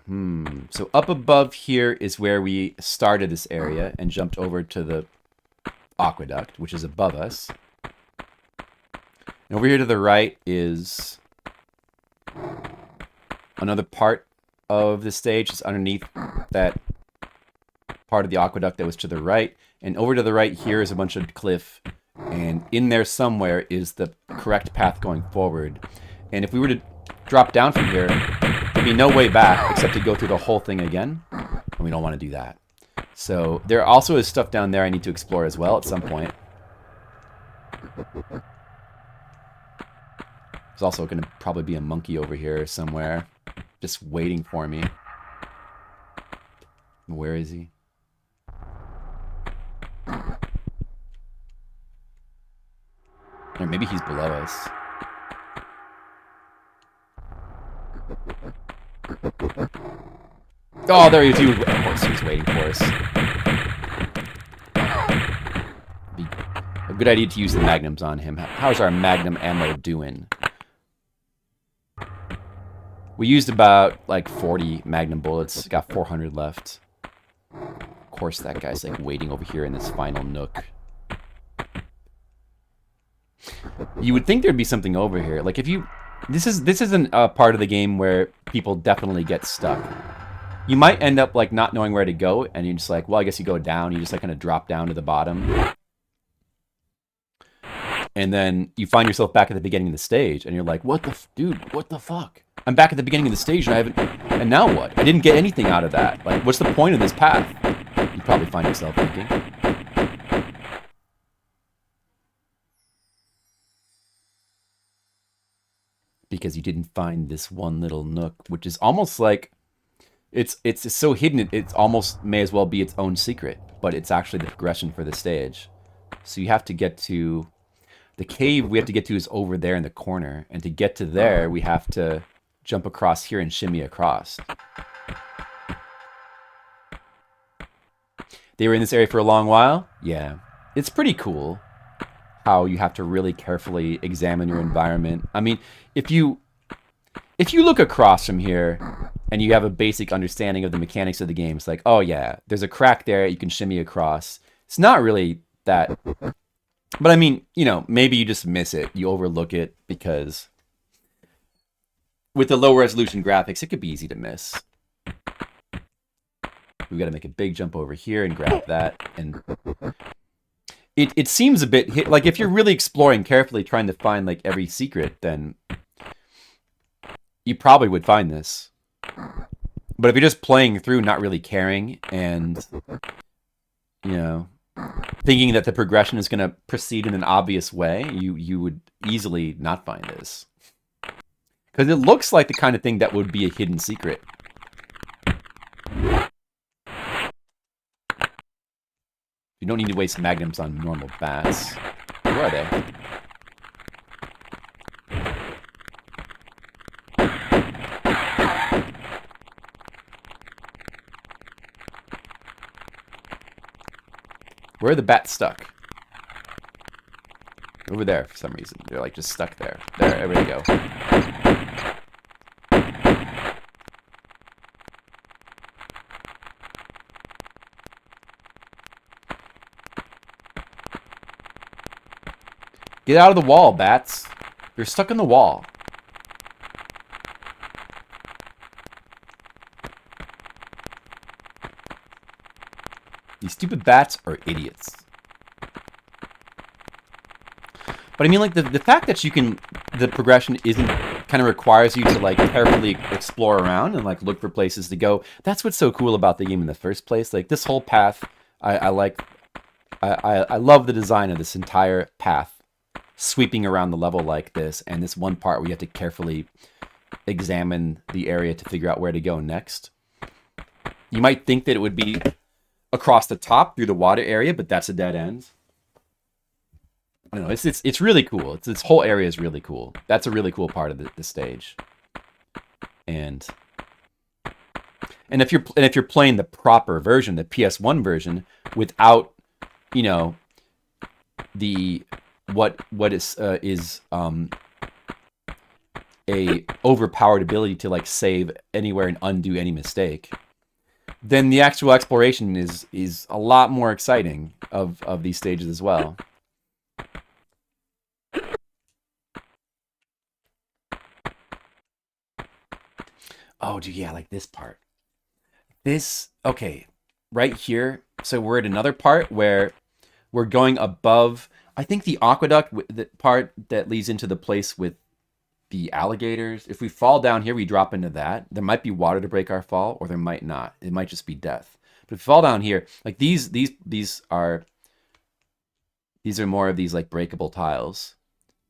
So up above here is where we started this area and jumped over to the aqueduct, which is above us. And over here to the right is another part of the stage. It's underneath that part of the aqueduct that was to the right. And over to the right here is a bunch of cliff. And in there somewhere is the correct path going forward. And if we were to drop down from here, there'd be no way back except to go through the whole thing again. And we don't want to do that. So there also is stuff down there I need to explore as well at some point. There's also going to probably be a monkey over here somewhere just waiting for me. Where is he? Or maybe he's below us. Oh, there he is. Of course, he's waiting for us. Be a good idea to use the magnums on him. How's our magnum ammo doing? We used about like 40 magnum bullets. Got 400 left. Of course, that guy's like waiting over here in this final nook. You would think there'd be something over here. Like if you... This isn't a part of the game where people definitely get stuck. You might end up like not knowing where to go, and you're just like, well, I guess you go down. You just like kind of drop down to the bottom, and then you find yourself back at the beginning of the stage, and you're like, what the dude? What the fuck? I'm back at the beginning of the stage, and I haven't. And now what? I didn't get anything out of that. Like, what's the point of this path? You probably find yourself thinking. Because you didn't find this one little nook, which is almost like it's so hidden it almost may as well be its own secret, but it's actually the progression for the stage. So you have to get to the cave we have to get to is over there in the corner, and to get to there we have to jump across here and shimmy across. They were in this area for a long while? Yeah. it's pretty cool how you have to really carefully examine your environment. I mean, if you look across from here and you have a basic understanding of the mechanics of the game, it's like, oh yeah, there's a crack there, you can shimmy across. It's not really that, but I mean, you know, maybe you just miss it, you overlook it, because with the low resolution graphics, it could be easy to miss. We got to make a big jump over here and grab that, and it seems a bit like if you're really exploring carefully, trying to find like every secret, then you probably would find this. But if you're just playing through, not really caring, and you know, thinking that the progression is going to proceed in an obvious way, you would easily not find this, because it looks like the kind of thing that would be a hidden secret. You don't need to waste magnums on normal bats. Where are they? Where are the bats stuck? Over there for some reason. They're like just stuck there. There we go. Get out of the wall, bats. You're stuck in the wall. These stupid bats are idiots. But I mean, like, the fact that you can, the progression isn't, kind of requires you to, like, carefully explore around and, like, look for places to go. That's what's so cool about the game in the first place. Like, this whole path, I love the design of this entire path, sweeping around the level like this, and this one part where you have to carefully examine the area to figure out where to go next. You might think that it would be across the top through the water area, but that's a dead end. I don't know. It's really cool. This whole area is really cool. That's a really cool part of the stage. And if you're playing the proper version, the PS1 version, without, you know, the what is a overpowered ability to like save anywhere and undo any mistake, then the actual exploration is a lot more exciting of these stages as well. Oh, dude, yeah, like this part. Okay, right here. So we're at another part where we're going above, I think, the aqueduct, the part that leads into the place with the alligators. If we fall down here, we drop into that. There might be water to break our fall, or there might not. It might just be death. But if we fall down here, like these are more of these like breakable tiles,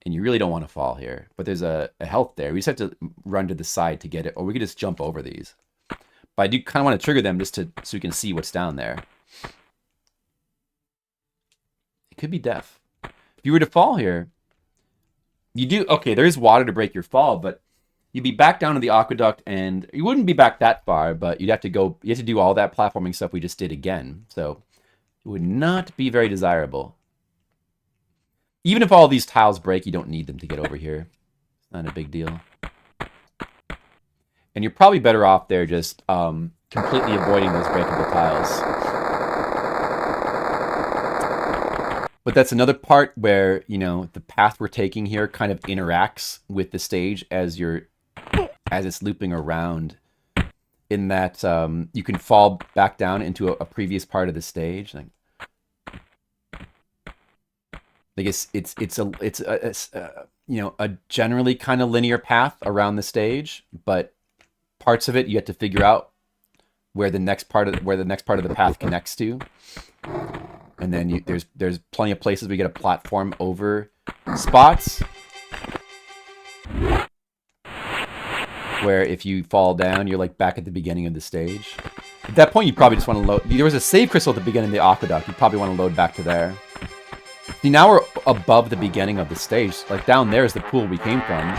and you really don't want to fall here. But there's a health there. We just have to run to the side to get it, or we could just jump over these. But I do kind of want to trigger them just so we can see what's down there. It could be death. If you were to fall here, you do, okay, there is water to break your fall, but you'd be back down to the aqueduct, and you wouldn't be back that far, but you have to do all that platforming stuff we just did again. So it would not be very desirable. Even if all these tiles break, you don't need them to get over here. It's not a big deal. And you're probably better off there just completely avoiding those breakable tiles. But that's another part where, you know, the path we're taking here kind of interacts with the stage as it's looping around, in that you can fall back down into a previous part of the stage. Like it's you know, a generally kind of linear path around the stage, but parts of it you have to figure out where the next part of the path connects to. And then there's plenty of places we get a platform over spots where if you fall down, you're like back at the beginning of the stage. At that point, you probably just want to load. There was a save crystal at the beginning of the aqueduct. You probably want to load back to there. See, now we're above the beginning of the stage. Like down there is the pool we came from.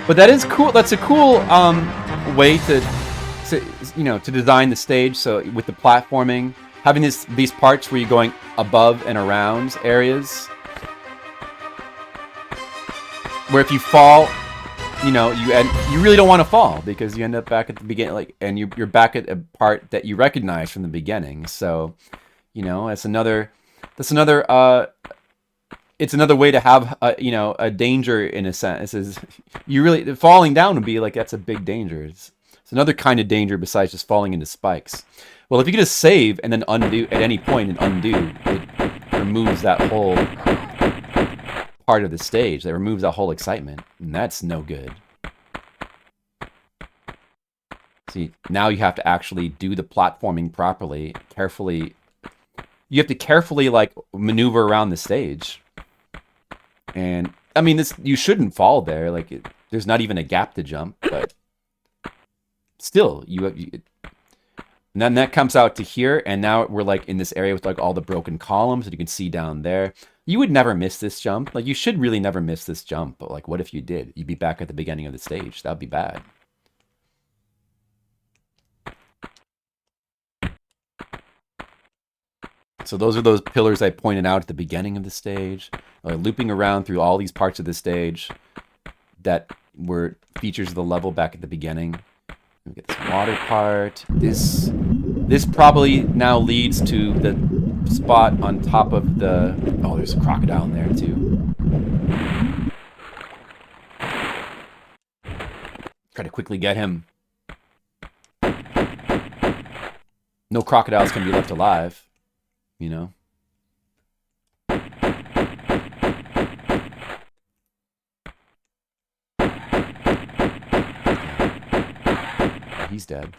But that is cool. That's a cool way to to design the stage. So with the platforming, having these parts where you're going above and around areas, where if you fall, you really don't want to fall because you end up back at the beginning, and you're back at a part that you recognize from the beginning. So, it's another it's another way to have a danger in a sense. Is you really falling down would be like that's a big danger. It's another kind of danger besides just falling into spikes. Well, if you could just save and then undo at any point and undo, it removes that whole part of the stage. That removes that whole excitement, and that's no good. See, now you have to actually do the platforming properly, carefully. You have to carefully maneuver around the stage. And I mean, you shouldn't fall there. There's not even a gap to jump, but still, and then that comes out to here, and now we're in this area with all the broken columns that you can see down there. You would never miss this jump. You should really never miss this jump. But what if you did? You'd be back at the beginning of the stage. That'd be bad. So those are those pillars I pointed out at the beginning of the stage, looping around through all these parts of the stage that were features of the level back at the beginning. We get this water part. This probably now leads to the spot on top of the... Oh, there's a crocodile in there too. Try to quickly get him. No crocodiles can be left alive. He's dead.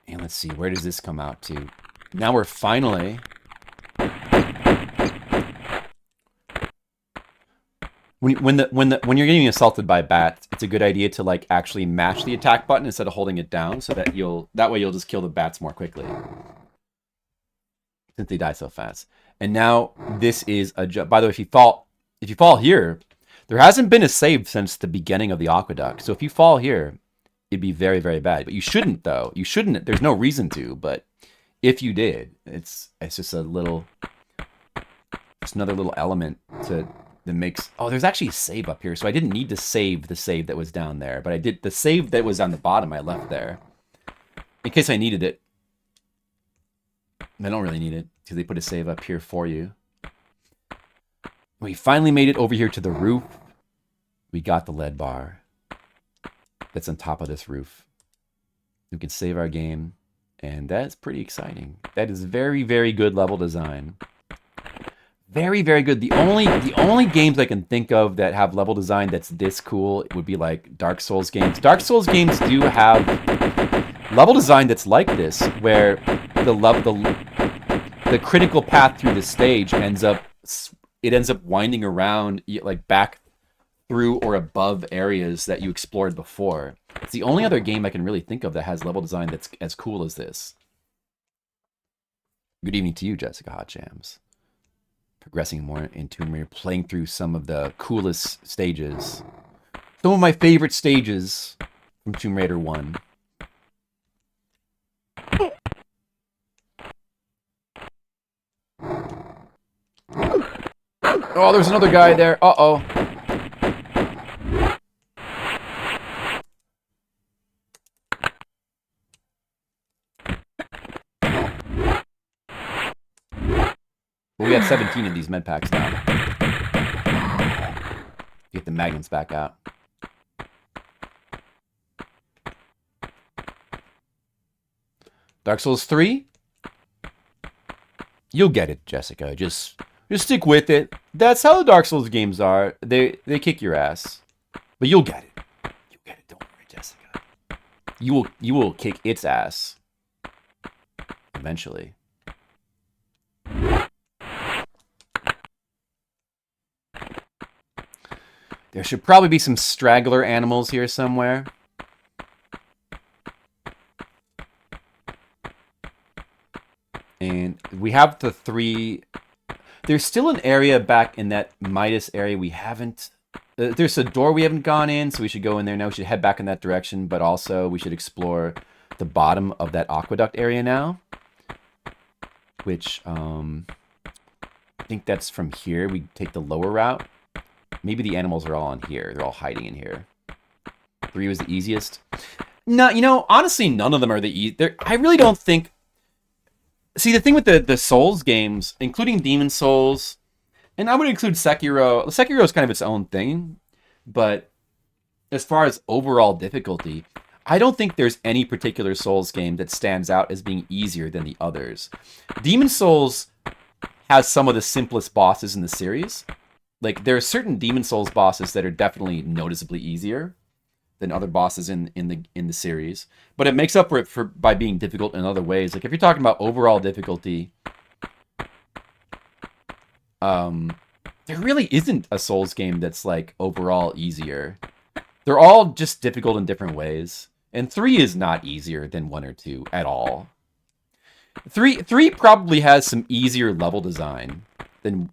And let's see, where does this come out to? Now we're finally... When you're getting assaulted by bats, it's a good idea to actually mash the attack button instead of holding it down, so that that way you'll just kill the bats more quickly, since they die so fast. And now this is a jump. By the way, if you fall here, there hasn't been a save since the beginning of the aqueduct. So if you fall here, it'd be very, very bad. But you shouldn't, though. You shouldn't. There's no reason to. But if you did, it's just another little element that makes... Oh, there's actually a save up here, so I didn't need to save the save that was down there, but I did. The save that was on the bottom I left there in case I needed it. I don't really need it because they put a save up here for you. We finally made it over here to the roof. We got the lead bar that's on top of this roof. We can save our game, and that's pretty exciting. That is very, very good level design. Very, very good. The only games I can think of that have level design that's this cool would be Dark Souls games. Dark Souls games do have level design that's like this, where the critical path through the stage ends up winding around back through or above areas that you explored before. It's the only other game I can really think of that has level design that's as cool as this. Good evening to you, Jessica Hot Jams. Progressing more in Tomb Raider, playing through some of the coolest stages. Some of my favorite stages from Tomb Raider 1. Oh, there's another guy there. Uh-oh. Well, we have 17 of these med packs now. Get the magnets back out. Dark Souls 3? You'll get it, Jessica. Just stick with it. That's how the Dark Souls games are. They kick your ass. But you'll get it. You'll get it. Don't worry, Jessica. You will kick its ass. Eventually. There should probably be some straggler animals here somewhere. And we have the 3. There's still an area back in that Midas area we haven't. There's a door we haven't gone in, so we should go in there now. We should head back in that direction, but also we should explore the bottom of that aqueduct area now. Which, I think that's from here. We take the lower route. Maybe the animals are all on here. They're all hiding in here. 3 was the easiest. No, you know, honestly, none of them are the easiest. I really don't think... See, the thing with the Souls games, including Demon Souls, and I would include Sekiro. Sekiro is kind of its own thing, but as far as overall difficulty, I don't think there's any particular Souls game that stands out as being easier than the others. Demon Souls has some of the simplest bosses in the series. Like, there are certain Demon Souls bosses that are definitely noticeably easier than other bosses in the series, but it makes up for it by being difficult in other ways. Like, if you're talking about overall difficulty, there really isn't a Souls game that's like overall easier. They're all just difficult in different ways, and 3 is not easier than 1 or 2 at all. 3 probably has some easier level design than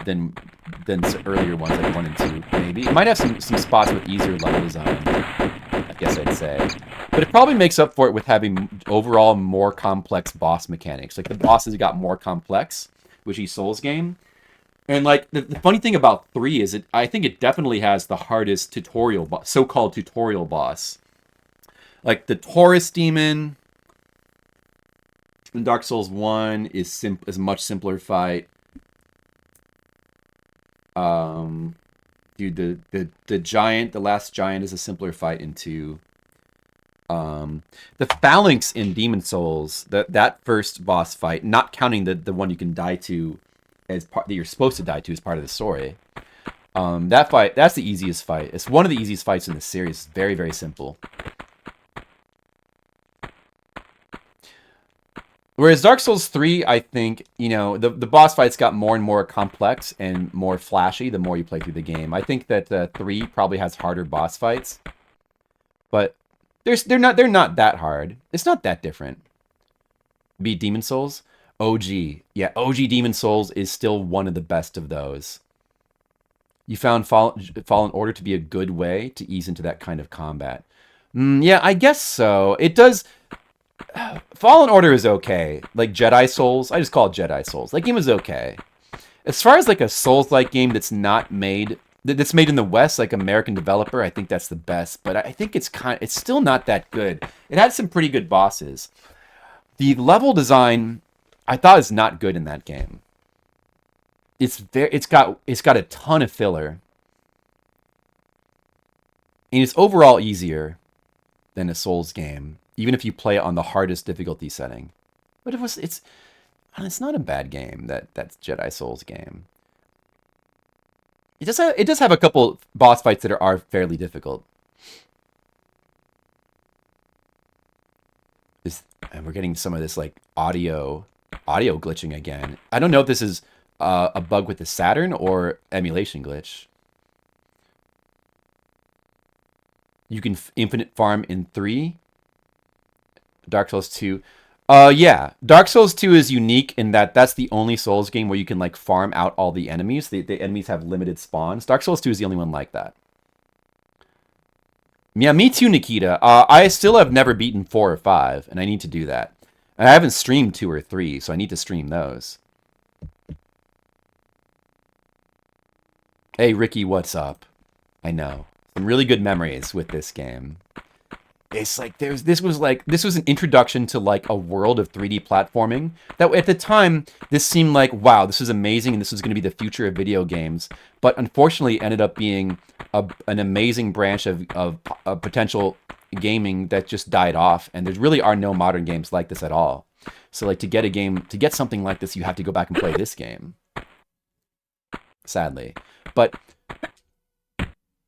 some earlier ones like 1 and 2. Maybe it might have some spots with easier level design, I guess I'd say. But it probably makes up for it with having overall more complex boss mechanics. Like, the bosses got more complex with each Souls game. And, like, the funny thing about 3 is I think it definitely has the hardest so-called tutorial boss. Like, the Taurus Demon in Dark Souls 1 is a much simpler fight. Dude, the giant, the last giant is a simpler fight in 2. The Phalanx in Demon Souls, that first boss fight, not counting the one you can die to as part that you're supposed to die to as part of the story. That fight, that's the easiest fight. It's one of the easiest fights in the series. It's very, very simple. Whereas Dark Souls 3, I think, you know, the boss fights got more and more complex and more flashy the more you play through the game. I think that 3 probably has harder boss fights, but they're not that hard. It's not that different. Beat Demon Souls, OG, yeah, OG Demon Souls is still one of the best of those. You found Fallen Order to be a good way to ease into that kind of combat. Yeah, I guess so. It does. Fallen Order is okay. Like Jedi Souls, I just call it Jedi Souls. That game is okay. As far as like a Souls-like game that's made in the West, like American developer, I think that's the best. But I think it's still not that good. It had some pretty good bosses. The level design, I thought, is not good in that game. It's got a ton of filler, and it's overall easier than a Souls game, even if you play it on the hardest difficulty setting. But it's not a bad game, that's Jedi Souls game. It does have a couple boss fights that are fairly difficult. And we're getting some of this like audio glitching again. I don't know if this is a bug with the Saturn or emulation glitch. You can infinite farm in 3. Dark Souls 2. Yeah. Dark Souls 2 is unique in that that's the only Souls game where you can like farm out all the enemies. The enemies have limited spawns. Dark Souls 2 is the only one like that. Yeah, me too, Nikita. I still have never beaten 4 or 5, and I need to do that. And I haven't streamed 2 or 3, so I need to stream those. Hey, Ricky, what's up? I know. Some really good memories with this game. It's like this was an introduction to like a world of 3D platforming that at the time this seemed like, wow, this is amazing and this was going to be the future of video games, but unfortunately ended up being an amazing branch of potential gaming that just died off, and there really are no modern games like this at all. So like to get something like this, you have to go back and play this game. Sadly. But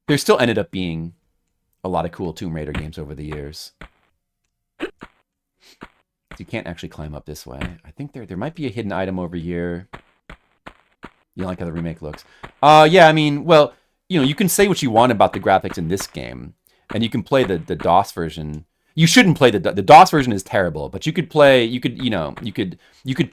there still ended up being a lot of cool Tomb Raider games over the years. You can't actually climb up this way. I think there might be a hidden item over here. You don't like how the remake looks? Yeah, I mean, well, you know, you can say what you want about the graphics in this game, and you can play the DOS version. You shouldn't play the DOS version is terrible, but you could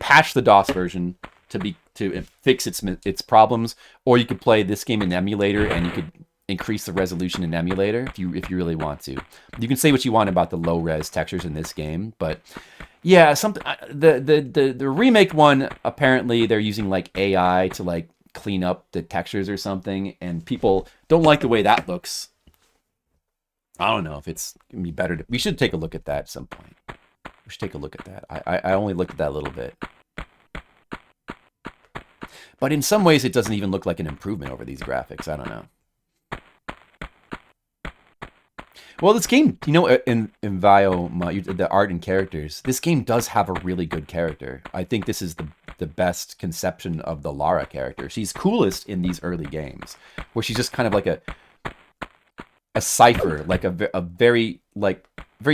patch the DOS version to fix its problems, or you could play this game in emulator and you could increase the resolution in emulator if you really want to. You can say what you want about the low res textures in this game, but yeah, the remake one, apparently they're using like AI to like clean up the textures or something, and people don't like the way that looks. I don't know if it's gonna be better. We should take a look at that at some point. We should take a look at that. I only looked at that a little bit. But in some ways, it doesn't even look like an improvement over these graphics. I don't know. Well, this game, in Vio, the art and characters, this game does have a really good character. I think this is the best conception of the Lara character. She's coolest in these early games, where she's just kind of like a cipher, like a very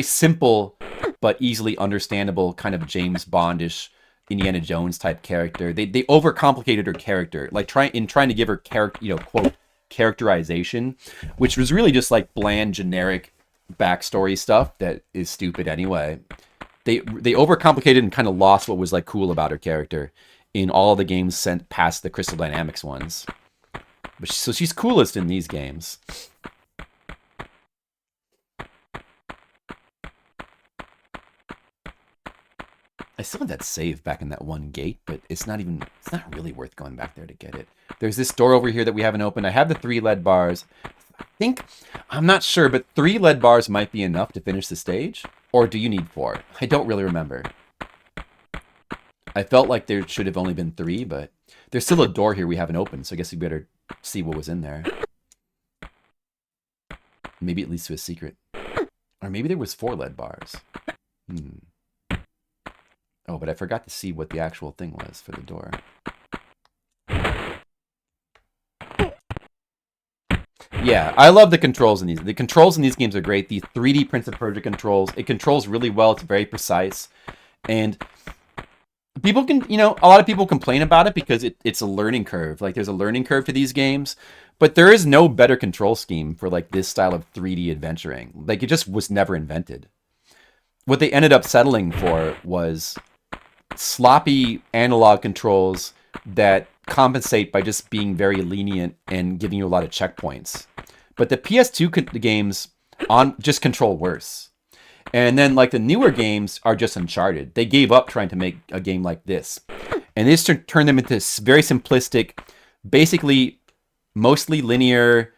simple but easily understandable kind of James Bondish, Indiana Jones type character. They overcomplicated her character, like trying to give her character, quote, characterization, which was really just like bland, generic backstory stuff that is stupid anyway. They overcomplicated and kind of lost what was like cool about her character in all the games sent past the Crystal Dynamics ones. But so she's coolest in these games. I still have that save back in that one gate, but it's not really worth going back there to get it. There's this door over here that we haven't opened. I have the 3 lead bars. I'm not sure, but 3 lead bars might be enough to finish the stage? Or do you need 4? I don't really remember. I felt like there should have only been 3, but there's still a door here we haven't opened, so I guess we better see what was in there. Maybe it leads to a secret. Or maybe there was 4 lead bars. Oh, but I forgot to see what the actual thing was for the door. Yeah, I love the controls in these. The controls in these games are great. The 3D Prince of Persia controls, it controls really well. It's very precise. And people can, a lot of people complain about it because it's a learning curve. Like, there's a learning curve to these games. But there is no better control scheme for, like, this style of 3D adventuring. Like, it just was never invented. What they ended up settling for was sloppy analog controls that compensate by just being very lenient and giving you a lot of checkpoints. But the PS2 games just control worse. And then like the newer games are just Uncharted. They gave up trying to make a game like this. And they just turned them into very simplistic, basically mostly linear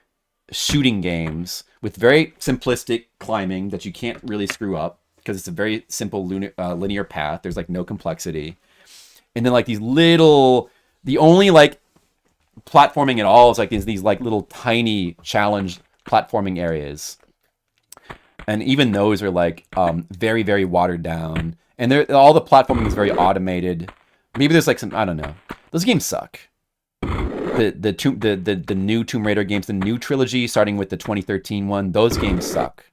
shooting games with very simplistic climbing that you can't really screw up because it's a very simple linear path. There's like no complexity. And then like these the only like platforming at all is like these like little tiny challenge platforming areas. And even those are like very, very watered down. And all the platforming is very automated. Maybe there's like some, I don't know. Those games suck. The new Tomb Raider games, the new trilogy, starting with the 2013 one, those games suck.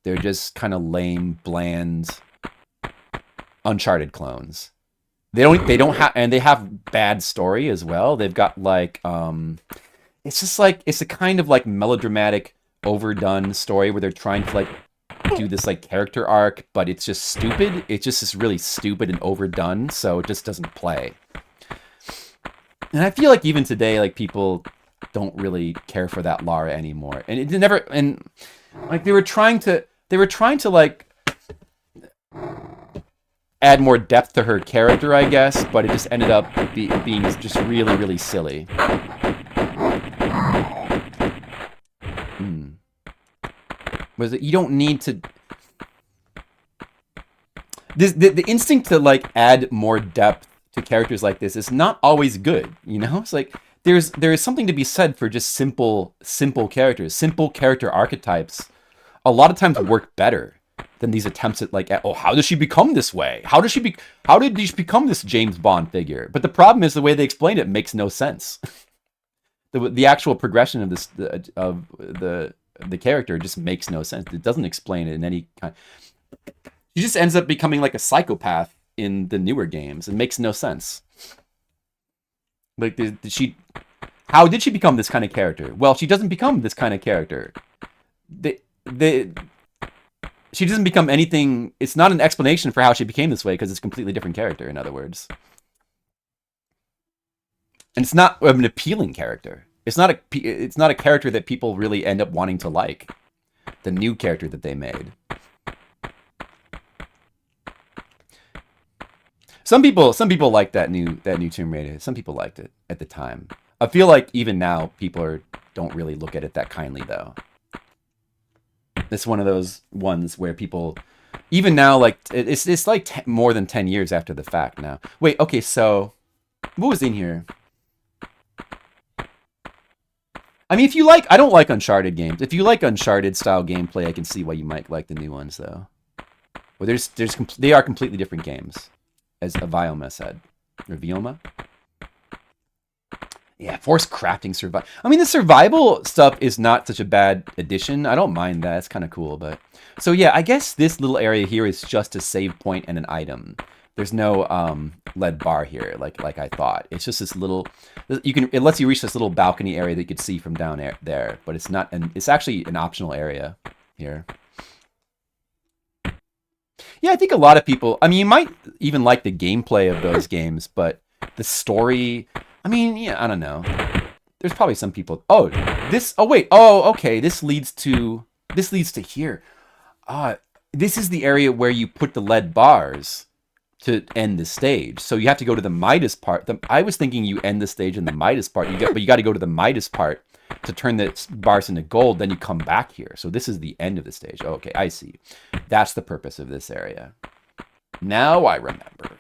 They're just kind of lame, bland, Uncharted clones. They don't have, and they have bad story as well. They've got like, it's just like, it's a kind of like melodramatic, overdone story where they're trying to like do this like character arc, but it's just stupid. It's just this really stupid and overdone, so it just doesn't play. And I feel like even today, like people don't really care for that Lara anymore. And it never, and like they were trying to like add more depth to her character, I guess, but it just ended up being just really, really silly. Was it, you don't need to... The instinct to like add more depth to characters like this is not always good, you know? It's like there is something to be said for just simple characters. Simple character archetypes a lot of times work better than these attempts at like, oh, how does she become this way? How did she become this James Bond figure? But the problem is the way they explain it makes no sense. The actual progression of the character just makes no sense. It doesn't explain it in any kind. She just ends up becoming like a psychopath in the newer games. It makes no sense. Like, how did she become this kind of character? Well, she doesn't become this kind of character. she doesn't become anything. It's not an explanation for how she became this way because it's a completely different character, in other words. And it's not an appealing character. It's not a character that people really end up wanting to like. The new character that they made. Some people liked that new Tomb Raider. Some people liked it at the time. I feel like even now people don't really look at it that kindly though. It's one of those ones where people, even now, like it's like more than 10 years after the fact now. Wait, okay, so what was in here? I mean, if you like, I don't like Uncharted games. If you like Uncharted style gameplay, I can see why you might like the new ones though. Well, they are completely different games, as Avioma said. Or Vioma? Yeah, forced crafting survival. I mean, the survival stuff is not such a bad addition. I don't mind that. It's kind of cool, but... So yeah, I guess this little area here is just a save point and an item. There's no lead bar here, like I thought. It's just this little... It lets you reach this little balcony area that you could see from down there, but it's not... It's actually an optional area here. Yeah, I think a lot of people... I mean, you might even like the gameplay of those games, but the story... I mean, yeah, I don't know. There's probably some people... Oh, this... Oh, wait. Oh, okay. This leads to here. This is the area where you put the lead bars to end the stage. So you have to go to the Midas part. I was thinking you end the stage in the Midas part, but you got to go to the Midas part to turn the bars into gold, then you come back here. So this is the end of the stage. Oh, okay, I see. That's the purpose of this area. Now I remember.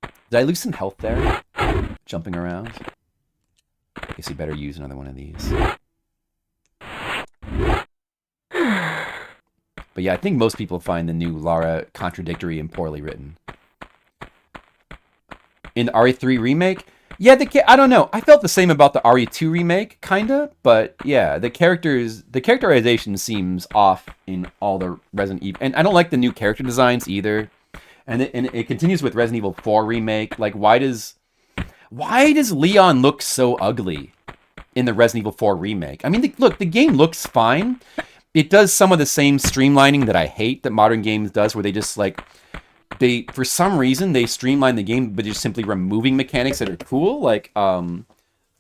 Did I lose some health there? Jumping around? I guess you better use another one of these. But yeah, I think most people find the new Lara contradictory and poorly written. In RE3 Remake? Yeah, I don't know. I felt the same about the RE2 Remake, kinda. But yeah, the characterization seems off in all the Resident Evil. And I don't like the new character designs either. And it continues with Resident Evil 4 Remake. Like, why does Leon look so ugly in the Resident Evil 4 Remake? I mean, look, the game looks fine. It does some of the same streamlining that I hate that modern games does, where they just, like, for some reason, they streamline the game, but just simply removing mechanics that are cool. Like, I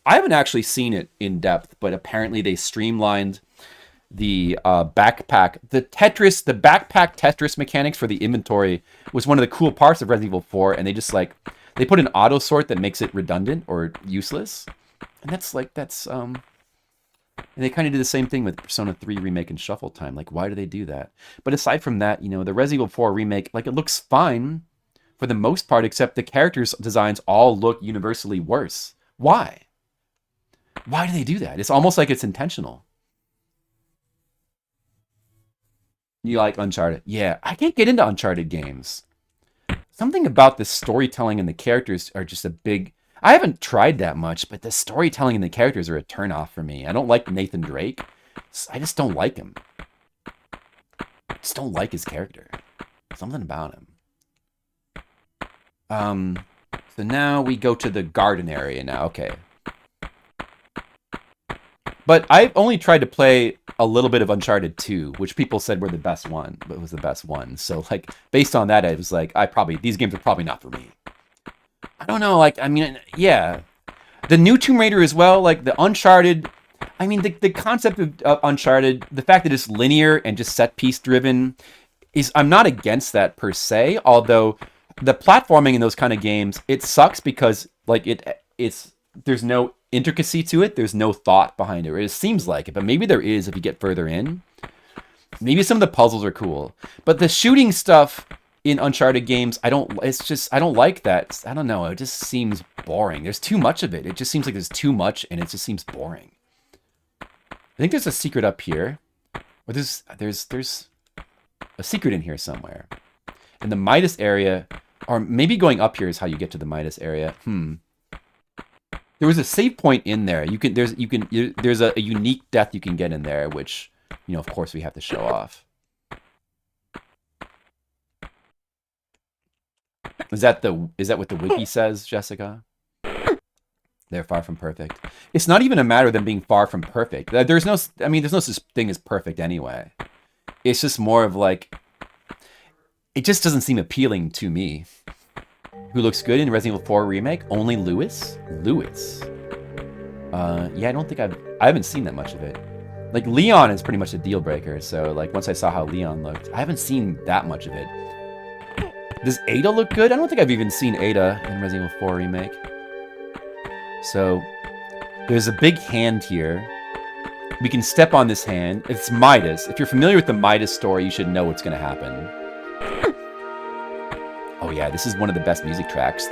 haven't actually seen it in depth, but apparently they streamlined the backpack, the backpack Tetris mechanics for the inventory was one of the cool parts of Resident Evil 4, and they just they put an auto sort that makes it redundant or useless, and and they kind of did the same thing with Persona 3 Remake and Shuffle Time. Like, why do they do that? But aside from that, the Resident Evil 4 Remake, like, it looks fine for the most part, except the characters' designs all look universally worse. Why? Why do they do that? It's almost like it's intentional. You like Uncharted? Yeah, I can't get into Uncharted games. Something about the storytelling and the characters are just a big... I haven't tried that much, but the storytelling and the characters are a turnoff for me. I don't like Nathan Drake. I just don't like him. I just don't like his character. Something about him. So now we go to the garden area now. Okay. But I've only tried to play a little bit of Uncharted 2, which people said were the best one, but it was the best one. So, like, based on that, I was like, these games are probably not for me. I don't know, like, I mean, yeah. The new Tomb Raider as well, like, the Uncharted, I mean, the concept of Uncharted, the fact that it's linear and just set-piece driven, I'm not against that per se, although the platforming in those kind of games, it sucks because, like, there's no intricacy to it, there's no thought behind it, or it seems like it, but maybe there is if you get further in. Maybe some of the puzzles are cool, but the shooting stuff in Uncharted games, I don't like that. I don't know, it just seems boring. There's too much of it. It just seems like there's too much, and it just seems boring. I think there's a secret up here. Or there's a secret in here somewhere. In the Midas area, or maybe going up here is how you get to the Midas area. There was a save point in there. There's a unique death you can get in there, which, of course we have to show off. Is that what the wiki says, Jessica? They're far from perfect. It's not even a matter of them being far from perfect. There's no such thing as perfect anyway. it's just more of like, it just doesn't seem appealing to me. Who looks good in Resident Evil 4 Remake? Only Lewis? Lewis. Yeah, I don't think I haven't seen that much of it. Like, Leon is pretty much a deal breaker, so like once I saw how Leon looked, I haven't seen that much of it. Does Ada look good? I don't think I've even seen Ada in Resident Evil 4 Remake. So, there's a big hand here. We can step on this hand. It's Midas. If you're familiar with the Midas story, you should know what's going to happen. Oh yeah, this is one of the best music tracks.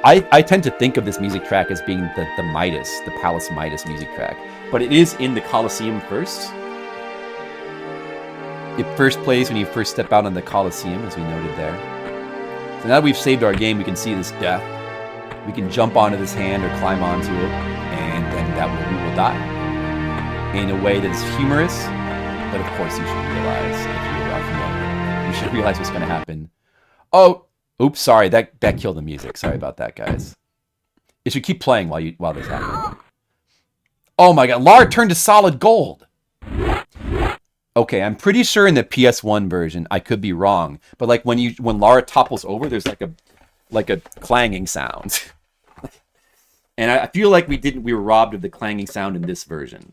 I tend to think of this music track as being the Midas, the Palace Midas music track. But it is in the Colosseum first. It first plays when you first step out on the Colosseum, as we noted there. So now that we've saved our game, we can see this death. We can jump onto this hand or climb onto it, and then we will die. In a way that is humorous, but of course you should realize, if you are familiar, you should realize what's going to happen. Oh, oops, sorry, that killed the music. Sorry about that, guys. It should keep playing while this happens. Oh my god, Lara turned to solid gold! Okay, I'm pretty sure in the PS1 version, I could be wrong, but like when Lara topples over, there's like a clanging sound. And I feel like we were robbed of the clanging sound in this version.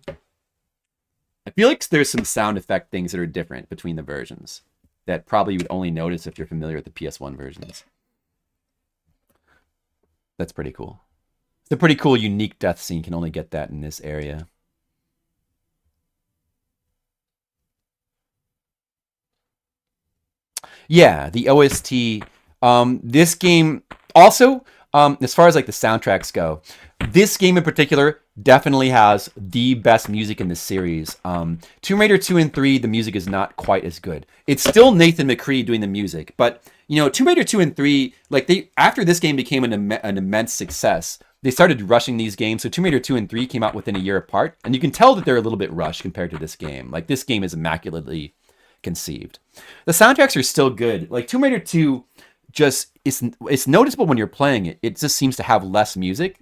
I feel like there's some sound effect things that are different between the versions that probably you would only notice if you're familiar with the PS1 versions. That's pretty cool. It's a pretty cool, unique death scene. You can only get that in this area. Yeah, the OST. This game also, as far as like the soundtracks go, this game in particular definitely has the best music in the series. Tomb Raider 2 and 3, the music is not quite as good. It's still Nathan McCree doing the music, but you know, Tomb Raider 2 and 3, like after this game became an immense success, they started rushing these games. So Tomb Raider 2 and 3 came out within a year apart, and you can tell that they're a little bit rushed compared to this game. Like this game is immaculately conceived. The soundtracks are still good. Like Tomb Raider 2 just it's noticeable when you're playing it. It just seems to have less music.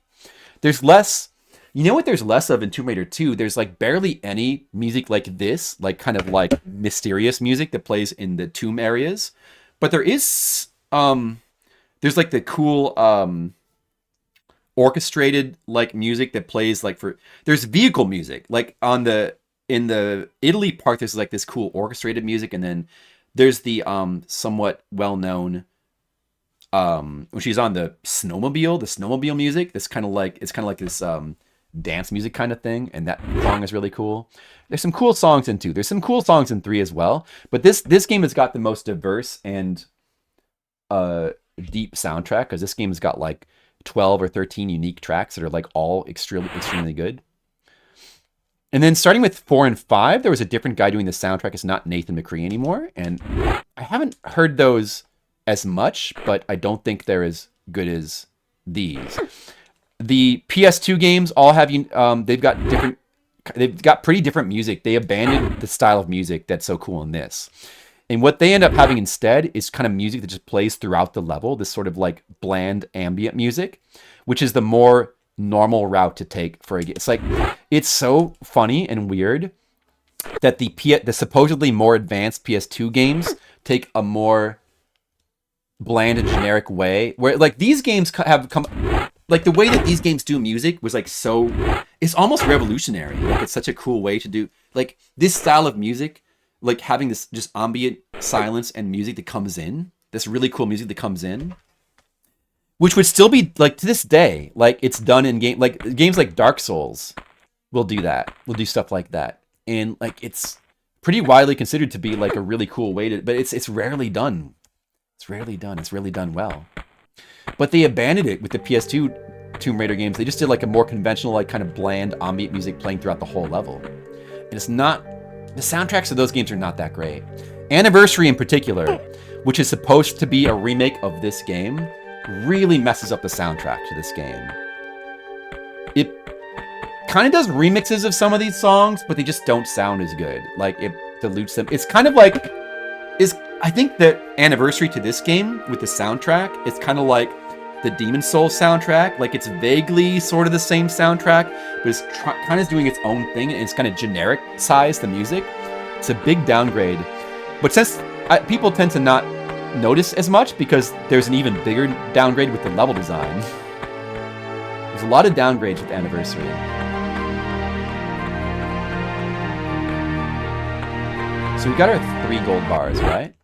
There's less, you know what there's less of in Tomb Raider 2? There's like barely any music like this, like kind of like mysterious music that plays in the tomb areas. But there is, there's like the cool orchestrated like music that plays like there's vehicle music. Like in the Italy part, there's like this cool orchestrated music. And then there's the somewhat well-known, when she's on the snowmobile music, it's kind of like this dance music kind of thing, and that song is really cool. There's some cool songs in 2. There's some cool songs in 3 as well, but this game has got the most diverse and deep soundtrack, because this game has got like 12 or 13 unique tracks that are like all extremely good. And then starting with 4 and 5, there was a different guy doing the soundtrack. It's not Nathan McCree anymore, and I haven't heard those as much, but I don't think they're as good as these. The PS2 games all have they've got pretty different music. They abandoned the style of music that's so cool in this. And what they end up having instead is kind of music that just plays throughout the level, this sort of like bland ambient music, which is the more normal route to take for a game. It's like, it's so funny and weird that the supposedly more advanced PS2 games take a more bland and generic way, where like these games have come, like the way that these games do music was like so, it's almost revolutionary. Like it's such a cool way to do like this style of music, like having this just ambient silence and music that comes in, this really cool music that comes in, which would still be like to this day, like it's done in games like Dark Souls will do that, will do stuff like that, and like it's pretty widely considered to be like a really cool way to, but it's rarely done. It's rarely done. It's really done well. But they abandoned it with the PS2 Tomb Raider games. They just did like a more conventional, like kind of bland ambient music playing throughout the whole level. And it's not, the soundtracks of those games are not that great. Anniversary in particular, which is supposed to be a remake of this game, really messes up the soundtrack to this game. It kind of does remixes of some of these songs, but they just don't sound as good. Like it dilutes them. It's kind of like, I think the Anniversary to this game with the soundtrack, it's kind of like the Demon Souls soundtrack. Like it's vaguely sort of the same soundtrack, but it's kind of doing its own thing, and it's kind of generic size the music. It's a big downgrade. But since people tend to not notice as much because there's an even bigger downgrade with the level design. There's a lot of downgrades with Anniversary. So we got our 3 gold bars, right?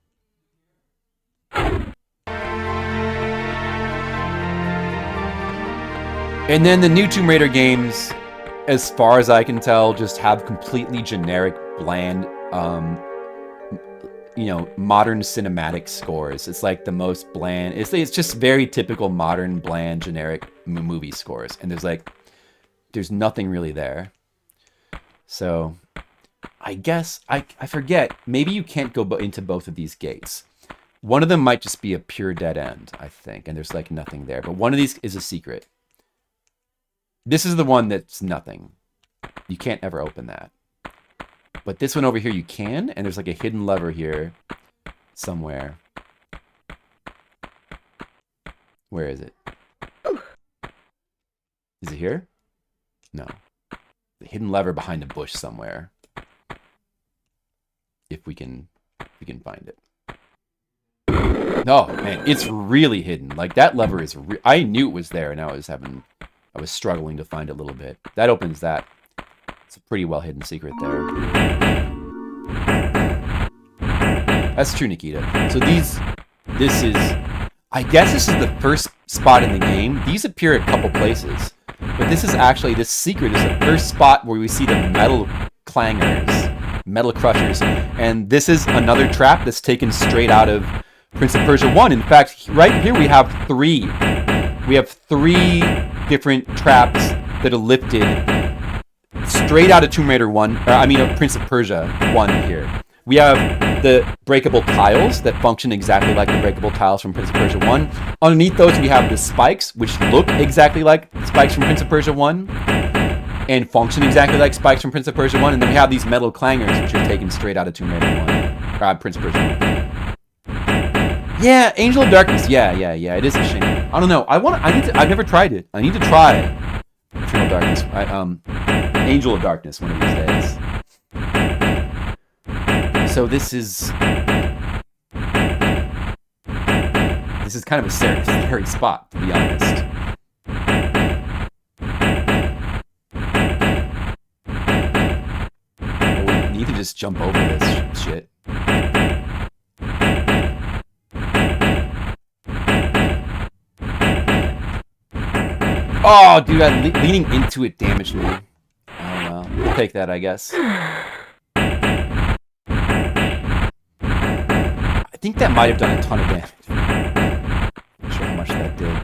And then the new Tomb Raider games, as far as I can tell, just have completely generic, bland, you know, modern cinematic scores. It's like the most bland. It's just very typical modern, bland, generic movie scores. And there's nothing really there. So I guess, I forget, maybe you can't go into both of these gates. One of them might just be a pure dead end, I think, and there's like nothing there. But one of these is a secret. This is the one that's nothing. You can't ever open that. But this one over here you can, and there's like a hidden lever here somewhere. Where is it? Is it here? No. The hidden lever behind a bush somewhere. If we can find it. No, man, it's really hidden. Like that lever is I knew it was there, and I was struggling to find it a little bit. That opens that. It's a pretty well hidden secret there. That's true, Nikita. So I guess this is the first spot in the game. These appear at a couple places. But this secret is the first spot where we see the metal clangers, metal crushers. And this is another trap that's taken straight out of Prince of Persia 1. In fact, right here we have 3. We have 3 different traps that are lifted straight out of Tomb Raider 1, Prince of Persia 1 here. We have the breakable tiles that function exactly like the breakable tiles from Prince of Persia 1. Underneath those, we have the spikes, which look exactly like spikes from Prince of Persia 1 and function exactly like spikes from Prince of Persia 1. And then we have these metal clangers, which are taken straight out of Tomb Raider 1. Prince of Persia 1. Yeah, Angel of Darkness. Yeah. It is a shame. I don't know. I've never tried it. I need to try Eternal Darkness. Angel of Darkness one of these days. So this is kind of a scary spot, to be honest. Well, we need to just jump over this shit. Oh, dude, leaning into it damaged me. Oh well, we'll take that, I guess. I think that might have done a ton of damage. Not sure how much that did.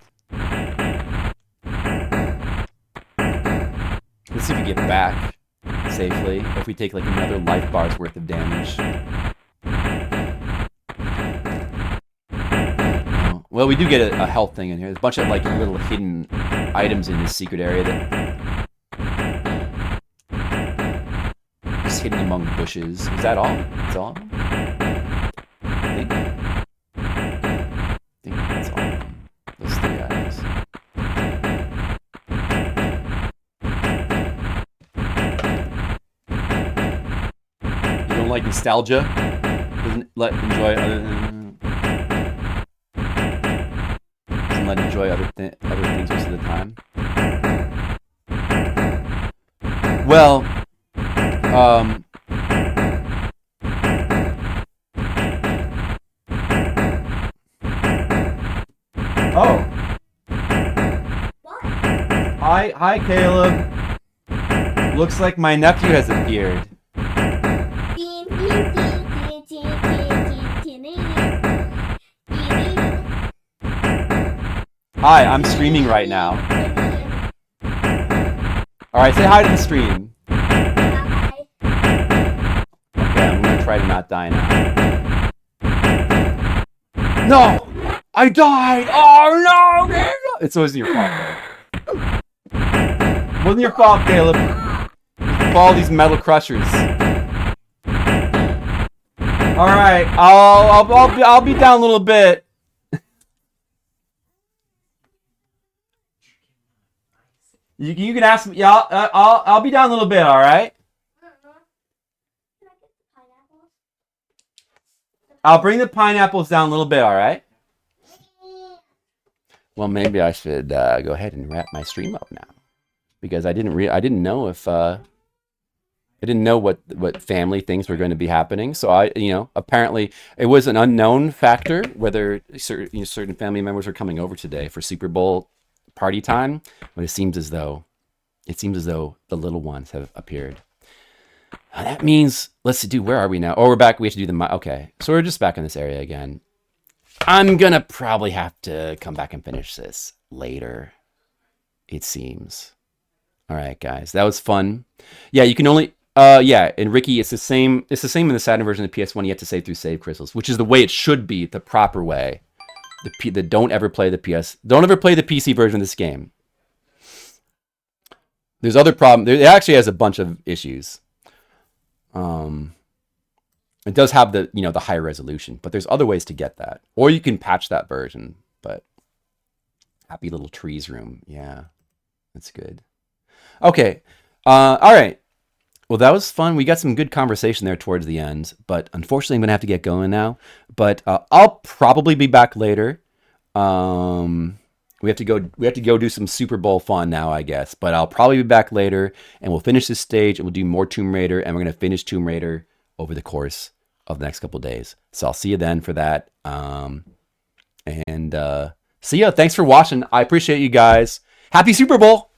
Let's see if we get back safely, or if we take like another life bar's worth of damage. Oh. Well, we do get a health thing in here. There's a bunch of like little hidden items in this secret area that is hidden among bushes. Is that all? That's all? I think that's all of them. Those 3 items. You don't like nostalgia? Doesn't let enjoy other things most of the time. Well, oh. Hi, Caleb. Looks like my nephew has appeared. Hi, I'm streaming right now. Alright, say hi to the stream. Hi. Okay, I'm gonna try to not die now. No! I died! Oh no! It's always your fault, though. It wasn't your fault, Caleb. It's all these metal crushers. Alright, I'll be down a little bit. You can ask me. Yeah, I'll be down a little bit. All right. I'll bring the pineapples down a little bit, all right? Well, maybe I should go ahead and wrap my stream up now, because I didn't know if I didn't know what family things were going to be happening. So apparently it was an unknown factor whether certain family members are coming over today for Super Bowl party time, but it seems as though the little ones have appeared. That means, let's do, where are we now? Oh, we're back. We have to do okay. So we're just back in this area again. I'm gonna probably have to come back and finish this later, it seems. All right, guys, that was fun. Yeah, you can only, and Ricky, it's the same in the Saturn version of the PS1. You have to save through save crystals, which is the way it should be, the proper way. Don't ever play the PC version of this game. There's other problem. It actually has a bunch of issues. It does have the higher resolution, but there's other ways to get that, or you can patch that version. But happy little trees room, yeah, that's good. Okay, all right. Well, that was fun. We got some good conversation there towards the end, but unfortunately, I'm gonna have to get going now. But I'll probably be back later. We have to go do some Super Bowl fun now, I guess. But I'll probably be back later, and we'll finish this stage, and we'll do more Tomb Raider, and we're gonna finish Tomb Raider over the course of the next couple of days. So I'll see you then for that. See ya. Thanks for watching. I appreciate you guys. Happy Super Bowl.